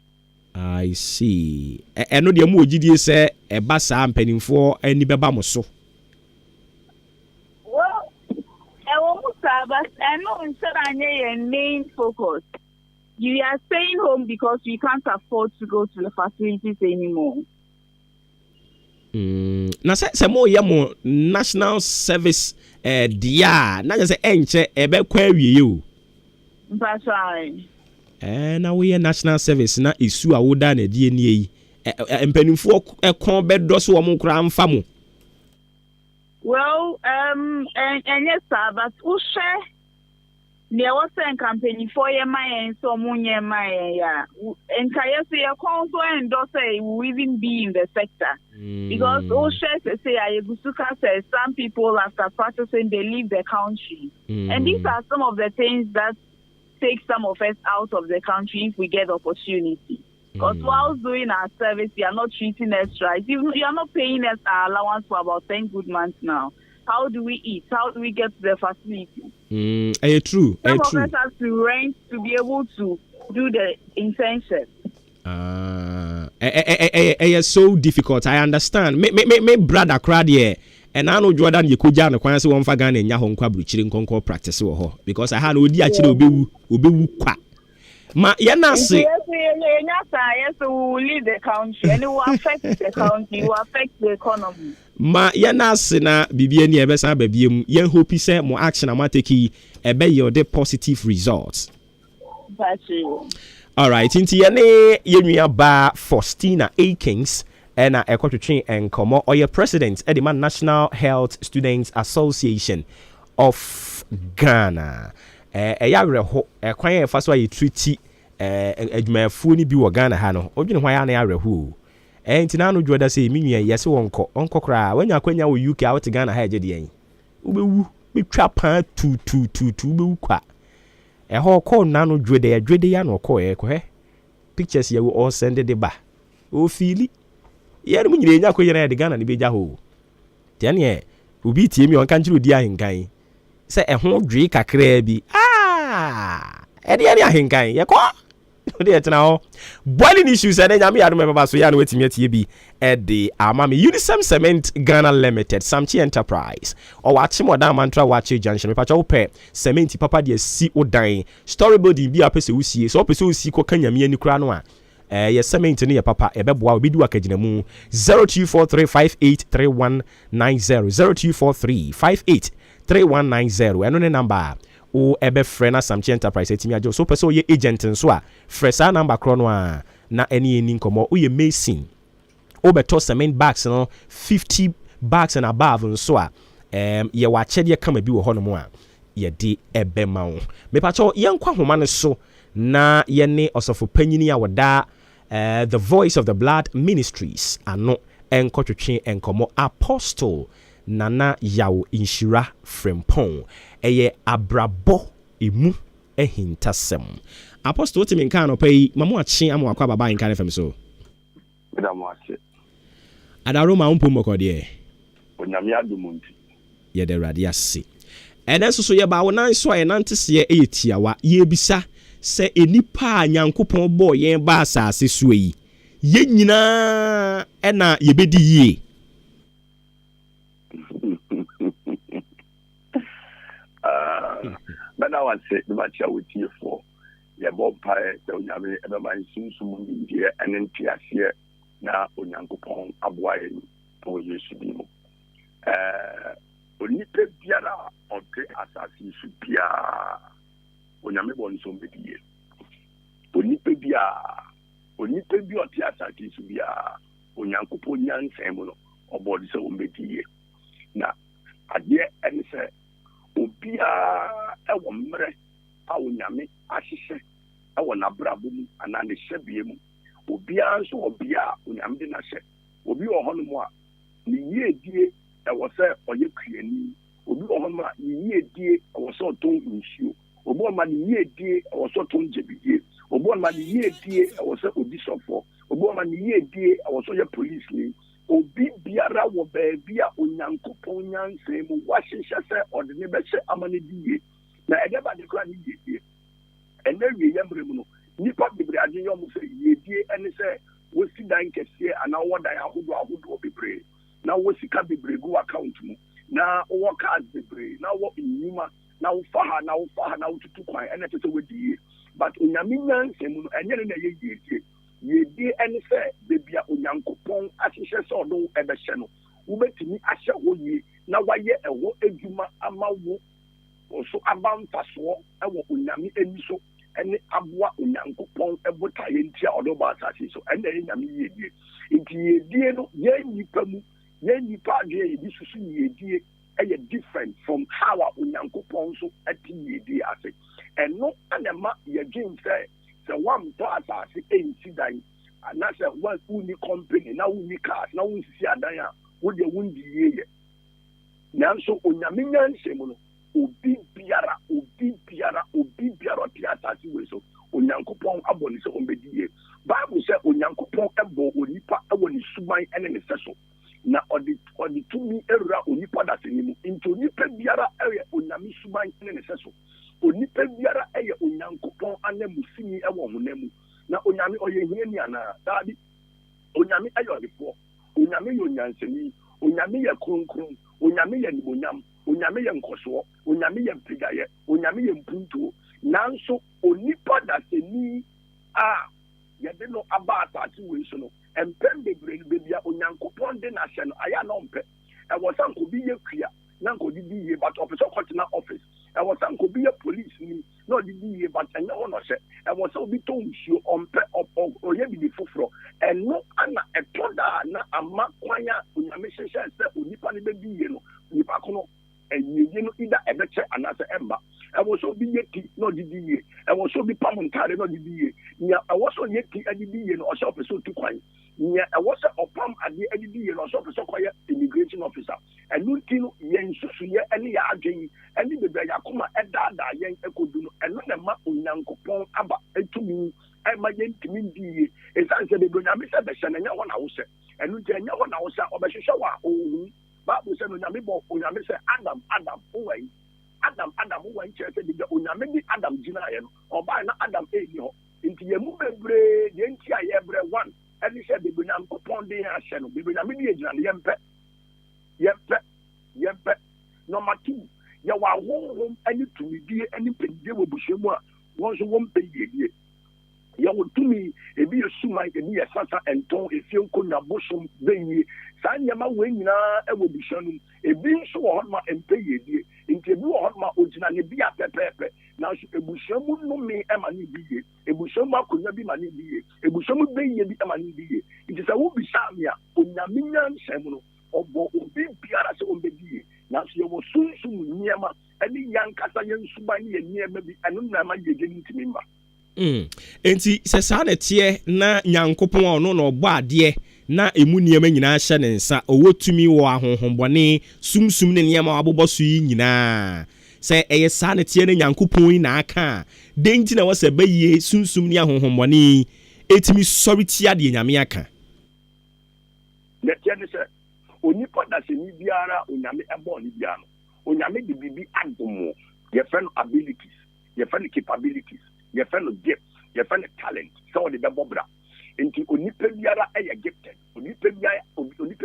I see. I know the more GD say a bassa and penning for any bebamoso. Well, but I know instead of your main focus, you are staying home because we can't afford to go to the facilities anymore. Now, say more national service, dia. Now, just enche ebe query you. That's right. Now we are national service na isu awoda na DNA. Empenifo ekon bedo so wo nkra mfa mo. Well, and yes, sir, but Ushe, there was a company for your mind, so Munya Maya, and Kayasi, a council and Dose will even be in the sector. Because Ushe say, Ayabusuka says, some people after practicing, they leave the country. And these are some of the things that take some of us out of the country if we get opportunity. Because whilst doing our service, you are not treating us right. You are not paying us our allowance for about 10 good months now. How do we eat? How do we get to the facility? True. Some of us have to rent to be able to do the internship. It's so difficult. I understand. Me brother crowd here. And I know Jordan you could jam the one for Ghana and Yahoo Quabri Concord practice or her because I had Odi actually be quack. Ma Yanasi. Yes, we will leave the country and it will affect the country, it will affect the economy. Ma Yanasi na Bibiani Ebesa Baby, Yan hope he said more action amateki ebe your de positive results. That's it. All right, into Yenia Bar Faustina Akins. And a train and come or your president at the National Health Students Association of Ghana. A yagre a quiet first way treaty a fully be Ghana Hano, or you know why I are who. And Tinano Joda say, Minia, yes, uncle cry when you're going out UK out to Ghana had ye. We trap two qua. A whole call nano dread or coe. Pictures you will all send the bar. Oh, feel it. Yet when you are the gun and the Bejaho. Tiania, who beat him on country with Ahenkan. Say a whole drink a crabby. Eddie Ahenkan, Yako. Now, boiling issues and I remember so you waiting at be at the Amami Unisem Cement Ghana Limited, Samchi Enterprise, or watching more down mantra watch junction. If I pay cement papa de see or dying, storyboard in be a person who sees so person who see Kokanya me and Kranoa. Yes, cement near papa, a bebwa, we do a kajinamu 0243583190 0243583190 and on a number. O ebe frena Samchi Enterprise etimi ajo so person ye agent nso a fresa number krono na eni nkomo o ye mason o beto cement bags no 50 bags and above nso a ye wa chede kama bi wo ho no mo a ye di ebe ma wo me pa cho ye nkwa homa ne so na ye ne osofo panyini a woda the Voice of the Blood Ministries ano enkotwetwe enkomo Apostle Nana Yaw Inshira Frempong eye abrabo emu ehintasem Apostle timi nka no pay mamu achi amu akwa baba nka FM so Madam achi adaroma umpo mokode onyame adumunti ye de radi ase ene so ye ba wonan so ye nantese ye etiawa ye bisa se enipa nyankopon bo ye ba asase so yi ye nyina ena ye bedi yie but I want to say the match I would hear for your bonfire, the Unyami, ever my soon soon here, and then Tia here now Unyankopon Abway or Yeshibimo. Unipe Piara or Great Assassin should be Unyami born so many. Unipe Unipe Tiasa should be Unyankopon Yan Samuel or body so many. Now, I dear and say, Obia ewo mre a onyame ahihye ewo nabrabo mu ana ne hyebie mu obia nso obia onyame de na hye obi wo hono mu a ne yiedie ewo se oye kuani obi wo hono a ne yiedie ewo se oton nsuo obi wo ma ne yiedie ewo se oton jebidie obi wo ma ne yiedie ewo se odisofo obi wo ma ne yiedie ewo se ye police ni obi biara wo baabi a onyankopon nyanse mu wahyehyɛ sɛ ɔde ne bɛhyɛ amane die na ɛdɛba de kora ne die ɛnɛ wie yɛmmerɛ mu no nipa bebree agye yɛ ɔmo sɛ yiedie ɛne sɛ wosi dan kɛseɛ anaa wɔ dan ahodoɔ bebree na wɔ sika bebree gu account mu na wɔ cars bebree na wɔ nnwuma na wofa ha na wotutu kwan ɛne ɛte sɛ wɔdie but onyame nyanse mu no ɛnyɛ ne na ɛyɛ yiedie yedi ene se bebia onyankopon ahyehyɛ sɛ ɔdo ɛbɛhyɛ no wobɛtumi ahyɛ hɔ yie na wayɛ ɛwɔ adwuma ama wo so abamfa soɔ ɛwɔ onyame ani so ɛne aboa onyankopon ɛbotaeɛ nti a ɔdo ba asase so ɛna ɛyɛ nyame yedie nti yedie no yɛn nipa mu yɛn nipa adwene yɛdi susu yedie ɛyɛ different from how a onyankopon so ɛte yedie ase ɛno anama yɛdwen sɛ sɛ wamtɔ asase ɛnsi dan anasɛ wonni company na wonni cars na wonsisi adan a wode wondi yie nanso onyame nyanhyɛ mu no obi biara ɔte asase wei so onyankopɔn abɔ ne sɛ ɔmbɛdi yie bible sɛ onyankopɔn ɛbɔ onipa ɛwɔ ne suban ɛne ne sɛ so na ɔde tumi ɛwura onipa dasani mu nti onipa biara ɛyɛ onyame suban ɛne ne sɛ so onipa biara ɛyɛ onyankopɔn na musini ewo honamu na onyame oyehini ana dabi onyame ayodefo onyame yonyansani onyame ye kronkron onyame ye nibonyam onyame ye nkoso onyame ye mpigaye onyame ye mpuntuo nanso onipa da seni yɛde no aba atake wei so no mpɛn bebree bebia onyankopɔn de n'ahyɛ no aya na ɔmpɛ ɛwɔ sɛ nkobi yɛ kua na nkɔdidi yie but ɔpɛ sɛ ɔkɔtena office ɛwɔ sɛ nkobi yɛ police ni na ɔdidi yie but ɛnyɛ hɔ na ɔhyɛ ɛwɔ sɛ obi tɔ nsuo ɔmpɛ ɔyɛ bibi foforɔ ɛno ana ɛtɔ daa na ama kwan a onyame hyehyɛ sɛ onipa no bɛdi yie no nipa ko no ɛyie no ida ɛbɛkyɛ anaasɛ ɛmba ɛwɔ sɛ obi yɛ ti na ɔdidi yie ɛwɔ sɛ obi pam ntaare na ɔdidi yie nea ɛwɔ sɛ ɔyɛ ti adidi yie no ɔhyɛ ɔpɛ sɛ otu kwan nea ɛwɔ sɛ ɔpam adeɛ adidi yie no ɔhyɛ ɔpɛ sɛ ɔkɔyɛ immigration officer ɛno nti no yɛn nsusuyɛ ɛne yɛ adwene ɛne bebree yɛakoma ɛdaadaa yɛn ɛkɔdu no ɛno na ɛma onyankopɔn aba ɛtumi ɛma yɛntumi ndi yie ɛsiane sɛ bebree onyame sɛ bɛhyɛ no ɛnyɛ hɔ na wohyɛ ɛno nti ɛnyɛ hɔ na wohyɛ a ɔbɛhyehyɛ wɔ a ɔwɔhu Bible said onyame bɔ onyame sɛ Adam wowai Adam wowai kyerɛ sɛ de onyame di Adam gyinaeɛ no ɔbaa na Adam ɛni hɔ nti yɛn mu bebree deɛ nti a yɛbrɛ one ɛne sɛ bebree nyankopɔn de ahyɛ no bebree nyame de yɛgyina no yɛmpɛ number 2 yɛwɔ ahohom ɛne tumidie ɛne mpɛdie wɔ busua mu a wɔn nso wɔmpɛ yiedie yɛwɔ tumi ebi yɛ suman ebi yɛ sasa ɛntɔn efie nkonya bosom bɛyie saa nneɛma wɔ nyinaa ɛwɔ busua no ebi nso wɔ hɔ ma mpɛ yiedie nti ebi wɔ hɔ ma ogyina ne bi apɛpɛɛpɛ nanso ebusua mu nnome ɛma ne bi yie ebusua mu akonnwa bi ma ne bi yie ebusua mu bɛyie bi ɛma ne bi yie nti sɛ wobisa mi a onyame nyansɛm no ɔbɔ obi biara sɛ ɔmbɛdi yie nanso yɛwɔ sunsum nneɛma ɛne yankasa yɛn suban ne yɛn nneɛma bi ɛno na ɛma yiedie no ntumi mma. Enti sɛ saa na teɛ na nyankopɔn a ɔno na ɔbɔ adeɛ na emu nneɛma nyinaa hyɛ ne nsa ɔwɔ tumi wɔ ahohombɔne sumsum ne nneɛma abobɔ so yi nyinaa sɛ ɛyɛ saa na teɛ na nyankopɔn yi na aka den nti na wɔsɛ bɛyie sumsum ne ahohombɔne etimi sɔre tia deɛ nyame aka ne teɛ ne sɛ onipa da sɛ ni biara onyame ɛbɔ ne biara no onyame de bibi adomo yɛfrɛ no abilities yɛfrɛ no capabilities yɛfrɛ no gift yɛfrɛ no talent sɛ wɔde bɛbɔ bra nti onipa biara ɛyɛ gifted onipa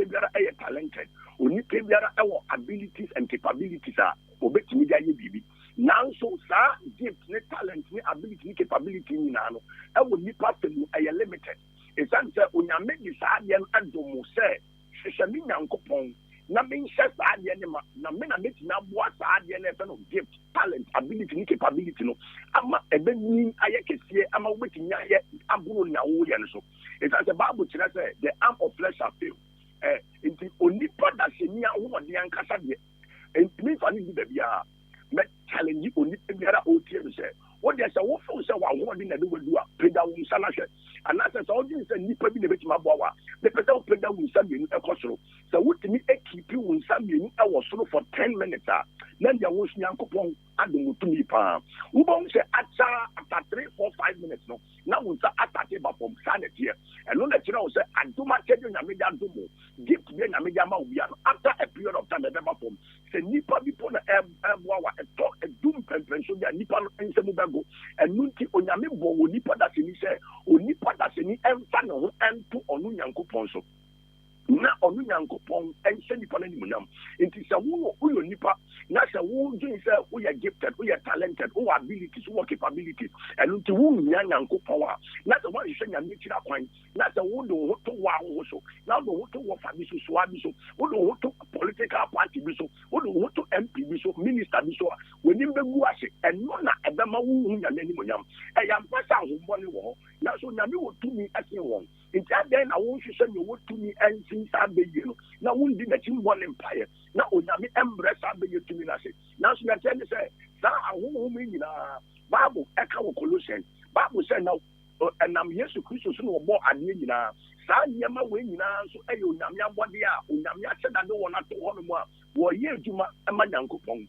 biara ɛyɛ talented onipa biara ɛwɔ abilities and capabilities a obetumi de ayɛ biribi nanso saa gift ne talent ne ability ne capability nyinaa no ɛwɔ nipa fɛ mu ɛyɛ limited ɛsiane sɛ onyame de saa adeɛ no adomo sɛ hwehwɛ me nyankopɔn na menhyɛ saa adeɛ ne ma na me na metumi aboa saa adeɛ no ɛfɛ no gift talent ability ne capability no ama ɛbɛni ayɛ kɛseɛ ama wobɛtumi ayɛ aboro nea woyɛ no so ɛsiane sɛ Bible kyerɛ sɛ the arm of flesh shall fail nti onipa da hyɛni a woɔden ankasa deɛ ntumi mfa no di baabiara mɛchallenge onipa biara ɔtie no sɛ wodeɛ sɛ wofew sɛ wahoɔden na de wadu a pagya wo nsa no hwɛ anaasɛ sɛ wogye sɛ nnipa bi na bɛtumi aboa wo a mepɛ sɛ wopagya wo nsa mmienu ɛkɔ soro sɛ wotumi akipi wo nsa mmienu ɛwɔ soro for 10 minutes a na deɛ wo so nyankopɔn adom wo tumi paa wobɛhu sɛ akyɛ after 3, 4, 5 minutes no na wo nsa atate ba fam saa na teɛ ɛno na kyerɛ wo sɛ adom akyɛde nyame de adom wo gift bi nyame de ama wo bia no after a period of time ɛbɛba fam sɛ nnipa bi po na ɛboa wa ɛtɔ ɛdum pɛmpɛnso bi a nnipa no nsɛm bɛgo ɛno nti onyame bɔ wɔ nnipa daseni sɛ onipa daseni ɛmfa ne ho ɛnto ɔno nyankopɔn so na ɔno nyankopɔn ɛnhyɛ nipa no animuonyam nti sɛ woyɛ nipa na sɛ wodwen sɛ woyɛ gifted woyɛ talented wowɔ abilities wowɔ capabilities ɛno nti wonnya nyankopɔn a na sɛ woahwehwɛ nyame kyiri akwan na sɛ wode wo ho to wɔ ahoho so na wode wo ho to wɔfa bi so soa bi so wode wo ho to political party bi so wode wo ho to MP bi so minister bi so a w'anim bɛgu ase ɛno na ɛbɛma wohu nyame animuonyam ɛyɛ ampa sɛ ahombɔne wɔ hɔ na so nyame wɔ tumi ɛsen wɔn nti adɛn na wonhwehwɛ nea wɔ tumi ɛnsen saa bɛyie no na wondi n'akyi mbɔ ne mpaeɛ na onyame ɛmbrɛ saa bɛyɛ tumi no ase nanso yɛkyɛ ne sɛ saa ahohom yi nyinaa Bible ɛka wɔ Colossians Bible sɛ na ɛnam Yesu Kristo so na wɔbɔ adeɛ nyinaa saa nneɛma wei nyinaa nso ɛyɛ onyame abɔdeɛ a onyame akyɛda de wɔn ato hɔ no mu a wɔyɛ adwuma ɛma nyankopɔn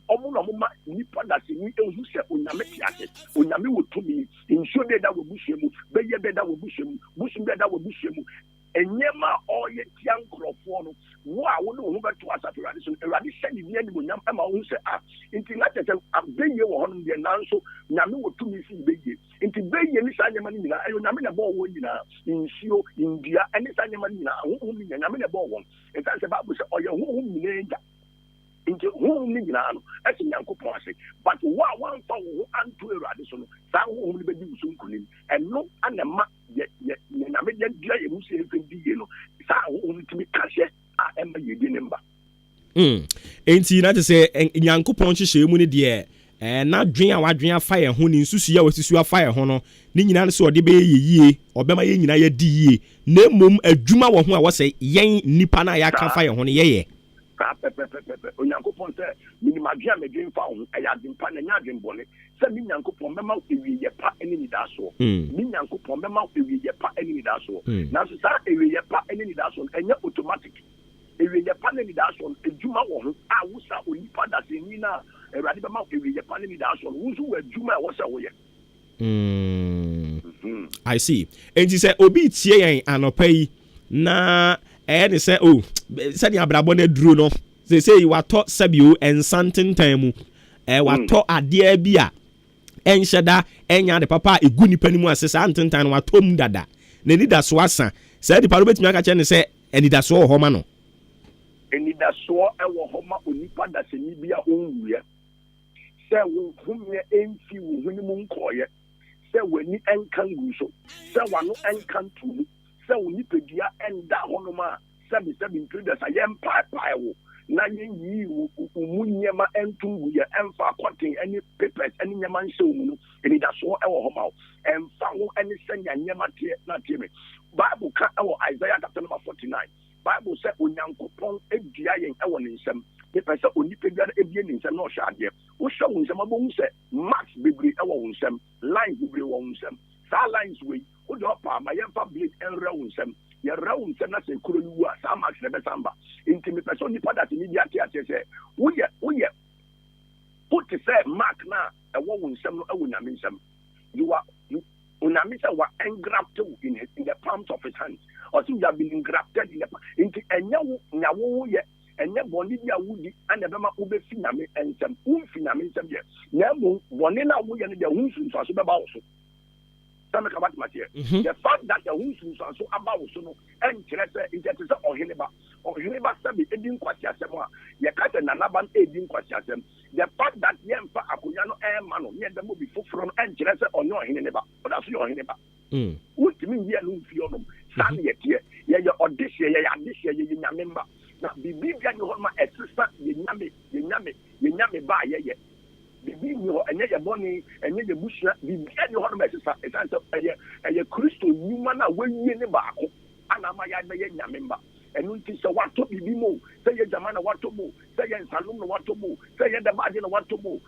ɔmo na ɔmo ma nipa daseni ehu sɛ onyame te ase onyame wɔ tumi nsuo bɛ da wɔ busua mu bɛyɛ bɛ da wɔ busua mu busum bɛ da wɔ busua mu enyema ɔyɛ tia nkorɔfoɔ no wo a wo ne wo ho bɛto asafo Awurade so Awurade hyɛ ne animuonyam ɛma wo sɛ nti na kyerɛ sɛ abɛyie wɔ hɔ no deɛ nanso nyame wɔ tumi si bɛyie sanyama ni na ayo nyame na bo wo nyina insio india ene sanyama ni na honhom ni nyame na bo wo enta se Bible se oye honhom ni na nti honhom ni nyina no ese Nyankopɔn ase but wa fa wo anto Awurade so no sa honhom ni bedi usu nkunim eno anema ye nyame ye dia ye musu efendi ye no sa honhom timi kashe a emba ye di nemba enti na te se Nyankopɔn hyehyɛ mu ni de na dwen a wadwen afa ye ho ni nsusu ya wasusu afa ye ho no ni nyina ne se ode be yeyie obema ye nyina ye di yie na mom adwuma wo ho a wo se yen nipa na ya ka fa ye ho no ye Onyankopɔn sɛ minima dwen a medwen fa ho ɛyɛ adempa na nya adwenbɔne sɛ mi Nyankopɔn bɛma ewiye pa ɛne nidaso mi Nyankopɔn bɛma ewiye pa ɛne nidaso na so saa ewiye pa ɛne nidaso ɛnyɛ automatic ewiye pa ne nidaso adwuma wo ho a wosa onipa da se ni na Awurade bɛma ewiye pa ne nidaso wo nso wɔ adwuma a wɔsɛ wo yɛ I see enti sɛ obi tie yɛn anopa yi na ne sɛ sɛ dia brabo na duro no say wato sabio ensantentan mu wato ade bi a enhyeda enya de papa egu nipa ni mu ase sa antentan no wato mu dada na ni da so asa sɛ di paro betumi aka kyɛ ne sɛ eni da so ho ma no eni da so wo ho ma onipa da se ni bia onwuye sɛ wo humye emfi wo huni mu nkoye sɛ wani enkan gu so sɛ wano enkan tu sɛ woni pedia enda hono ma sabi traders ayem pie wo na yi mu nyema entungu ye emfa cotton any papers any nyema nhyɛ mu no eni da so ɛwɔ hɔ ma wo emfa wo any senya nyema tie na tie me Bible ka ɛwɔ Isaiah chapter number 49 Bible sɛ Onyankopɔn edua yɛn ɛwɔ ne nsɛm ne pɛ sɛ onipa biara ebie ne nsɛm na ɔhwɛ adeɛ wo hwɛ wo nsɛm abɔ hu sɛ marks bebree ɛwɔ wo nsɛm lines bebree wɔ wo nsɛm saa lines wei wo de ɔpa ma yɛmfa blade ɛnrɛ wo nsɛm ya round se na se kuro ni wa sa max le besamba intimi person ni pada ti ni dia ti ase se wo ye put say mark na e wo nsem no e wo nyame nsem you unami say wa engrafted in the palms of his hands or so you have been engrafted in the into enya wo nyawo ye enye boni dia wudi and ebe ma obe fi nyame nsem fi nyame nsem ye na mo boni na wo ye ne de hunsu so be ba wo so the fact that the Hunsu so about so and interest Ohineba Sabi Edin Kwasiasema, Yakata Nanaban Edin Kwasiasem, the fact that Yemfa Akuyano Mano, near the movie from and interest on your Hineba, but that's your Hineba. What do you mean here, Lumfionum? Sunny yet here, your audition, this year, you remember. Now, the big guy, you hold my assistant, you yame by ye. Bibi nyo enye ye boni enye ye bushia bibi enye ho no mesesa esanse eye Kristo nyuma na wawie ne baako ana ma ya ye nyamemba enu nti se wato bibi mo se ye jamana wato mo se ye nsalum no wato mo se ye de baje no wato mo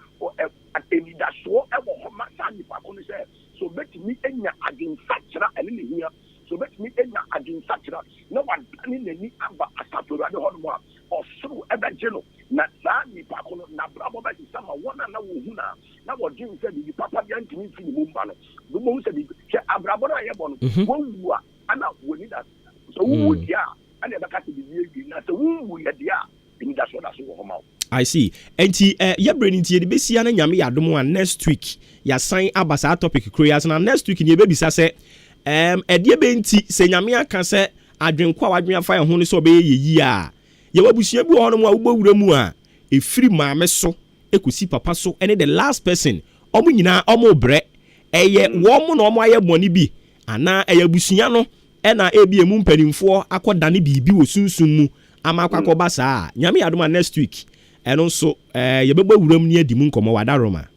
eni da so e wo ho ma sa ni pa ko ne se so betimi enya adin sakira ene ne hia so betimi enya adin sakira na wa dani nani aba asaforo ade ho no mo osuru ebe jeno na saa nipa ko no na brabo ba di sama wona na wo hu na wo dwen se di papa bia ntimi fi ni mumba no do mo se di che abrabo na ye bo no wo wu a ana wo ni da so wo dia ana be ka te di bi na so wo ya dia ni da so wo ma. I see. Enti ya brain ntie de besia na nyame yadom a next week ya sign abasa topic create na next week ni e be bisa se edie be nti se nyame aka se adwenko a wadwen afa ye ho ne so be yeyi a ye wabusua bi ho no mu a wobowura mu a efiri maame so ekosi papa so ene the last person omo nyina omo bre eye wo mo na omo aye boni bi ana eye busua no ena ebi emu mpanimfo akodane bibi wo sunsun mu ama akwakoba saa nyame yadoma next week eno so ye bebo wuram ni adi mu nkomo wadaroma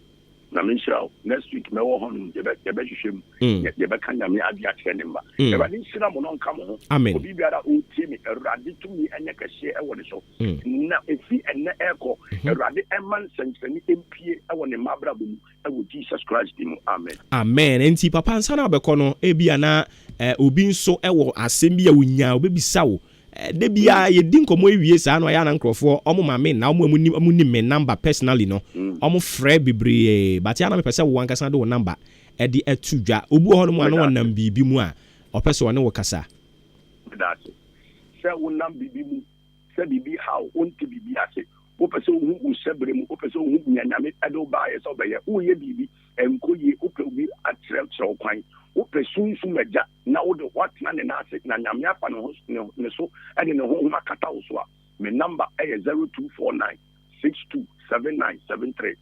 na menshao next week me wo hon ye be hwehwem ye be kan nyame adi akyere ne mba ye ba ni sira mo no nka mo ho obi biara o tie me erade tumi enye kehye e wo ne so na efi enne eko erade eman sensani empie e wo ne mabra bomu e wo Jesus Christ mu amen enti papa nsa na obekọ no ebia na obi nso e wo asem bia wonya obebisa wo de bia ye din komo ewie saa no ya na nkrofo omo mame na omo ni me number personally no omo frɛ bebre but ya na me pese wo ankasa de wo number e de atudwa obu ho no mu ano wonam bibi mu a opese woni wo kasa that se wonam bibi mu se bibi how onti bibi ase wo pese wo hu sebre mu wo pese wo hu nyanyame ade wo ba ye so be ye wo ye bibi enko ye wo pe obi atrem so kwan wo presun sumeja na wo de what na na ase na nyame afa ne so e de ne ho makata wo so a me number is 0249 627973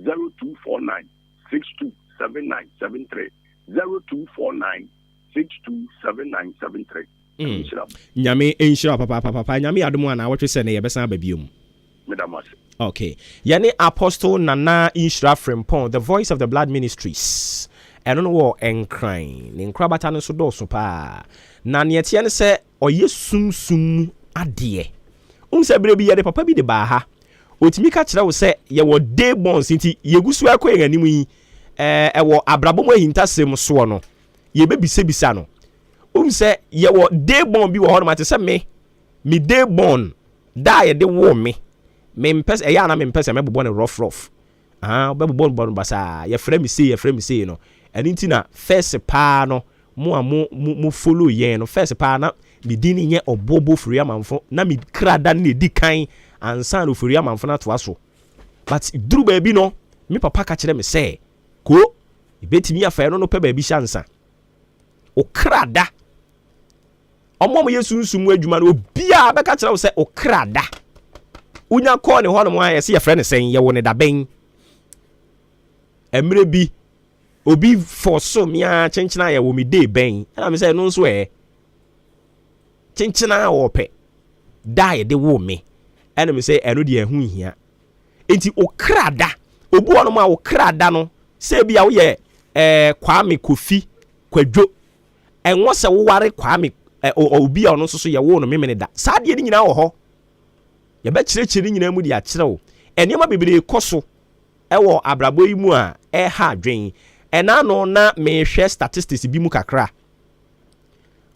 0249 627973 0249 627973. Nyame enshira papa nyame adomu ana wotwe se ne yebesa ba biom. Okay. Yani Apostle Nana Inshira Frempon, the voice of the blood ministries. I don't know Ahenkan. In Krabata no so do so pa. Na netie ne se oye sum ade. Se bre bi ye de papa bi de ba ha. Otimi ka kire wo se ye wo day bonds nti yegusu akọ yen animu yi wo abrabom ahintasem so no. Ye be bisa no. Se ye wo day bond bi wo ho no mate se me day bond da ye de wo me mpes eya na mpes me bobɔ ne rough be bobɔ basa ye frɛ me say no ɛni nti na first pa no mo follow yen no first pa na me din nye obobo firi amanfo na me krada na edi kan ansa no firi amanfo na to aso but duru ba bi no me papa ka kyerɛ me say ko ibetimi afa no pe ba bi shansa o krada omo yesunsumu adwuma no obia be ka kyerɛ wo say o krada unya call ne hono mo ayese ye frɛ ne sen ye wo ne daben emre bi obi for so mia chenchina ye wo mi dey ben na me say no nso chenchina wo pe da ye de wo me na me say eno de ehun hia enti okrada obu hono mo a okrada no say bia wo ye kwame kofi kwadwo enwo se wo ware kwame obi a ono so ye wo no memene da saa de ni nyina wo ho ye be kyerɛkyerɛ nyina mu de a kyerɛw enema bibire koso ɛwɔ abrabo yi mu a ha adwen ɛna no na mehwɛ statistics bi mu kakra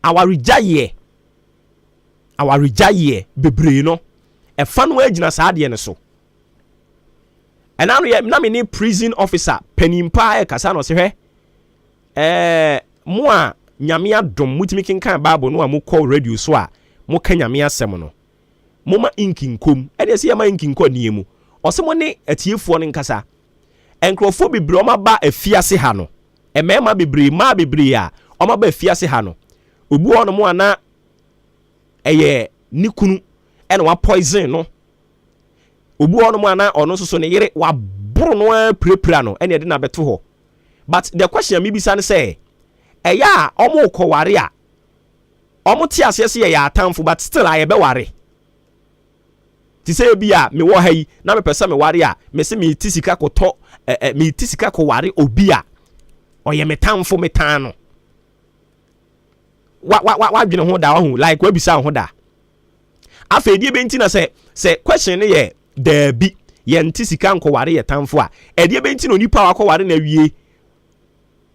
awaregyaye bebre no ɛfa no agina saa de ne so ɛna no ye na me ne prison officer panimpa kasa no se hwɛ mo a nyame adom mutimi kenkan bible no a mo call radio so a mo ka nyame asɛm no moma inkinkom ede se yama inkinko niemu osemo ne atiefo ne nkasa enkrofo bebre o ma ba afiase ha no emema bebre ma bebre a o ma ba afiase ha no obu ono mo ana eye nikunu ene wa poison no obu ono mo ana ono soso ne yere wa boro no prepra no ene de na beto ho but the question me bisa ne say eya omo koware a omo ti asese ye ya atamfo but still aye be ware ti say bia me wo ha yi na me pesa me ware a me se me tisika koto me tisika ko ware obi a oye metamfo metan no wa dwene ho da ho like wa bisa ho da afa die be ntina se question ne ye da bi ye ntisika nko ware ye tamfo a edie be ntina onipa wa ko ware na wie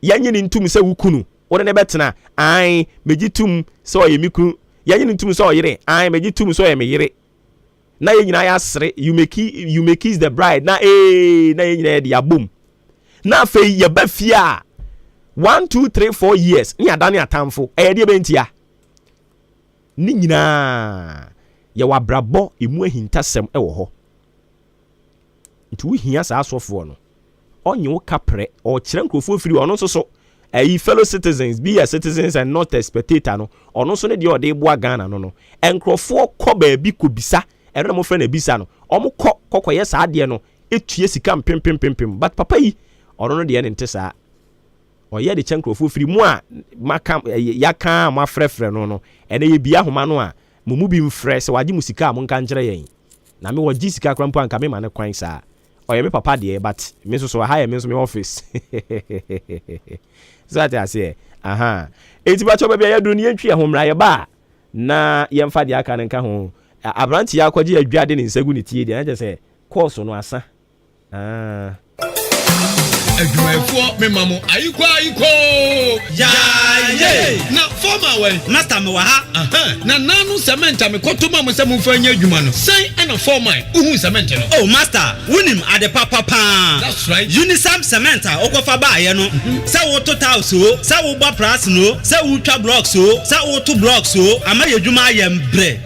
yanye ni ntum se wukunu wo ne betena ai megitum se oye mikunu yanye ni ntum se oyere ai megitum se oye me yere na ye nyina ya sere you make kiss the bride na na ye nyina de abom na fe ye ba fia 1 2 3 4 years ni adane atamfo de be ntia ni nyina ye wabrabo emu ahintasem wo ho nti wo hia sa asofo no onye wo kapre o kire nkrofo firi ono so fellow citizens be a citizens and not a spectator no ono so ne de ode bo Ghana no enkrofo kɔ ba bi ko bisa ero na mo frɛ na bisa no omo kɔkɔyɛ saa de no etue sika pempempempem but papa yi ɔno no de ne nte saa ɔyɛ de kyenkrofo firi mu a maka yaka ma frɛfrɛ no ene ye bia homa no a mumu bi mfrɛ sɛ wagye musika a mo nka nkyerɛ yɛn na me wagye sika krampo anka me ma ne kwan saa ɔyɛ me papa de but me so ha yɛ me so me office so that I say eti ba choba bia yɛ do ne yɛntwi ahomra yɛ ba na yɛmfa de aka ne nka ho abranti ya kwaji adwade ne nsagu ne tie de na je se course no asa adwumayfo me mamo ayiko ya ye na former way master me wa ha na nanu cement me kotoma mo se mo fa nya adwuma no sai na former uhu cement no oh master wunim ade papa that's right unisam cement okofa ba ye no se wo total so se wo ba price no se wo twa blocks so se wo to blocks so ama ye adwuma ye mbre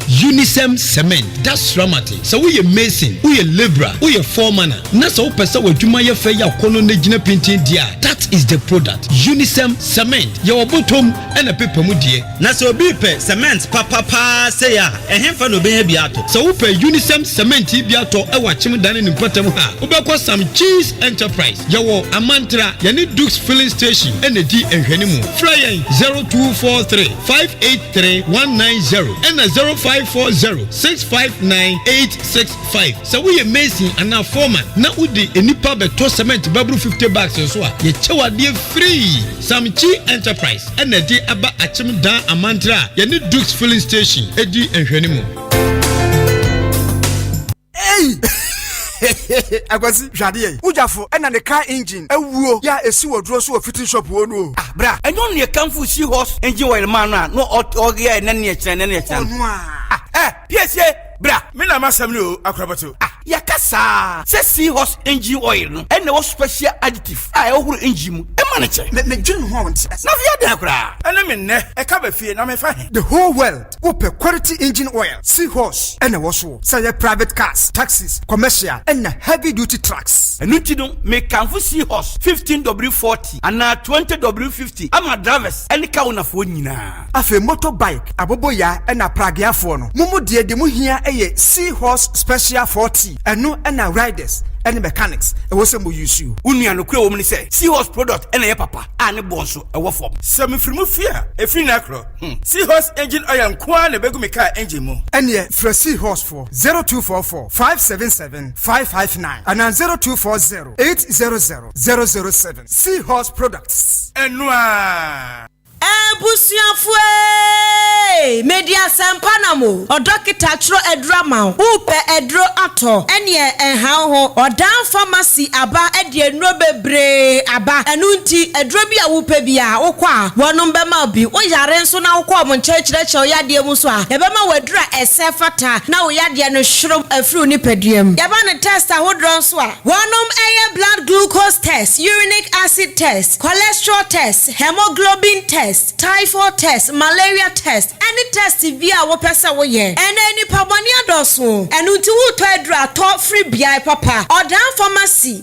Unisem Cement. That's Ramati. So we a mason, we a labourer, we a foreman. Na so pesa wa juma ye fe ya kono ne gina painting dia. That is the product. Unisem Cement. Your bottom and a paper mudie. Na so bi pe cement papa say ya. Ehemfa no be biato. So we pe Unisem Cement biato e wa chim dan ni patam ha. Ubekwa some cheese enterprise. Yawo Amantra, yani Dukes filling station and di enhwenimu. Fly 0243 583 190 and 0540 659 865. So we amazing and now foreman. Na udi enipa beto cement babru 50 bags so a ye chewa de free. Some cheese enterprise and di aba achim dan Amantra, yani Dukes filling station edi enhwenimu. Hey! Agwazi jade ujafo ena ne car engine ewuo ya esi wodro so fitting shop wo no ah bra enyo ne kanfu si horse engine oil man no oge na ne kire PSA bra me na masam no akrabato ya kasa se si horse engine oil no ena wo special additive ohuru engine mu e me dwun ho wonte na via de akra ena me ne e ka ba fie na me fa the whole world open quality engine oil sea horse ena wo so say private cars taxis commercial and heavy duty trucks enuti no me kanfu sea horse 15W40 and 20W50 ama drivers any ka una fo nyina afa motorbike aboboya ena pragiafo no mumu de mu hia eye sea horse special 40 eno ena riders and mechanics e wo se mo use you unua no kure wo mu ni say sea horse product ena ye papa ani bonso e wo form semi frimu fia e free na kro sea horse engine oil nkoa na begu me car engine mu ene fra sea horse for 0244 577 559 and 0240 800 007 sea horse products enua Ebusiafue media sampanamo odokita tro edrama upe edro ato enye enhan ho odan pharmacy aba edie nro bebre aba enunti edro bia wupe bia wokwa wonum bema obi wo yare nso na wokwa mo nchechreche oyade mu so a yebema wadura esefata na oyade no hwrom afru ni peduam yeba ne test ahodro nso a wonum eye blood glucose test urinic acid test cholesterol test hemoglobin test typhoid test malaria test any test via wo pesa wo ye and any paboni adoso enunti wo to edra to free bia papa odan pharmacy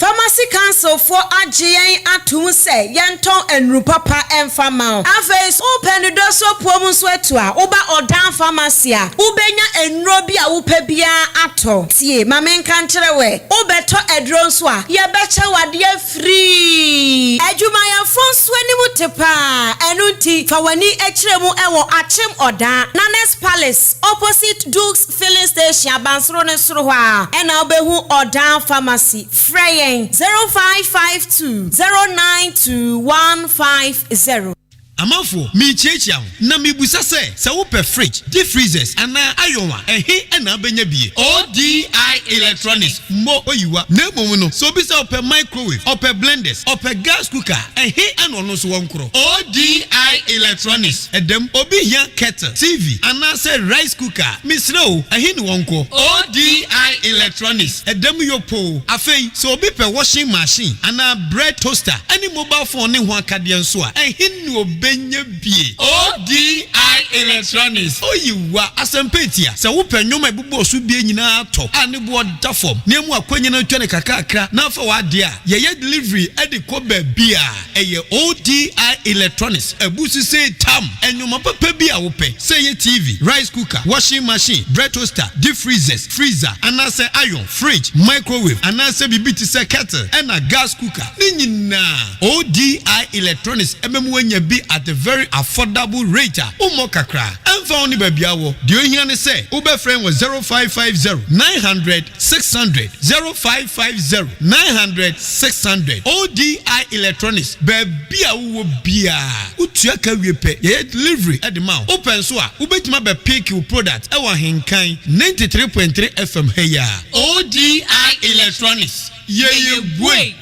council for agyen atum say yenton enru papa enfama afes open doso pomu so etu a oba odan pharmacy a ubenya enro bia wo pa bia ato tie mamenka ncherewe obeto edro so a ye beche wade free adwuma ya fonso animu tepa enunti fawani echremu ewo achim oda Nanes Palace opposite Dukes filling station abansro ne soro ha ena obehu oda pharmacy freyen 0552 092 150 Amafo mi chechiam na mi busa se wo pe fridge deep freezers ana ayonwa ehe na benya bie ODI electronics mo oyiwa na mom no so bi se ope microwave ope blenders ope gas cooker ehe ana no so wonkro ODI electronics edem obi hia kettle TV ana se rice cooker misro ehe ni wonko ODI electronics edem yopo afei so obi pe washing machine ana bread toaster any mobile phone ne ho akade nso a ehe ni benye bie ODI electronics oyiwa asempetia se wo panyoma ebubo so bie nyina to ane bo da form nemu akwanya na twene kakakra na fa wade a ye delivery edi ko ba bia eye ODI electronics ebusu say tam enyoma papa bia wo pe say ye TV rice cooker washing machine bread toaster deep freezer ana say iron fridge microwave ana say bibiti say kettle na gas cooker ni nyina ODI electronics ememu anya bi at a very affordable rate. Umo kakra. Enfa oni babiawo. Dio hiane se. Ube friend was 0550 900 600 0550 900 600 ODI electronics. Babia uwo bia. Utuaka wiepe. Ye delivery at the mouth. Open so a. Ubetima be pick your product. Ewa Ahenkan 93.3 FM heya. ODI electronics. Ye boy.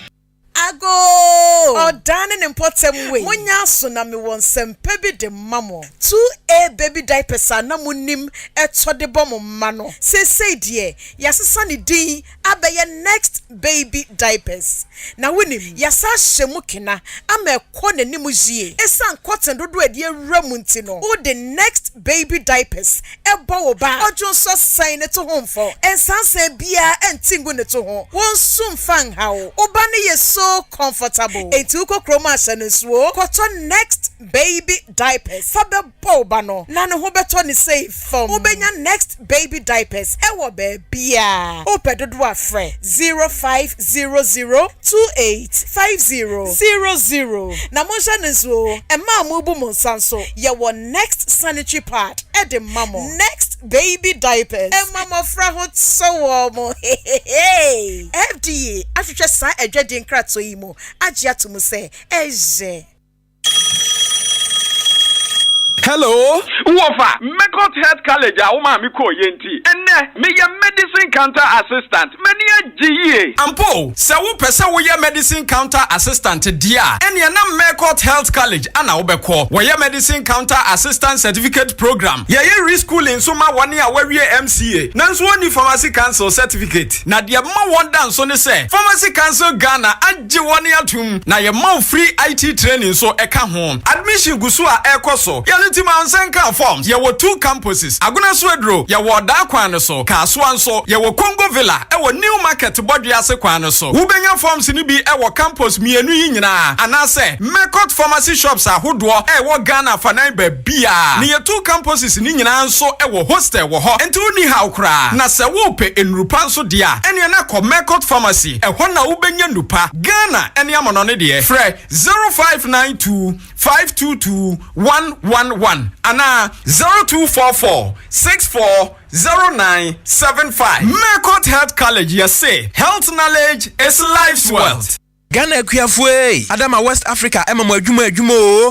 Ago Odane n'importem way. Monya so na me won sempe bi de mamo. 2A baby diapers na munim eto de bom mano. Say die, yasesa ni din abeye next baby diapers. Na winim yasa hyemu kena ama ekọ n'anim jie. Esan cotton dodo ade ramunti no. O the next baby diapers ebo wo ba. Ojo so sign to home for. Ensanse bia entingu ne to ho. Won sum fan hawo. Oba ne ye so comfortable. Enti uko kroma asensuo. Cotton next baby diapers. Fabe bo ba no. Na ne ho beto ni safe form. Obenya next baby diapers. Ewo be bia. Ope dodo afre 0500285000. Na mo asensuo. Ema amubu mo sanso. Ye wo next sanitary pad. Ede mamo. Next baby diapers. Ema mo fra hot so mo. FDA. After sa edwede nkrato yi mo. Agya to mo say eje. Hello, Wofa, Mekot Health College, Uma Miko Yenti, and me your medicine counter assistant, many a GE. Ampo, so pesa we your medicine counter assistant, dear, and your name Mekot Health College, Anna Obeko, where your medicine counter assistant certificate program. Yeah, you school in Suma 1 year where we MCA. Nanswani Pharmacy Council certificate. Na dia ma one dance on the say, Pharmacy Council Ghana, and Jiwania Tum, na your mouth free IT training so eka home. Admission Gusua Ekoso, Tima Ahenkan forms. There were 2 campuses. Aguna Swedro, ya were Dakwan so, Kaswanso, ya were Congo Villa, ewa New Market Bodiase Kwanoso. Ubenya forms in be ewa campus mienu yina. And I say, Mekot pharmacy shops are Hudwa, ewa Ghana Fanaibe Bia. Near 2 campuses in Yina so ewa hostel wo ho. And 2 ni haukra. Na se wope in Rupanso dia. And yana ko Mekot pharmacy. E wana ubenya nupa. Ghana, and yamanone die. Fre 0592 522 111. Ana 0244 640975. Mekot Health College, you say health knowledge is life's wealth. Ghana Ekuafue Adama West Africa emamo adwuma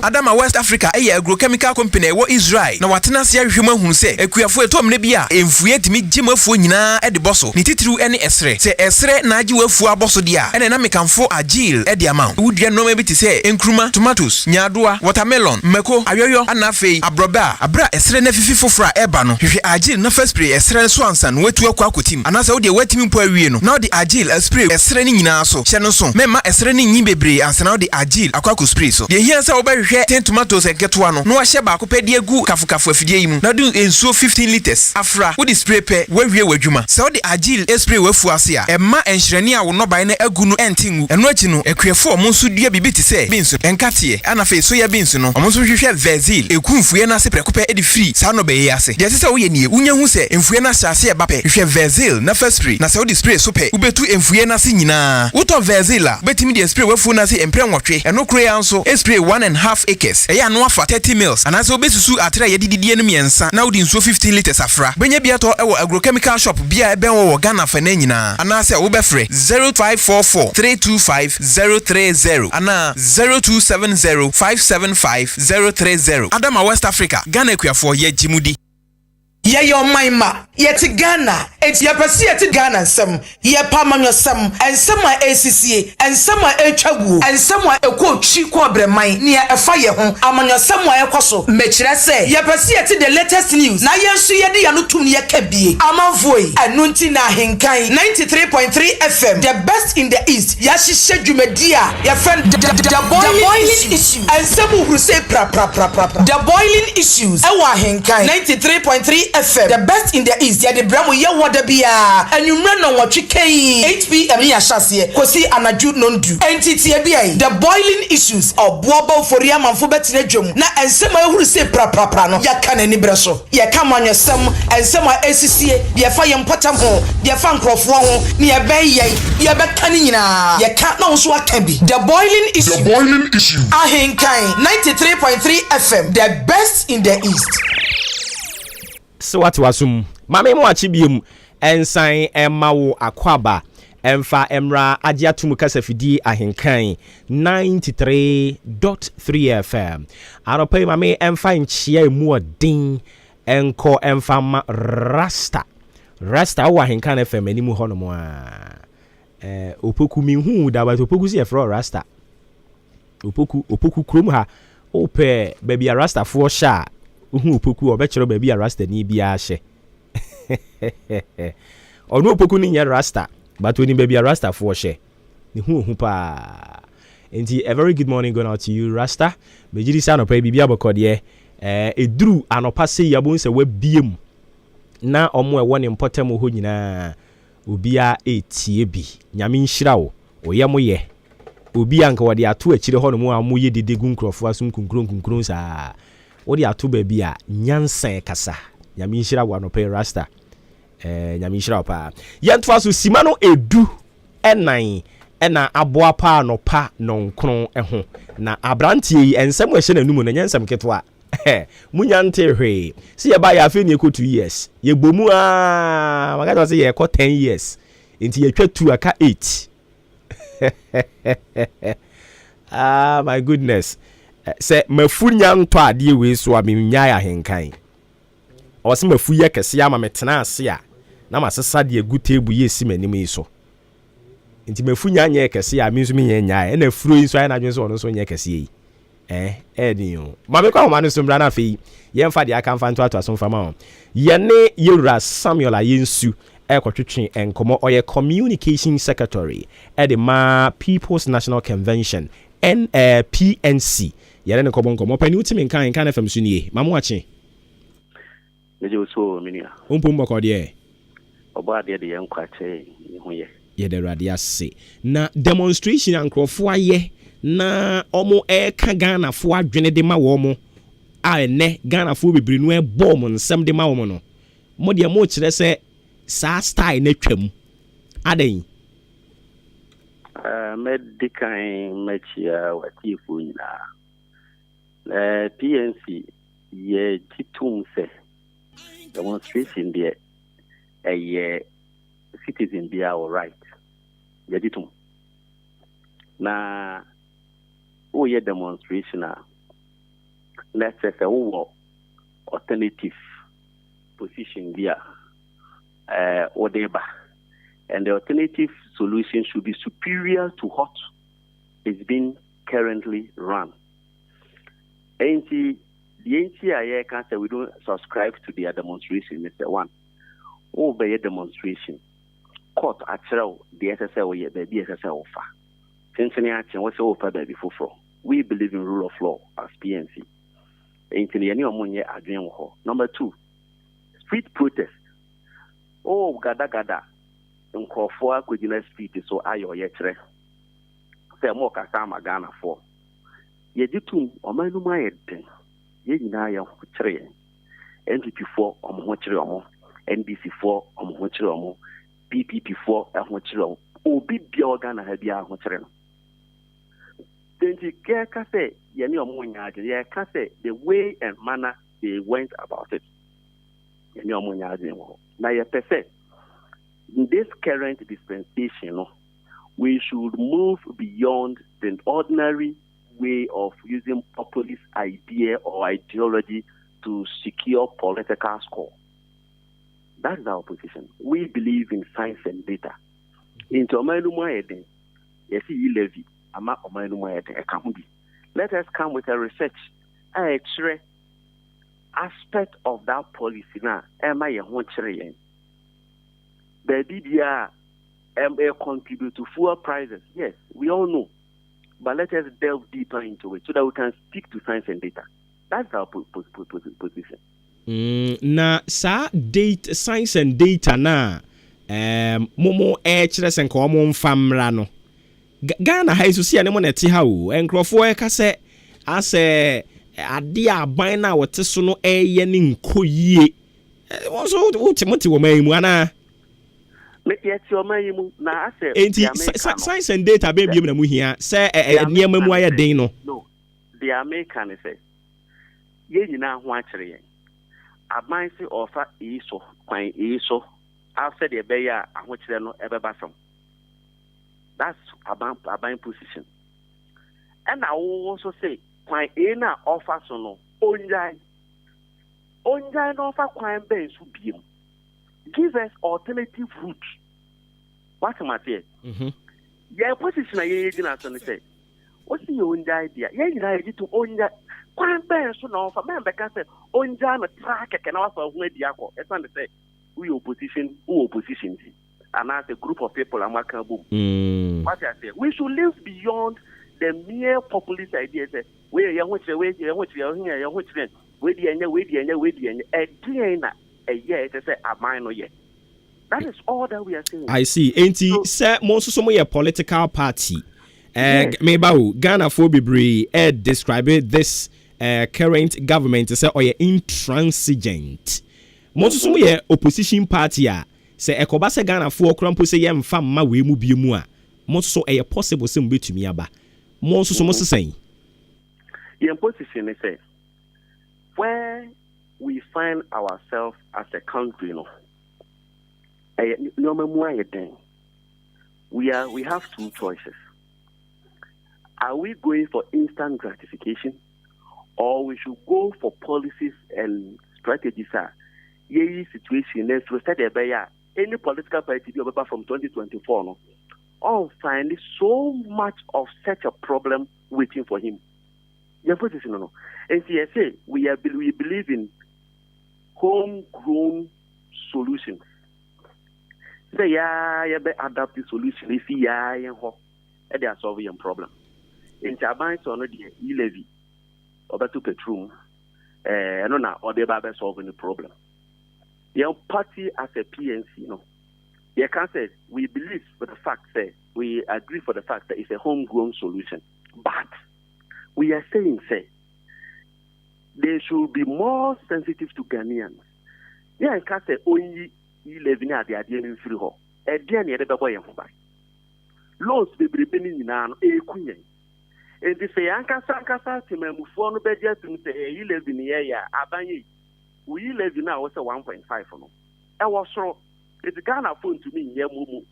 Adama West Africa eye agrochemical company wo Israel na watena se ahwema hu se Ekuafue tom ne bia emfue timi gimafuo nyina e de boso ni titiru ene esre se esre na agi wafuo aboso dia ene na mekanfo agil e de amount wudua no ma bi ti se enkruma tomatoes nyadoa watermelon meko ayoyo anafe abroba abra esre na fifi fofora eba no hwehwe agil na first spray esre so ansa no watu akwa akotim anasa wo de watimi mpo awie no na wo de agil spray esre ni nyina so hye no so mema esre ni nyi bebre ansana de agil akwa spray so de hia se obehwe 10 tomatoes egeto no wa hye ba akopedi egu kafukafu afidie yimu na do ensuo 15 liters afra wo de spray pe wawie wadwuma se wo de agil spray wafu ase a emma enhyrene a wo no ban na agu no entingu eno achi no ekuefo mo nso dua bibi ti se binso enkate ana fe so ya binso no mo nso hwehwe vezil ekumfue na se prekope edi free sa no be ye ase de se wo ye nie unya hu se emfue na hyase e ba pe hwehwe vezil na first spray na se wo de spray so pe ubetu emfue na se nyina uto vezil a betimi de spray wafu na se empre nwotwe eno kure ya nso spray 1.5 acres eya no afa 30 mils ana se obesusu atra ye dididie no miensa na wodi nso 15 liters afra benya bia to ewo agrochemical shop bia eben wo Ghana fa na nyina ana se wo befre 0544 325 030 ana 0270 575 030 Adama West Africa Ghana Ekuafo ye jimudi ye yo maima ye ti Ghana et ye pesi ye ti Ghana nsem ye pa manwosem ensem a ACCA ensem a etwagu ensem a ekotwi ko breman ne efa ye ho amanwosem a ekoso mekire se ye pesi ye ti the latest news na ye nso ye de ya no tum ye kabie amanvoi anunti na Ahenkan 93.3 FM the best in the east ya hihye dwumadi a ye friend the boiling issue ensem hu say pra the boiling issues e wa Ahenkan 93.3 FM the best in the east ya de bramo ye woda bia anwumre no wotwe kai 8 pm ya hyase kosi anaju nondu entity bia the boiling issues obobo foria manfo betina dwom na ensem ahuru se pra no ya ka nani breso ye ka manwesem ensem a esisie ye fa ye mpatam ho ye fa nkrofo ho ne ye ben ye be kan nyina ye ka na so aka bi the boiling issue Ahenkan 93.3 FM the best in the east. So what wasum mame mo achibiem ensan emawo akwaba emfa emra agiatum kasafidi Ahenkan 93.3 FM aropai mame emfa nchia mu odin enko emfa ma rasta wo Ahenkan FM animu honomo a opoku mi hu da ba opoku si e fro rasta opoku krom ha ope baby a rasta for sha uhu opoku obechero baby a rasta ni bia hye ono opoku ni nya rasta but when baby a rasta for hye ni hu pa enti a very good morning going out to you rasta mejiri sa no pa bibia bokode eduru anopa se yabon se wabiem na omo ewo ne mpotem ho nyina obia etie bi nyame nhira wo oyem obi anka wode ato akire ho no mu amoye dedegu nkrofo asum kunkuron sa wode ato ba bi a nyansan kasa nyame nhira wo anopa rasta nyame nhira pa yentoa so sima no edu enan ena aboa pa anopa nonkron ho na abrantie yi ensem ehye nanum na nyansam ketwa munya nte hwe si ye ba ya afi nieko 2 years ye gbomu magaja say ye ko 10 years enti ye twa 2 aka 8 my goodness say mafunya nto ade we so amenya ya henkan o se mafu ye kese ama metena ase a na masesa de egu table ye si manim yi so enti mafunya nya kese a mi so mi nya nya na furo yi so ai na dwen so ono so nya kese yi Edio. Mame kwa manu sumbra na fe. Yemfa de aka mfa nto ato asomfa ma. Ye ne Yewura Samuel Ayensu ekotwetwe enkomo oye communication secretary at the People's National Convention PNC. Ye ne kobo pani utimi nkan FM sunie. Mamu ache. Meje so minia. Umpo mboko de. Obo ade de yenkwache hu ye. Ye de radia se. Na demonstration ankrofo aye na omo ka Ghana fo adwene de ma wo mo a ene Ghana fo bebiri no bom nsem de ma wo mo no mo de mo kire se sa style na twam adan medical machia watifu nyina PNC ye titum se demonstration there a citizen be our right ye titum na ye demonstration let's say alternative position there whatever, and the alternative solution should be superior to what is being currently run. And the NCIA can say we don't subscribe to their demonstration. It's the one by a demonstration court at the SSL the SSL offer. We believe in rule of law as PNC. Number 2, street protest. Gada. Nkofo akujina street so ayo yetre. Say mo kasama Ghana for. Ye ditum omanu ma yeden. Ye nyina ya kire. NPP 4 omho kire omo. NDC 4 omho kire omo. PPP 4 omho kire omo. Obi bia Ghana ha bia omho kire no. Then you can say, the way and manner they went about it. Now, in this current dispensation, we should move beyond the ordinary way of using populist idea or ideology to secure political score. That is our position. We believe in science and data. In Tomalumaeden, yes, he levy. Let us come with a research aspect of that policy now. Contribute to fuel prices. Yes, we all know. But let us delve deeper into it so that we can stick to science and data. That's our position. Na sa data, science and data na momo chere ko mo mfamra no. Ghana ha isu sia ne mo na ti ha o enkrofo e ka se ase ade aban na wote so no eye ne nkoyie won so utimoti wo man mu ana me yeti o man mu na ase science and data be biem na mu hia se niam mu aye den no the American say ye nyina ho a kire yen aban se ofa iso kwan iso after the be ya aho kire no ebeba som. That's about position. And I will also say, when Ena offers no, only offer quite bench to be. Give us alternative route. What am I saying? Yeah, position I say. What's the own idea? Yeah, you to own that. Quite bad, so now for member can say, own down a track, can also where the alcohol. It's not to say, we opposition, who opposition, and as a group of people, I'm a boom. What I say, we should live beyond the mere populist ideas. Where you want to wait, you want to hear, you want to wait, again, a year, it's a minor year. That is all that we are saying. I see. Ain't he, sir, most of some a political party. Maybe Ghana for Bibri describe this current government say or intransigent. Most of some opposition party say ekobase Ghana for krampo say yem fam ma we mu biemu a most so a possible sem betumi aba. Most so most saying. Your position is say where we find ourselves as a country, you know. We have two choices. Are we going for instant gratification, or we should go for policies and strategies? Situation any political party from 2024 no, all find so much of such a problem waiting for him. Your position no, and CSA we believe in homegrown solutions. Say be adaptive solution if they are solving a problem. In Japan, so no the e-levy or to petrol, no na or they be solving the problem. Your party as a PNC, you know, you can say we believe for the fact that we agree for the fact that it's a homegrown solution, but we are saying say they should be more sensitive to Ghanaians. Yeah, I can say only e-levy na the idea in free ho. Edian ye de boy en buy. Loans be bring nyina no kunye. And if Yankasa to Memufon budget to say you live in the area, Abanye, we live in now was a 1.5 for no. I was so it's Ghana phone to me, Yamumu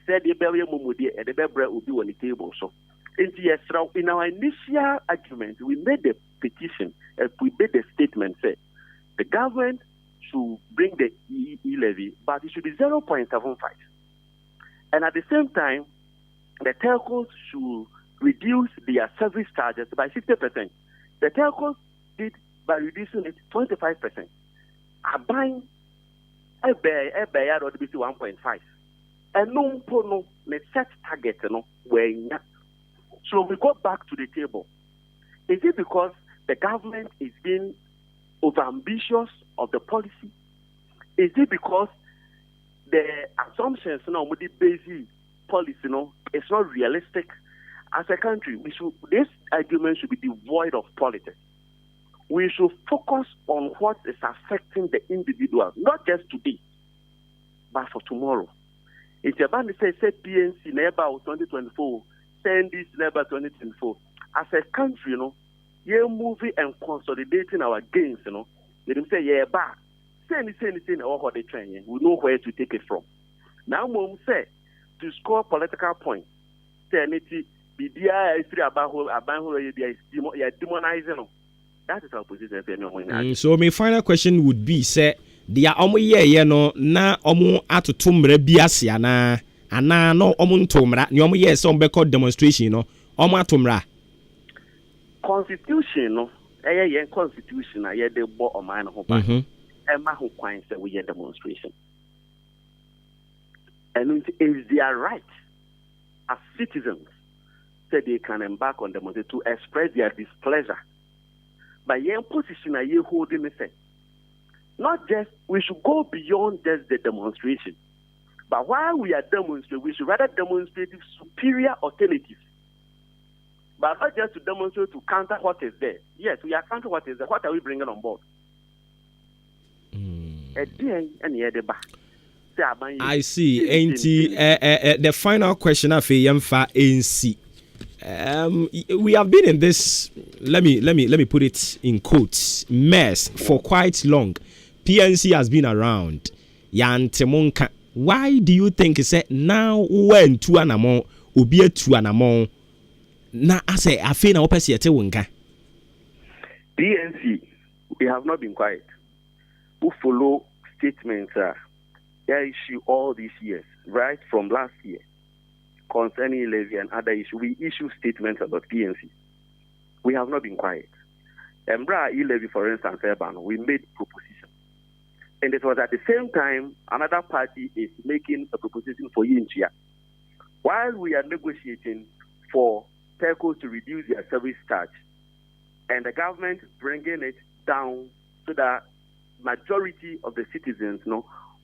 said the Belly Mumu and the Bebra will be on the table. So, in our initial argument, we made the petition, we made the statement say the government should bring the e-levy, but it should be 0.75. And at the same time, the telcos should reduce their service charges by 60%. The telcos did by reducing it 25%. I buying a bear or be 1.5. And no set target no where. So we go back to the table. Is it because the government is being overambitious of the policy? Is it because the assumptions now with the basic policy it's not realistic? As a country, this argument should be devoid of politics. We should focus on what is affecting the individual, not just today, but for tomorrow. It's about to say PNC never 2024, send this never 2024. As a country, you're moving and consolidating our gains, They don't say, yeah, but send all the training. We know where to take it from. Now, mom say to score political points, demonizing. That is our position. So my final question would be, say, the no na atotumre biasi ana no omuntumra ni omo some beko demonstration no atumra. Constitution no constitution na de bo o man ho ba. Emma ho kwan say we demonstration. And it is their right as citizens that they can embark on demonstration to express their displeasure. But your position are you holding it? Not just we should go beyond just the demonstration. But while we are demonstrating, we should rather demonstrate superior alternatives. But not just to demonstrate to counter what is there. Yes, we are counter what is there. What are we bringing on board? I see. Ain't the final question of Yemfa ANC. We have been in this. Let me put it in quotes. Mess for quite long. PNC has been around. Yantemonka. Why do you think he said now when to anamon ubi to anamon? Na ase afi na opesi ete wonka. PNC, we have not been quiet. Who follow statements issue all these years, right from last year. concerning levy and other issues, we issue statements about PNC. We have not been quiet. Embra e-levy, for instance, Urban, we made proposition. And it was at the same time, another party is making a proposition for Yinchia. While we are negotiating for telcos to reduce their service charge, and the government bringing it down so that majority of the citizens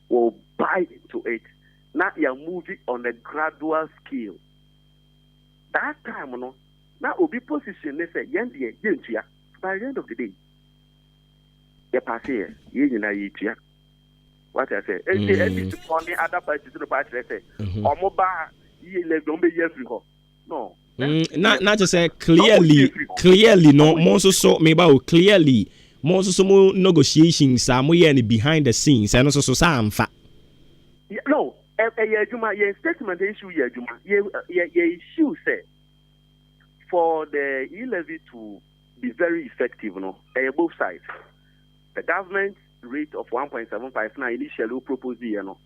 will buy into it. Now you are moving on a gradual scale. That time, now will be positioned. They say, by the end of the day, you pass here, you what I say, and other parties in the party say, no. Not to say clearly, no, most so maybe clearly, most so negotiations, some way behind the scenes, and also some fact. No, your statement issue, your issue say for the e-levy to be very effective, both sides. The government rate of 1.75 now initially proposed the you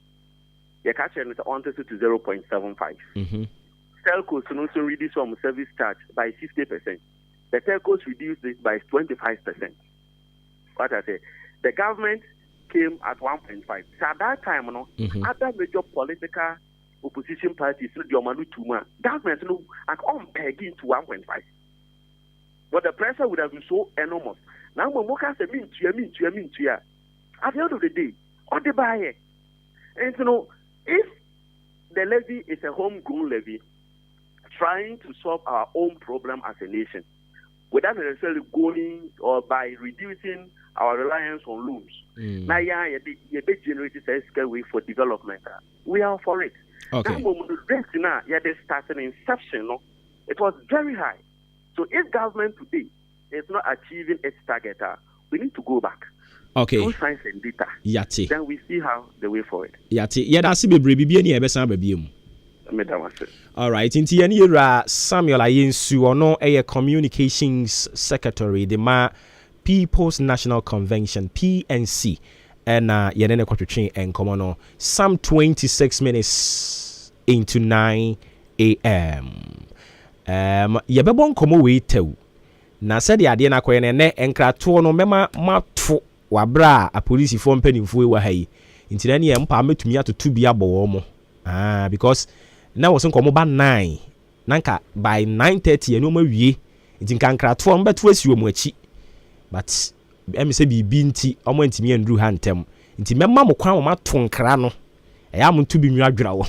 catch it on to 0.75. Telcos also reduce some service charge by 50%. The telcos reduced it by 25%. What I say, the government came at 1.5. So at that time, other major political opposition parties, government are pegging to 1.5. But the pressure would have been so enormous. Now, when we can say, at the end of the day, what they buy it. And if the levy is a homegrown levy, trying to solve our own problem as a nation, without necessarily going or by reducing our reliance on loans. Now, you generate a scale way for development. We are for it. Okay. Now, they started inception, it was very high. So if government today is not achieving its target, we need to go back. Okay. Through science and data. Yati. Then we see how the way forward. Yati. That's be baby any ebesan baby. All right. Inti yani Samuel Ayensu ono communications secretary the People's National Convention PNC and yene kwatwetwe en komono some 26 minutes into 9 a.m. Yebebo nkomo we tew na said ade na koye ne enkrato no mema mato wabra a police for mpanimfo wa hayi nti na ne mpa metumi atoto bi abowo mo because na wo nkomo ba 9 nanka by 9:30 eno mawie nti nkankrato mbeto asiwo mu achi but em say bibi nti omo ntimi andru ha ntem nti mema mo kwan mo mato nkra no eya mo ntu bi nwa adwira wo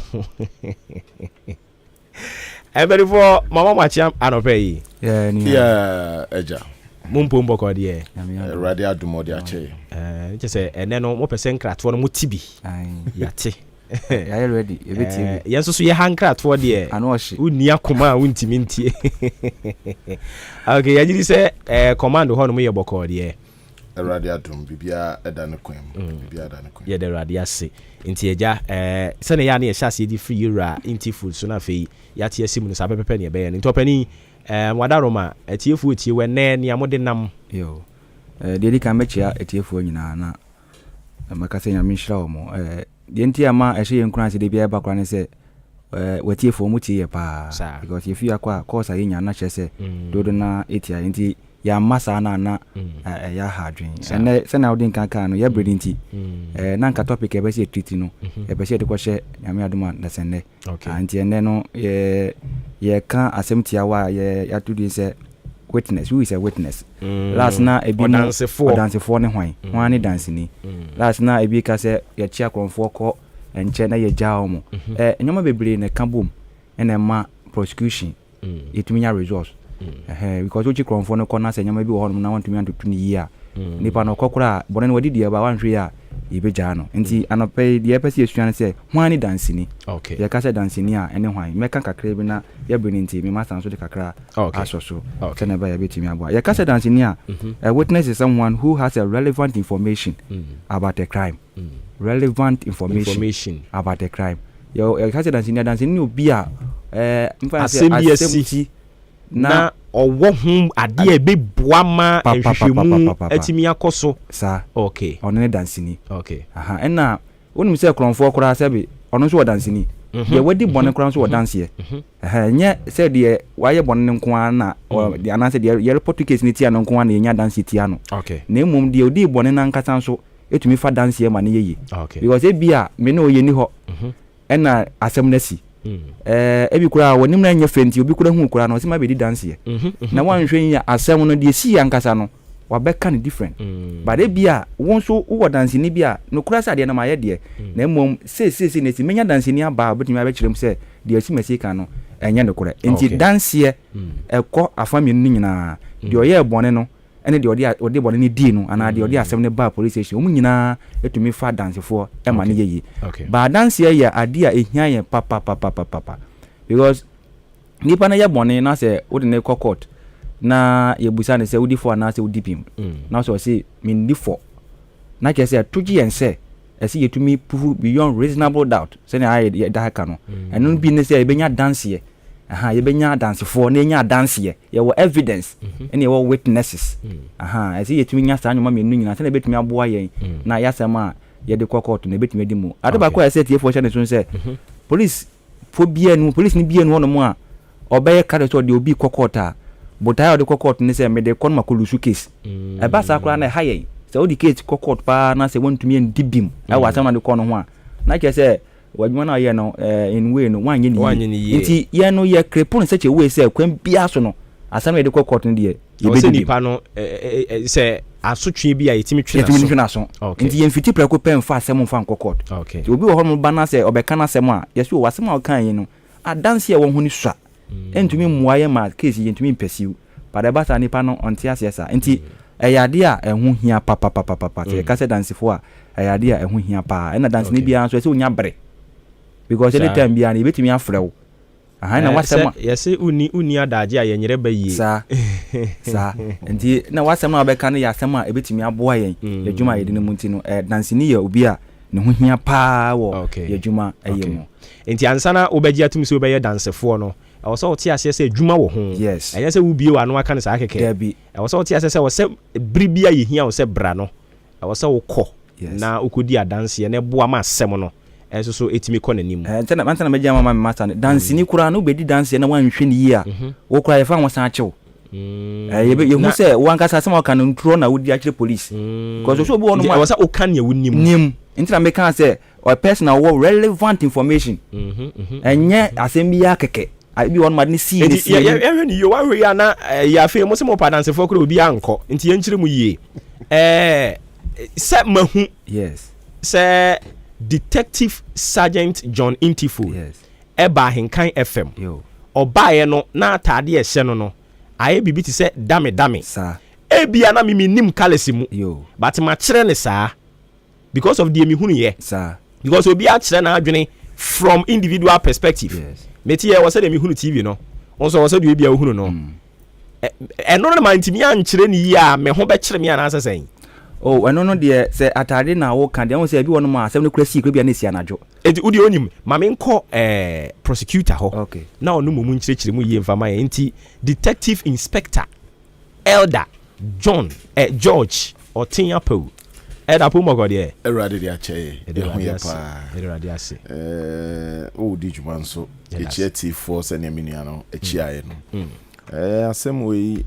every for mama machiam anopay eja mumpo mboko de radio adumo ache je say ene no mo pese nkrato no mutibi yate ya ready ebeti yenso so ye hankrato de uni akoma a untimi ntie okay ya jiri say command ho no mo ye boko de radio adum bibia eda ne kwem bibia eda ne kwem ye de radio ase nti eja se ne ya na ye hyase di free euro inti food so na fe ya tie simu no sapepepe ne be ye nti opani wadaroma etiefu etie we ne ne amode nam yo de di kan mechia etiefu nyina na makase nya minhira omo de nti ama ehye yenkuna se de bia ba kwa ne se watiefu mu tie pa because if you akwa course ayi nya na chese dodo na etia nti ya masa na ya hadwen ene se na odin kan no ya bredinti na nka topic e be se treat no e be se de kwhye nyame aduma na sende anti ene no ye kan asemtia wa ya to do say witness who is a witness last na ebi no dance for ne hwan ne dance ni last na ebi ka se ya chia kronfo ko enche na ye jao mo nyoma bebre ne kabom ene ma prosecution itumi nya results because uchi kronfo no kona se nyama bi wo hono na want me antutu ni ya nipa no kokora bone ne wadidi ba wanhwe ya ibeja no nti anope de epesi esuan se hwan dance ni okay ya kase dance ni a ene hwan meka kakra bi na ya bini nti me master so de kakra asoso okay na ba ya betimi abo ya kase dance ni a witness is someone who has a relevant information about a crime relevant information about a crime ya kase dance ni obi a mfa se na owo hum ade be boama ehwehwemu atimi akoso sa okay onene dance ni okay ena wonim se kronfo kora se bi ono so dance ni ye wadi bone kran so dance ye nye say de waye bone nko ana de anase de ye report case ni tia no nko ana ye nya dance tia no na emum de odi bone na nkasa so etumi fa dance ye ma ne ye because e bia me no ye ni ho ena asem na si ebi kura wonim na nya fenti obi kura hu kura no se ma be di dance ye na wan hwe ya asem no de si ya nkasa no wabeka ni different but e bia won so wo dance ni bia no kura sa de na ma ye de na emom se na si menya dance ni aba obetumi abekirem se de asi masika no enya ne kura enti dance ye ekọ afami ni nyina de oye bone no ene de odi bone ni di no ana de odi asem ne ba police station omu nyina etumi fa dance fo e ma ne yeyi ba dance ye ya ade a ehia ye papa because nipa na ye bone na se odi ne court na ye busa ne se odi fo na se odi pim na so se min di fo na ke se toji en se esi yetumi prove beyond reasonable doubt se ne aye da ka no eno bi ne se e benya dance ye ye benya dance fo na nya dance ye wo evidence ene wo witnesses esi yetumi nya sa anyoma menu nyina se na betumi aboa ye na ya sema ye de court na betumi di mu ade ba ko se tie fo hye ne so se police fo bia nu police ni bia nu no mu a obeye kare so de obi court a botayo de court ne se me de kon makolusu case e ba sa kra na haye se odi case court pa na se wontumi en dibim e wa sama de kon ho a na ke se wadwuma na ye no in way no wanye ni nti ye no ye krepon se che we se kwan bia so no asama de court ne de ye be nipa no se asotwe bi a yetimi twena so nti ye mfiti preko pen fa asem fa court nti obi wo ho no ba na se obeka na asem a yeso wasem a kan yin no adanse ye wo ho ni swa entumi muaye ma case ye entumi mpesiu pada ba sa nipa no onti asesa nti eyade a ehu hia papa te ka se dance fo a eyade a ehu hia pa na dance ni bia so se onya bre because any time bia na betumi afrew na wasem yesi uni adaje a yenyere ba yie sa nti na wasem na obeka na ya asem a ebetumi aboa yen yadwuma yede ne munti no dance ni ya obi a ne ho hia pa wo yadwuma ayemo nti ansana obeji atumi so obeye dance fo no I saw tia say dwuma wo ho yes anya say wo bie wa no aka ne sa akeke I saw tia say wo se bribia ye hia wo se bra no I saw wo kɔ na ukodi adanse ne boa ma asɛm no enso so etimi kɔ nanim ntana meja mama master dance ni kura no bedi dance na wanhwe ni yi a wo kura ye fa wo san achew ye hu se wo ankasa asɛm aka no ntro na wodi akire police because so obi wo no ma wo sa o kan ye wonim ntana me kan say or personal wo relevant information enye asɛm bi akeke abi won madni see ya ni yo wa we ya na ya fe mo se mo padanse fo kro obi anko nti ye nkyire mu yie se mahu yes se Detective Sergeant John Intifo eba Ahenkan FM obaye no na atade ye hye no aye bibi ti se dame sa ebia na mi nim kalesi mu but ma kire ne saa because of the emihunu ye sa because obi a kire na adwene from individual perspective meti ye wose de mihunu TV no onso wose de ebia ohunu no eno na ma ntimi an kire ni yi a me ho be kire me ana asesen eno no de se atade na wo kan de won se bi won ma asem no kura secret bia na sia najo enti udi onim ma me nko prosecutor ho na onu mu nkyire mu yi mfama ye enti Detective Inspector Elder John George Otinyapo Elder Pumo de erade de ache hu ye pa erade ase o di jumanso echiati for se ne minia no echiaye no asem we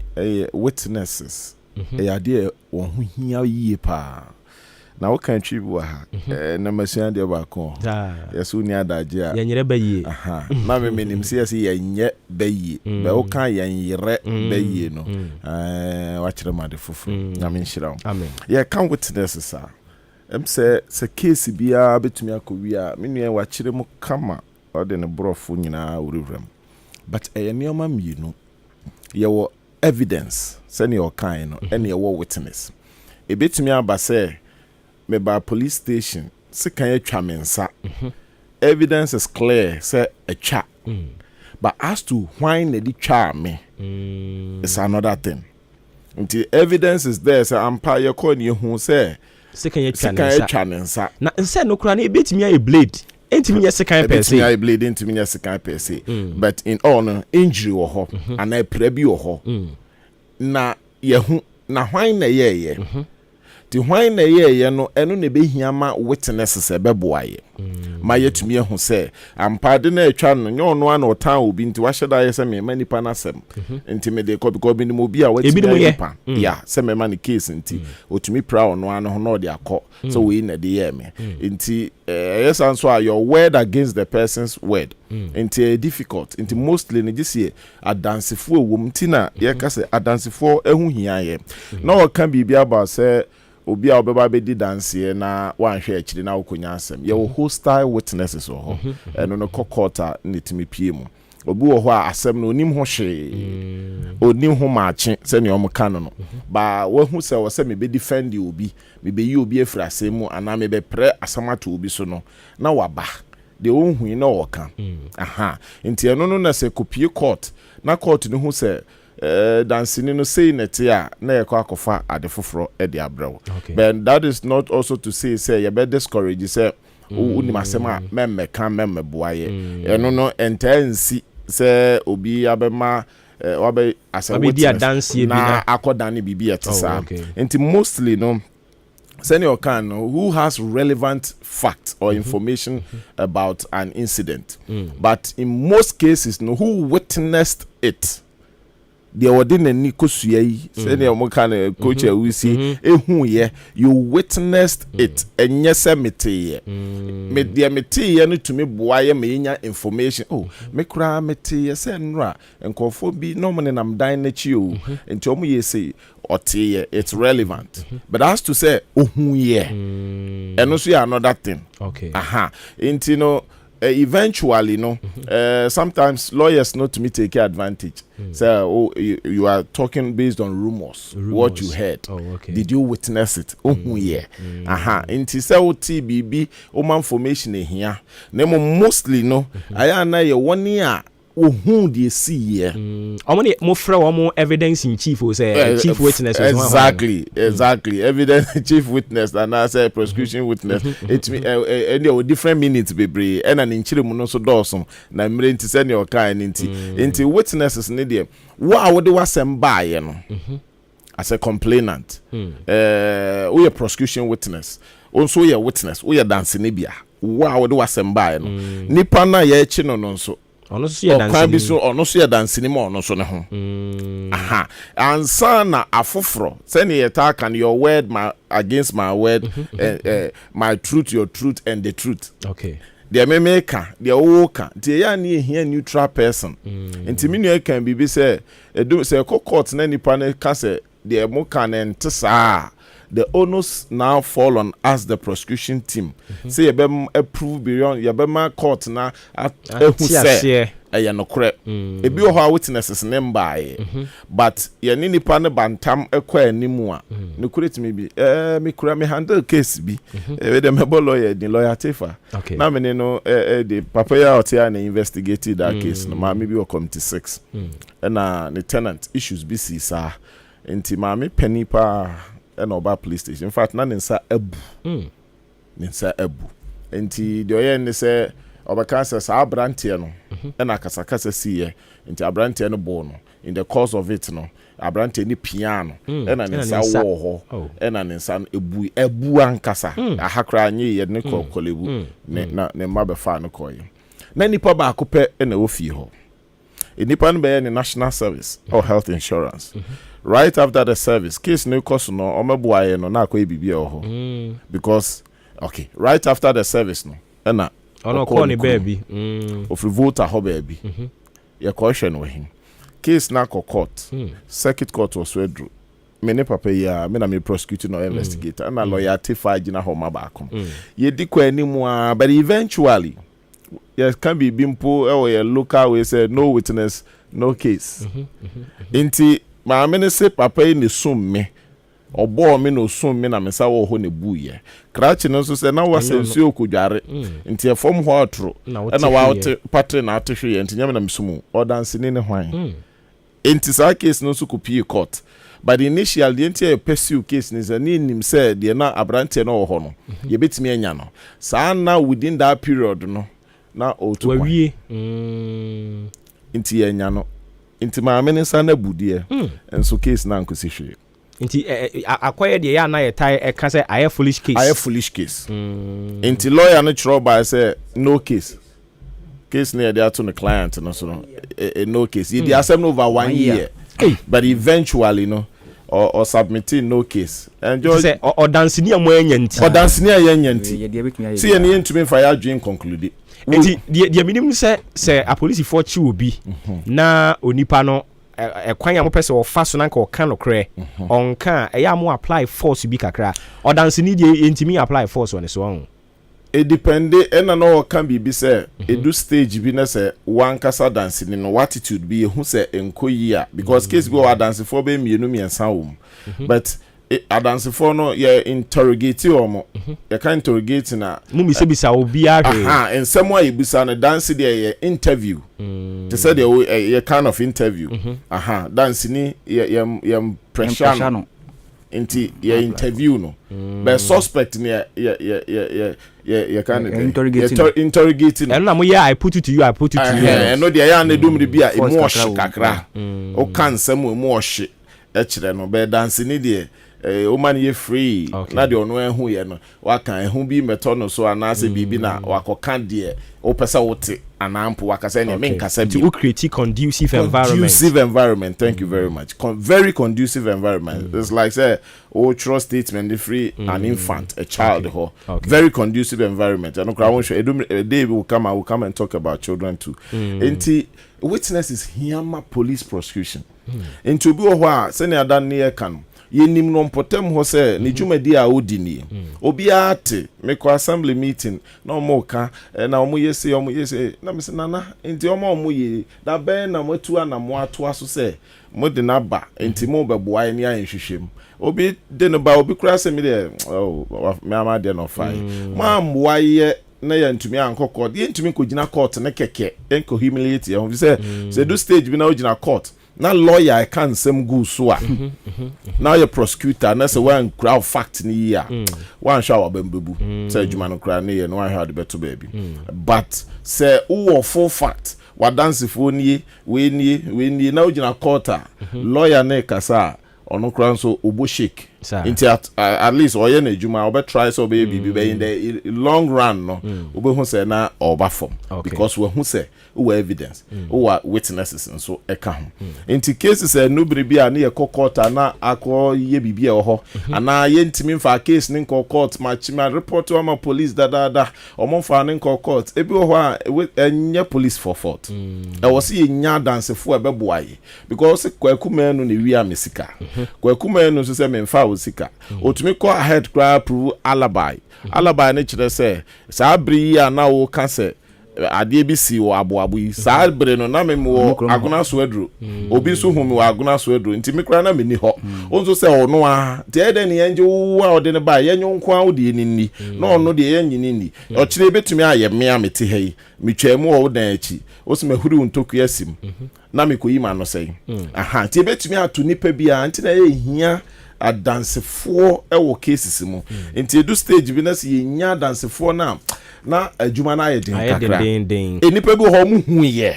witnesses ade wo hu hia yie pa na wo kan twi bo ha na masuan de ba ko yeso ni adaje a yenyere bayie na me nim se yesi yenye bayie be wo kan yenyere bayie no wa kire ma de fufu na me nshira amen ye kan witnesses a se case bia betumi akowi a me nua wa kire mu kama ode ne brofo nyina wurewram but eyenioma mienu ye wo evidence sani o kan no ene ye wo witness ebetumi aba se me ba police station se kan atwa mensa evidence is clear say a cha but as to why na di twa me it's another thing until evidence is there say ampa ye call ni hu say se kan atwa mensa na nse no kura na ebetumi a blade entimi ye se kan per se ebetumi blade entimi ye se kan per se but in all no injury wo ho ana pra bi wo ho na ye hu na why na ye ti hwan na ye no eno na behia ma witnesses ebeboaye ma yetumi ehu se ampade na atwa no nyo no ana otan obi nti wahye ye se me manipa na sem nti me de ko bi ni mo bi a watimi nipa ya se me ma ni case nti otumi pra ono ano ho no de akọ so we na de ye me nti yes and so your word against the person's word nti difficult nti mostly ne gisi adansefo ewom nti na ye ka se adansefo ehu hia ye na o kan bibia ba se obi a obeba be di dance na wanhwe akiri na okonya asem ye wo hostile witnesses ho eno no kokota netimi pie mu obi wo ho a asem no onim ho hwe onim ho maache se ne omka no ba wahu se wo se me be defend obi me be yi obi afra asem mu ana me be pre asamato obi so no na waba de onhu na woka aha nti eno no na se kopie court na court no hu se dancing no say netia na yakọ akofa ade foforo e de abrew but that is not also to say you be discourage say uni masema memme kan memme boaye eno no entansi say obi abema obe asa witness na akoda ne bibi etisa enti mostly no senior can who has relevant facts or information about an incident but in most cases no who witnessed it the ordinary kosua yi senior mo kan coach awisi ehu ye you witnessed it enye se meteye me de meteye no tumi boaye me nya information me kura meteye se nra enkofo bi no mo nam dan na chi o enti omo ye say oteye it's relevant but as to say ohun ye eno so another thing aha enti no eventually no sometimes lawyers not to me take advantage so you are talking based on rumors what you heard did you witness it aha inti say oti bibi o man information ehia na mostly no aya na ye woni a ohun de see here omoni mo fra wo evidence in chief o say chief witness exactly evidence chief witness and I say prosecution witness it me any different minutes bebre and an inchire mu no so dawson na mre nti say ne o kan nti witnesses ne de wo a wo de wasem baaye no as a complainant we a prosecution witness also we a witness we a dance ne bia wo a wo de wasem baaye no nipa na ye echi no nso ono so ya dance ni mo ono so ne ho aha ansa na afoforo say ne yeta can your word my against my word my truth your truth and the truth the memeka the woka the ya na ehia neutral person enti me nu kan bibi say edu say court na nipa na ka say the mo kan entisa the onus now fall on us the prosecution team say you be approve beyond you be ma court na ehu say eye no kre ebi o ho witnesses ne mbae but ye ni nipa ne bantam ekwa animu a ne kuretimi bi me kura me handle case bi we dem ebo lawyer din lawyer Tefa na me no the papa ya otia na investigated that case no ma me bi o committee 6 na the tenant issues bi si sa enti ma me penipa and oba police station in fact na nsa abu enti de oye ne se obaka sa abrantie no na akasakasa siye enti abrantie no bo no in the course of it no abrantie ni piano na nsa wo ho na nsa ebu ankasa ahakra anye ye ne kolebu ne mabe fa no koye na nipa ba akopɛ na ofi ho nipa no be ne national service or health insurance right after the service case no cost no omeboaye no na akoye bibia ho because okay right after the service no na ono call ni baby of voter ho baby ye question we him case na court circuit court was withdraw me ne papa ya me na me prosecutor no investigator na lawyer Tefa gina ho mabaako ye di kwa animu but eventually yes can be bimpo a local we say no witness no case inti ma me ne se papa ni sum me obo me no sum me na me sa wo ho ne buye krachi no so se na wasensi okudware nti e fom ho otro na wa patre na atehwe nti nyame na mesumu o dance ni ne hwan nti sa case no so kopie court but initial the entire pursue case ni za ni nim say de na abrante no ho no ye betimi anya no sa na within that period no na otu wawie nti anya no nti ma me nsa na budie enso case na nkosi hwe nti akoye de ya na ye tai e ka say aye foolish case nti lawyer no chro by say no case near there to the client no so no case the assembly over 1 year but eventually or submitting no case and just say or dancing ya mo enyanti see any ntumi fa ya dream conclude nti the minimum say a police for chi obi na onipa no kwan ya mo pese o fa so na nka o ka no kre onka ya mo apply force bi kakra o dancing die ntimi apply force on so on. It depend and no can be say it do stage be na say one kasa dancing no attitude be who say enko year because case go dance for be mienu miensa wo but a dance for no ye interrogate omo ye can interrogate na mu bisa obi ahwe and someone you bisa na dance there interview to say the kind of interview dance ni ye pressure no inti ye interview no but suspect ni ye can interrogating and na mo I put it to you no dey ya na dum bi a emu ohye kakra o kan sam emu ohye e kire no be dance ni dey o man ye free na dey ono ehu ye no wa kan ehu bi meto no so anase bibi na wakoka dey o pesa wote anampo wakasa ne menkasa bi to create conducive environment. Thank you very much. Very conducive environment. It's like say trust statement the free an infant, a child very conducive environment. And I want to a day will come and talk about children too. Enti witness is here police prosecution. Into be o senior dan near kan yenim no mpotem ho se ne dwumadi a odini obi ate meko assembly meeting na omoka na omo yese na me se nana enti omo ye da ben na matu na mo ato aso se mo de na ba enti mo beboa ni anhwehwem obi de no ba obi kura se me de me ama de no fai ma mboa ye na ya ntumi ankokọ de ntumi ko gina court na keke enko humiliate ya ho se do stage bi na ogina court na lawyer I can sem go so now your prosecutor na say one crowd fact ni ya one show abembebu say adwuma no kra ne ye no one heard beto baby but say who full fact wa dance for nie we nie na ogina court lawyer na kasa ono kra so obo shake into at least oye na adwuma obe try so be be in the long run no obe hu say na oba form because we hu say who evidence who are witnesses and so eka ho into cases no bibia na ye court na akọ ye bibia ho ana ye ntimi mfa case ni court match ma report to ma police da omo fa ni court ebi ho enye police for fault e was ye nya dance fo ebeboaye because kwakumenu ne wi amesika kwakumenu so say memfa sika otumi call ahead cry prove alibi ne kire say sa bri ya na wo ka say ade bi si wo aboabo yi sa bre no na mem wo aguna so aduro obi so humi wo aguna so aduro ntimi kra na meni ho onzo say ono a te ede ne yenje wo a ode ne ba yenyo nko a ode ni na ono de yenyini ni o kire betumi aye me amete hei metwam wo dan achi o se mahuru ntoku asim na mekoyi ma no say te betumi ato nipa bia nti na ye hia adansefo ewo cases mu nti edu stage bi na se yenya adansefo na adwuma na ye den kakra enipa bi ho mu hu ye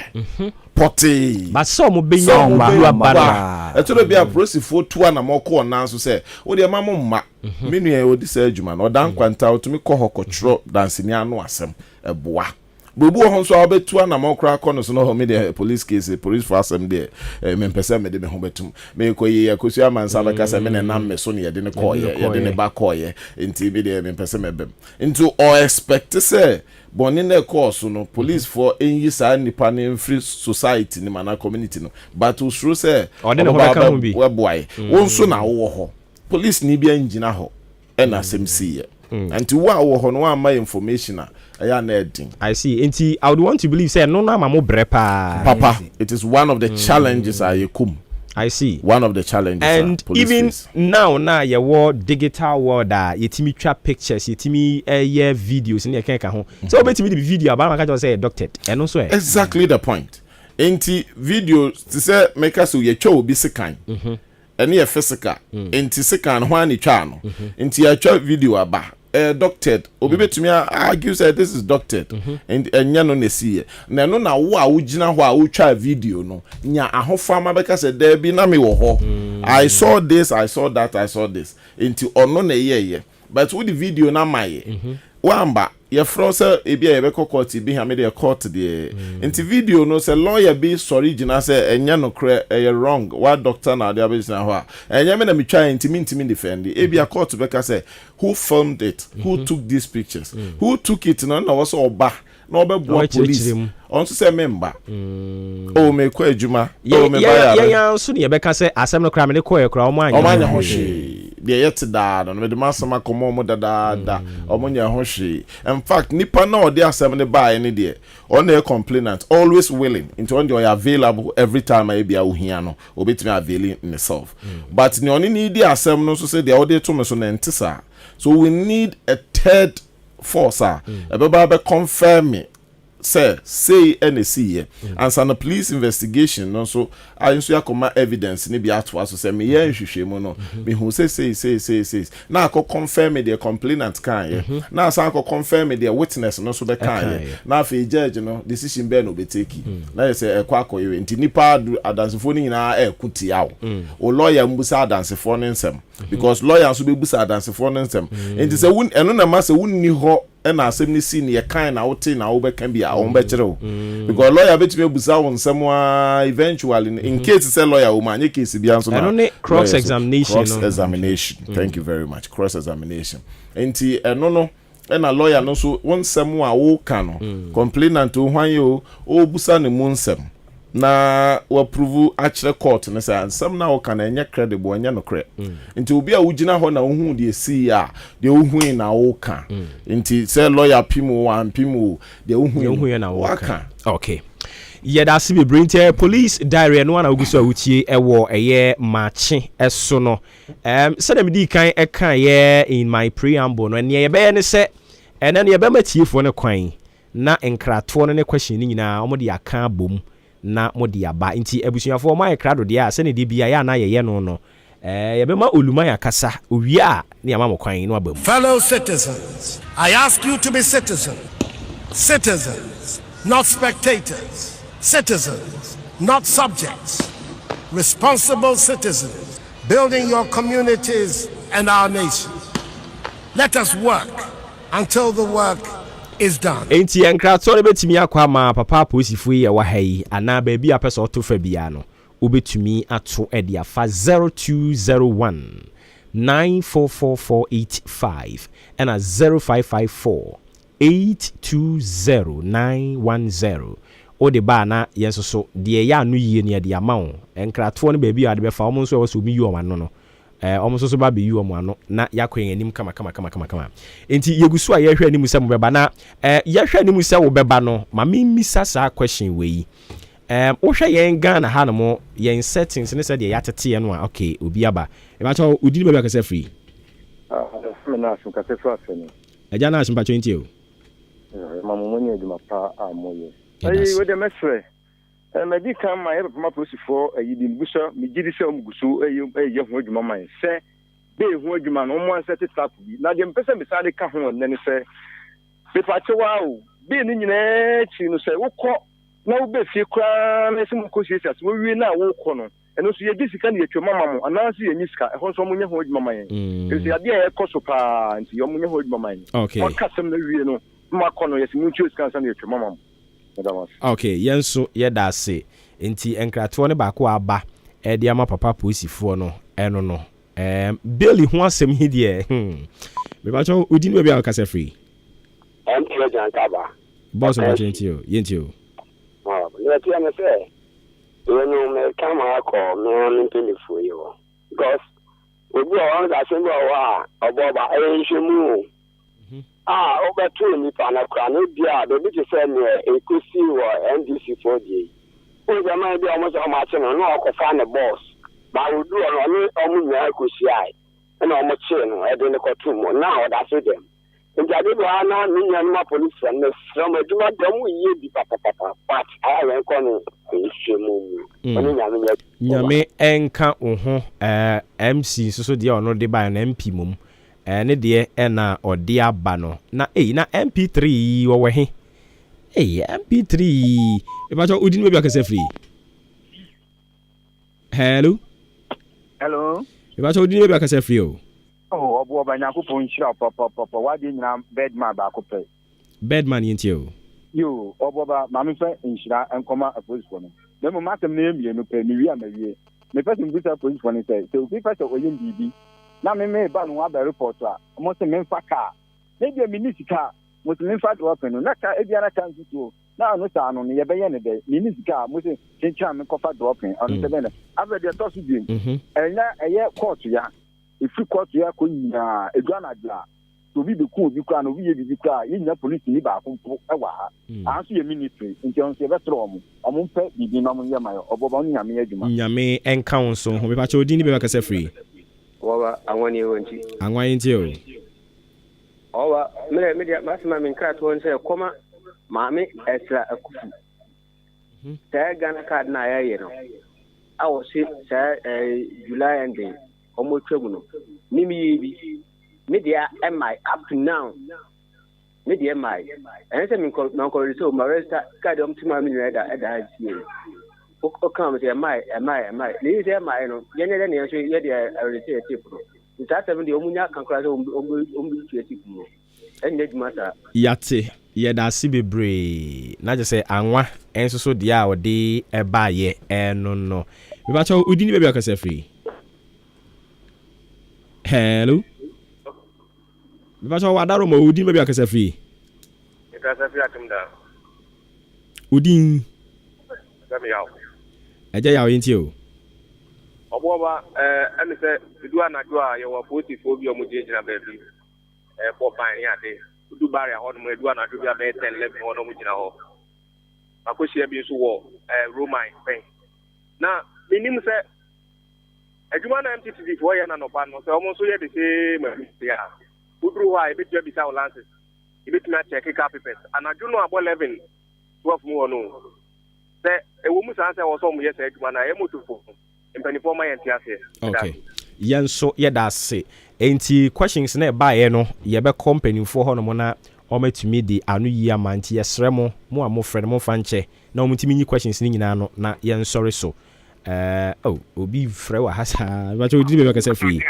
poti ba so mo benya o ba etoro bi a prosifo tua na moko na so se wo de ma mo mma menu e odi se adwuma na odan kwanta otumi kọ hokotro dansini anu asem eboa bobu ho so abetua na mokra kono so no ho me the police case police for asem there me pese me de me ho betum me koyi akosu amansa be kasa me na me so ne ye de ne koye ye de ne ba koye enti be de me pese me bem into or expect say boni na course no police for enyi sa nipa ne free society ni mana community no but usuru say o de ne ho be ka ho bi we boy won so na wo ho police ni bia njina ho e na asem si ye anti wo ho no ma information I see. I would want to believe say no mamo brepa. Papa, it is one of the challenges I see. One of the challenges. And even now your world digital world yetimi twa pictures, yetimi videos in your can ho. So betimi the video about I just say doctored. And also exactly the point. Enti video to say make us ye cho bi sekan. Ene ye physical. Enti sekan ho ani twa no. Enti ya twa video aba. doctored obi betumi argue say this is doctored and nya no na see na no na wo a wo gina ho a wo twa video no nya ahofa ma beka say there bi na me wo ho I saw this, I saw that, I saw this into ono na ye but with the video na my wamba your froze e bia ye be court bi ha me dey court there into video no say lawyer be sorry gina say enya no kre wrong what doctor na dey be na ho enya me na me try intimi defend e bia court beka say who filmed it, who took these pictures, who took it no na was oba no be police on to say member o me kwa adwuma o me ba ya so ne beka say asem no kra me ne ko e kra o manya ho hwe de yet da no me de masama komo mo da o manya ho hwe in fact nipa na o de asem ne ba any de on the complainant always willing into on they available every time I be a uhia no obetimi availing himself but ne oni ni de asem no so say de o de to me so na ntisa so we need a third force ebeba be confirm me say NSC and some police investigation no so I nso yakoma evidence ni bi ato aso say me ye nhwehwe mu no me hu say na akọ confirm me the complainant kan na san akọ confirm me the witness no so be kan na afi judge no decision be no be take na say ekwa akoye nti nipa adansefo ni nyina ekuti awo o lawyer mbusa adansefo ne nsem because lawyer so be busa adansefo ne nsem nti say won eno na ma say wonni ho na asem ni si ne kan na wote na wo be kan bi a wo be kire wo because lawyer betime busa won nsem eventually in case say lawyer wo manye case bi anso na cross examination thank you very much cross examination enti eno no na lawyer no so won nsem a wo kan no complainant o hwan yo o busa ne mu nsem na wa prove actual court na say nsem na wo kan enye credible enye no cre nti obi a wugina ho na wo hu de see a de wo hu na wo kan nti say lawyer pimu de wo hu na wo kan okay yeda sibe brinter police diary no na oguso awutie ewo eye mache eso no say dem di kan e kan ye in my preamble no ne ye be ne se ene ne ye be matiefo ne kwan na enkrato no ne question ni nyina omo de aka bom na modi aba nti abusuafo ma ekrado de a se ne de bia ya na ye no ye be ma oluma ya kasa owi a ne ama mokwan no abam. Fellow citizens, I ask you to be citizens, not spectators, citizens, not subjects, responsible citizens, building your communities and our nation. Let us work until the work is done. Enti enkrato ne betimi akwa ma papa posifo ye wa hai ana ba bi apesa otofa bia no obetumi ato ede afa 0201 94445 and 0554 820910 o de ba na yenso so de ya anu yie ne de ama wo enkrato ne ba bi ade be fa omo so so mi yi o ma no omo so ba be yi o mo ano na yakwen anim kama enti yegusu a yehwe anim se mo beba na yehwe anim se wo beba no ma mimisa sa question we wo hwe yen Ghana ha no mo yen settings ne se de yatete ye no a okay obi aba e ba cho udi beba ka se free na asum ka se free afeni eja na asum pa 20 o mamu monye duma pa amoye ayi we de mesre medi kan ma yebe ma prosifo ayidi busa mi gidi se omgusu eye ho adwuma man se be ho adwuma no mo anse tap bi na de mpese mi sade ka ho ne se be pa chewa o be ni nyina chi no se wokọ na wo be fie kra na se mo ko siesia so wi na wo kọ no eno so ye di sika na yetwa mama mo ananse ye nyisika ho so mo nya ho adwuma man ese ade e koso pa nti yo mo nya ho adwuma man okay o kasem na wi no ma kọ no ye se mo chu sika na yetwa mama mo. Okay, yenso yeda se enti enkrato ne ba ko aba e de ama papa posifo no eno no Billy ho asem hi de me ba cho odi no bia o kasa free MTO jankaba boss of Argentio yentio le ti ame se you know me kama ko me mpini fu yo because obi o wan da se ngo wa oboba e nhwemu obetu ni pana kwa no bia de bi se ne ekusi wo NDC 4D o jama bi o mo so ma che no o fa ne boss ba odu no ni o mu nya ekusi ai na o mo che no e de ne ko tu mo na o da se dem njade do ana ni nya no police ne from aduma dem ye bi papa but ai ko no ishemu oni nyame enka ho MC so de ono de ba na MP mum ne de na odi aba no na na mp3 wo we he mp3 ebacho udi no bia kase free. Hello ebacho udi no bia kase free o. Oh, obo Nyankopon hira papa wadi nyina bedman ba ko pe. Bedman yenti o. Yo, obo ba mami fe nhira enkoma police for no. Dem mo matem na emie no pe mi wi amawie. Me person bi police for no say, so bi fa so oyim bibi. Na me ba no aba report a, mo se me fa ka. Na bi minisika, mo se me fa drop no. Na ka e biara kan tutu. Na no sa no ye be ye ne de. Minisika mo se chencha me ko fa drop on se be na. Aba de to su bi. Enya eye court ya. Ifi court ya ko nyina eduana gla. To bi ku bi kwa no bi ye bi kwa yinya police ni ba akompo e wa ha anso ye ministry nti on se betro omo mpe bibi no mo ye mayo oboba on nyame adwuma nyame enka so ho be pa che odi ni be ba kasa free wa anwani wonti anwan nti o owa me dia masima min kra to on se koma maame esra akufu ta gana card na ya no awo si sa July ending omo twegu no nimi yi media MI up to now media MI and say me call so my register card to me that here o come say MI ni say MI no ye ne na so ye dey register tip no that 70 omunya kan kra so tip no enye djuma sa yate ye da si bebre na je say anwa enso so dia o de eba ye eno no me ba cho udi ni be akase free. Hello Bivacho wadaro mo udin be akase free. Akase free atumda. Udin. Sami yawo. Eje yawo yinti o. Oboba emi se bidu anadwo a ye wo posifo bi o mo je jina be bi. Po pan ya de. Udu bari a hono mo edu anadwo bi a be 10 11 hono mo jina ho. Akohia bi so wo Roman pen. Na minim se adwuma na MTTV for ye na no pa no se o mo so ye de se ma ya. Udru wa ebet you bisa lances ebet na check car papers and I do know about 11 12 mu no say e wo mu san say wo so mu yes adwuma na e motofo impani for my entiase okay yenso ye da se enti questions na ba ye no ye be company for ho no mo na o matumi di anu yi amanti yesre mo mo friend mo fanche na o mutimi nyi questions ni nyina no na yen sorry so obi frɛ wa hasa ba cho di be ka say free.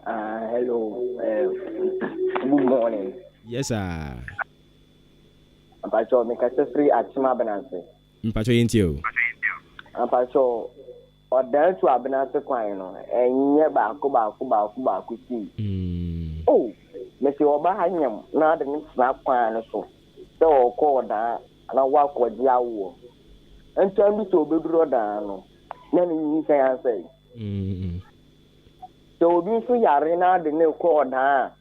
Hello. Good morning. Yes, sir. Ampacho, me kase free atima benanse. Mpacho yentio. Ampacho, odan to abenanse kwan no. Enye ba ko ti. Oh, me se oba hanyam na de ni sna kwan no so. Se o ko da na wa ko dia wo. Ento bi so beduro da no. Na ni say answer. So obi so yare na de ne ko da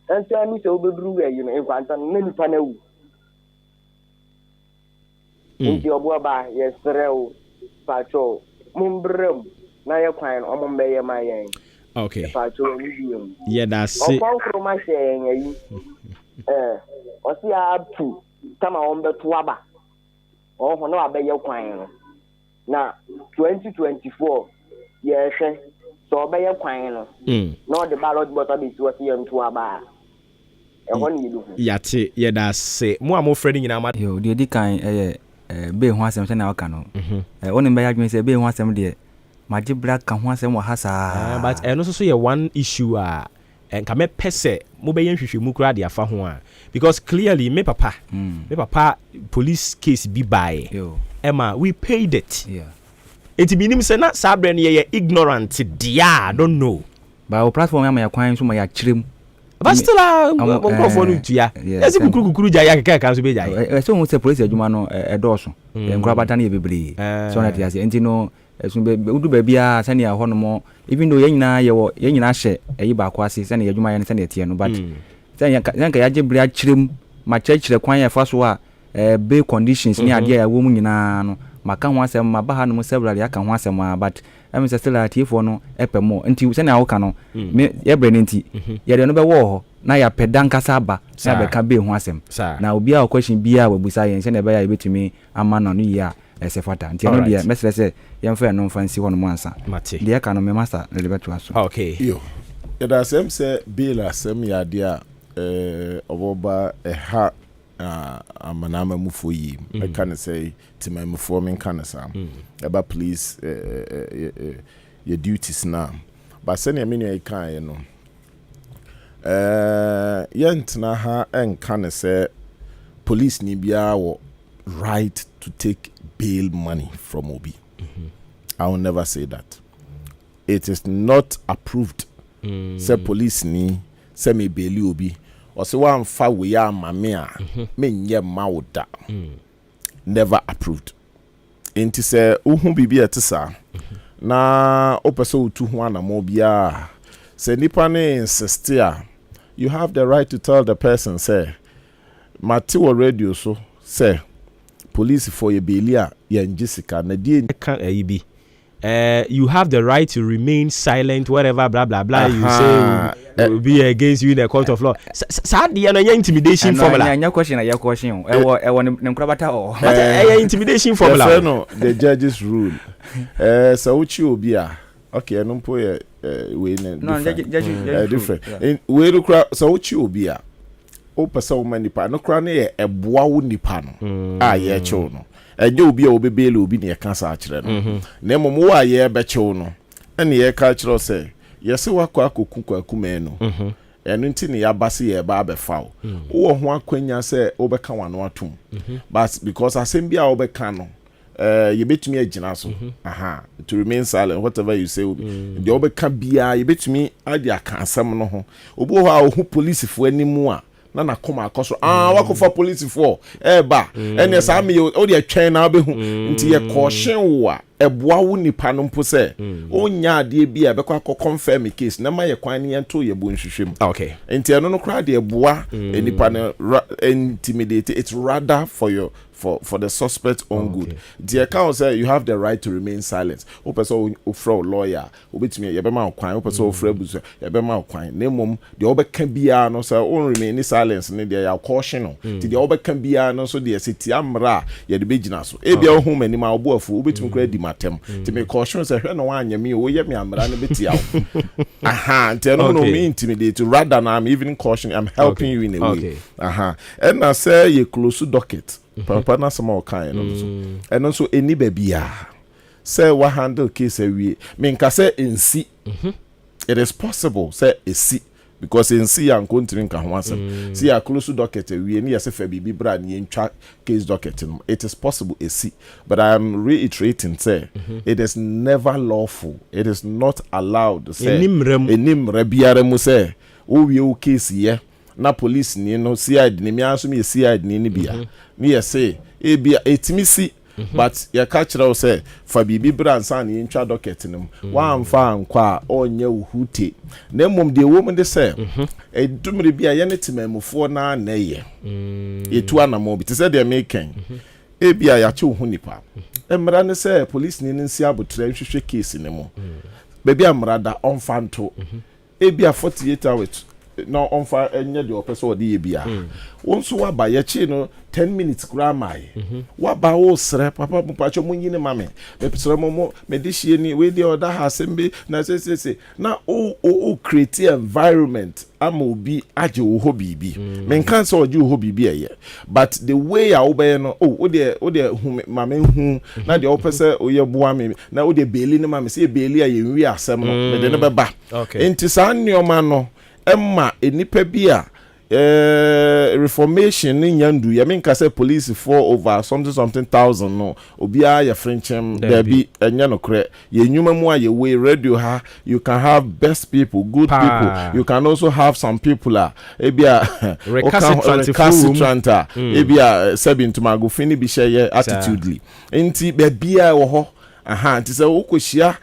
ento ani so obeduru we you know infanta na nipa na wu nti obo ba yesrew pacho mumbrem na ye kwan o mo mbeye ma yen okay pacho medium yeah that's it o pankro ma shen yi o si aptu kama o mbeto aba o ho na abeye kwan na 2024 ye hwe so obeye kwan no no the ballot box be to see am to aba e won yi do yate ye da se mo am friend nyina ma yo de di kan be ho asem na waka no woni be yadwen se be ho asem de maji black kan ho asem wa hasa but no so ye one issue enka me pese mo be yen hwehwe mu kura de afa ho because clearly me papa police case be by Emma we paid it it meaning say na sabre ne ye ignorant dia I don't know but our platform am ya kwan so ma ya kirem but still microphone ntua esi kukuru ja ka so be ja so mo say police adwuma no edoso nkura bata na ye bebre so na tia say enti no esun be udu ba bia sane ya ho no mo even though ye nyina hye eyi ba kwa ase sane adwuma ye sane tie no but sane ka ya jebre a kirem ma chekire kwan ya fa so a be conditions ni ade ya wo mu nyina no maka ho asem ma ba ha no several ya ka ho asem but am say still atiefo no epe mo nti se na wo ka no me ye bre nti ye de no be wo ho na ya pedan kasa ba na be ka be ho asem na obi a question bia wa busa yen se na be ya betumi ama no ya esefata nti no dia mesele se ye mfa no fancy ho no mo ansa de ka no me master le beto aso okay yo It has some say bail as some idea over ha amanama mufo yi. I can say to my performing cancer about police your duties now. But send a mini can you know. Yent na ha en can say police ni bia right to take bail money from Obi. I will never say that. It is not approved. Say police ni say me bail Obi. Or say one fa we are mamea me nye mauda. Never approved. Inti say uhun bibi etisa na opeso utu ho anamo bia. Say nipa ne insist you have the right to tell the person say Matiwa radio so say police for your belia yan Jessica na die can be you have the right to remain silent whatever blah blah blah you say will be against you in the court of law. Sad the intimidation formula. Your question e nkrabata o. Intimidation formula. No, the judges rule. So uchi obi a okay no po we different. We look so uchi obi a o pesa o manipa no kra na e eboa wo nipa no a ye chew no eje obi a obebele obi na ye kansa a kire no na mom wo a ye be chew no ene ye ka kire say yesi wakọ akoku kwakume no enu nti ne yabase ye ba befa wo ho akwanya say obeka wano atum but because asem bia obeka no you betumi agina so to remain silent whatever you say the obeka bia you betumi ade aka asem no ho obo ho a ho police fo animu a na koma akoso wakofa police fo ba ene sa me o de atwen na be hu nti ye caution wo a eboa wo nipa no mpo se onya ade bia be kwa confirm case na ma ye kwan ne ento ye bo nhwehwem okay nti eno no kra de eboa nipa no intimidate it's rather for the suspect on good. The account say you have the right to remain silent. O person ofro lawyer, obetimi ye be ma kwan, o person ofro abuso, ye be ma kwan. Nemom the obeka bia no say on remain silence ne dey ya caution no. Ti the obeka bia no so dey seti amra ye de begina so. E bia ho mani ma obo afu obetimi kra di matem. Ti me caution say hwe no anya me o ye me amra no beti awo. Nti no me intimidate rather than I'm even cautioning, I'm helping you in a way. And I say you close to docket. Papa na sama okan no so eno so eni babia say wa handle case awie me nka say ensi it is possible say esi because ensi ya nkontiri nka ho asem see ya close docket awie ni yase fa bibi bra ni entwa case docket no it is possible esi but I am reiterating say it is never lawful, it is not allowed say enim rabiare mu say o wie o case ye na police ni no CID ni mi aso mi CID ni bia ni ye say e bia etimisi but ya ka kira o say fa bibi bransa ni ntwa docket nim wa amfa ankwa onye uhute na mom de wo de say edumre bia ye ne temamufo na na ye etu anamo bi te say de meken e bia ya che hu nipa emra ne say police ni nsi abotre hwehwe case ni mo bebi amra da onfanto e bia 48 hours no on fire enye de opeso de ye bia wonso wa ba ye chi no 10 minutes grandma wa ba wo sre papa mpacho munyi ne mame me psere mo me de hie ni we de other hasembe na se na o create environment am obi age wo ho bibi me kan se oje wo ho bibi eye but the way a wo be no o de mame hu na de opese o ye boa me na o de beli ne mame se beli a ye wi asem no me de ne beba enti sa nneoma no emma enipa bia reformation ni nyandu ya mean say police for over something thousand no obia ya frenchem there be enya no kre ye nyuma mu a ye we radio ha you can have best people good people you can also have some people ebia recalcitrant ebia sabin mago fini bi share attitudely enti be bia wo ho nti se wokohia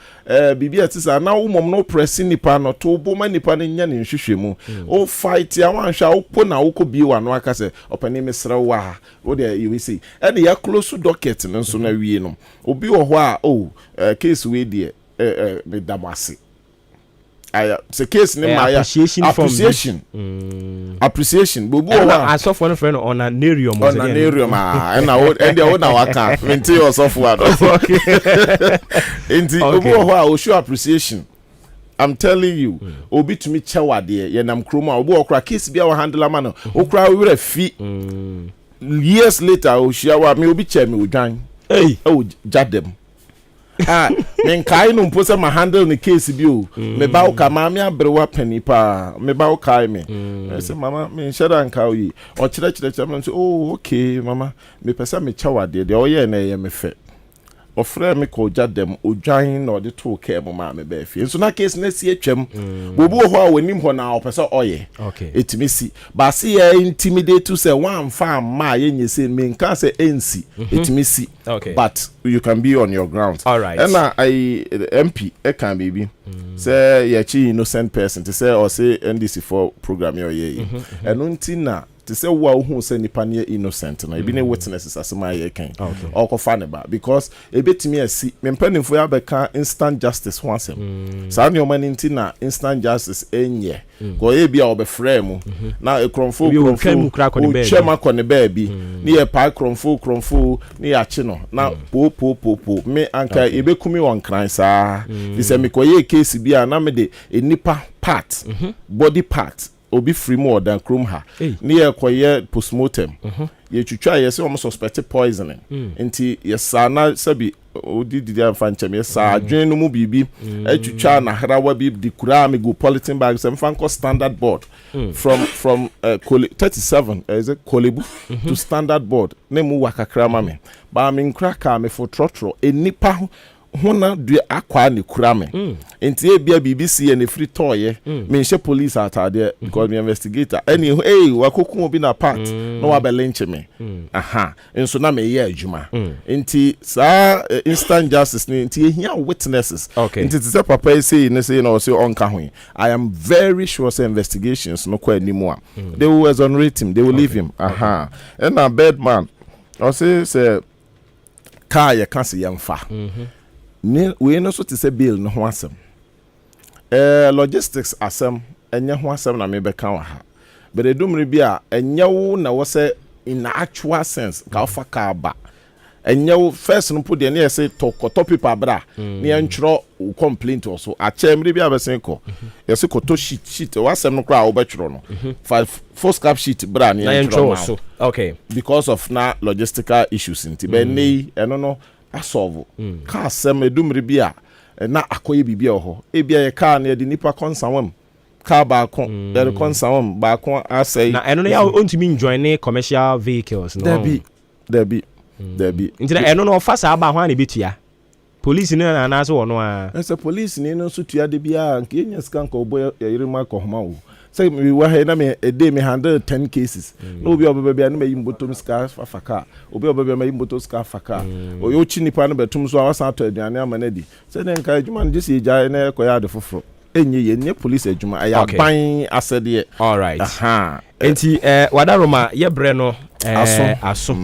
bibia tisa na wo mom no press nipa no to bo ma nipa no nya ne nhwehwemu o fight ya wan hwa wo po na wo ko bi wa no aka se opani mesra wa wo de you see and ya close docket no so na wie no obi wo ho a case we de me damase the case name appreciation bobu wa asofo no friend on anarium and the one waka maintain yourself wa enti bobu wa o show appreciation I'm telling you obi to me chawade ye nam kroma obi okra case bia wa handle man okra we fi years later o shia wa me obi che me odwan oh jadem men kai no mpo se ma handle the case bi o me ba o ka ma me abrewa pani pa me ba o kai me say mama me share nka o yi o kire me say oh okay mama me pesa me chawade de o ye na ye me fe ofre me ko jadem odwan na o de to ke mo ma me ba fi so na case na si atwam bobu ho a wonim ho na o pesa oye etimi si ba se ye intimidate to say one farm ma ye nyese me nka say ensi etimi si but you can be on your ground. All right. And I MP can baby say ye chi innocent person to say or say NDC4 program your ye and untina to say who say nipa near innocent na ebi ne witnesses asema ye kan or ko fa ne ba because e betimi asi me mpanimfo ya beka instant justice once sa ne o mani ntina instant justice enye ko e bia obefrɛ na e kromfo chema ko ne ba bi ne ye pa kromfo ne ya chi no na po me anka e bekumi won kran sa bi se me ko ye case bia na me de nipa part body part obi free more than krom ha near koye postmortem ye twitwa ye se o suspect poisoning enti ye sa na sabi odi dia fanchem ye sa adwen no mu bibi twitwa na hrawa bi di kura me go polythene bag sem fanko standard board from 37 is it kolebu to standard board na mu wakakra ma me ba me nkra ka me for trotro enipa hona du akwa ne kura me enti e bia BBC and free toy me she police atade because me investigator any wakokun obi na part no wa belenche me enso na me ye adwuma enti sa instant justice ni enti ehia witnesses enti say papa say ne say no say onka ho I am very sure say investigations no kwa anymore they will exonerate him, they will leave him and a bad man I say car ya can say yamfa we no so to say bill no ho asem logistics asem enye ho asem na me be kan wa ha but edumre bi a enye wo na wo say in actual sense ka ofa ka ba enye wo first no put the na say to paper bra ne entro complaint also a chemre bi abesen ko yesi ko to sheet wo asem no kra wo be twro no first cap sheet bra ne entro also because of na logistical issues nti be nei eno no asolve ka asem edumre bi a na akoye bibia ho ebia ye ka na de nipa konsawam ka ba kon de konsawam ba kon asai na eno ya ontimi join commercial vehicles no Debi ntina eno no fa sa ba ho na betua police ni na na so wono a esa police ni no so tua de bia nke enya scan ko boy yirima ko homa wo say we wa he na me e me handle 10 cases no obi obebe bia na me yimbotom ska faka obi obebe me yimbotom ska faka o yo chi nipa no betum so awasa ato aduane amanadi say den ka adwuma no jesi eja na ko ya de foforo enye ye ne police adwuma aya ban asede all right enti wadaroma ye bre no aso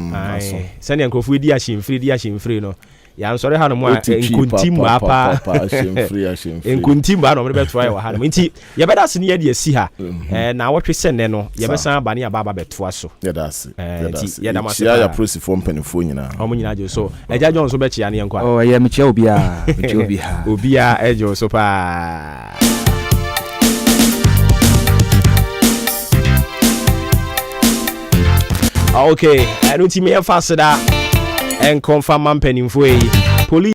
sene nkrofo di ahemfiri no ya nsore ha no mu nkuntim apa nkuntim ba no me beto ya wa ha no enti ye beda se ne ye de asi ha na wotwe sene no ye besan ba ne ya baba beto aso ye da se enti ye da ma se ya prosi for mpanifo nyina omo nyina je so eja John so be chia ne nkwa oh ye me chia obia obia ejo so pa okay, I don't see me faster that and confirm man penny for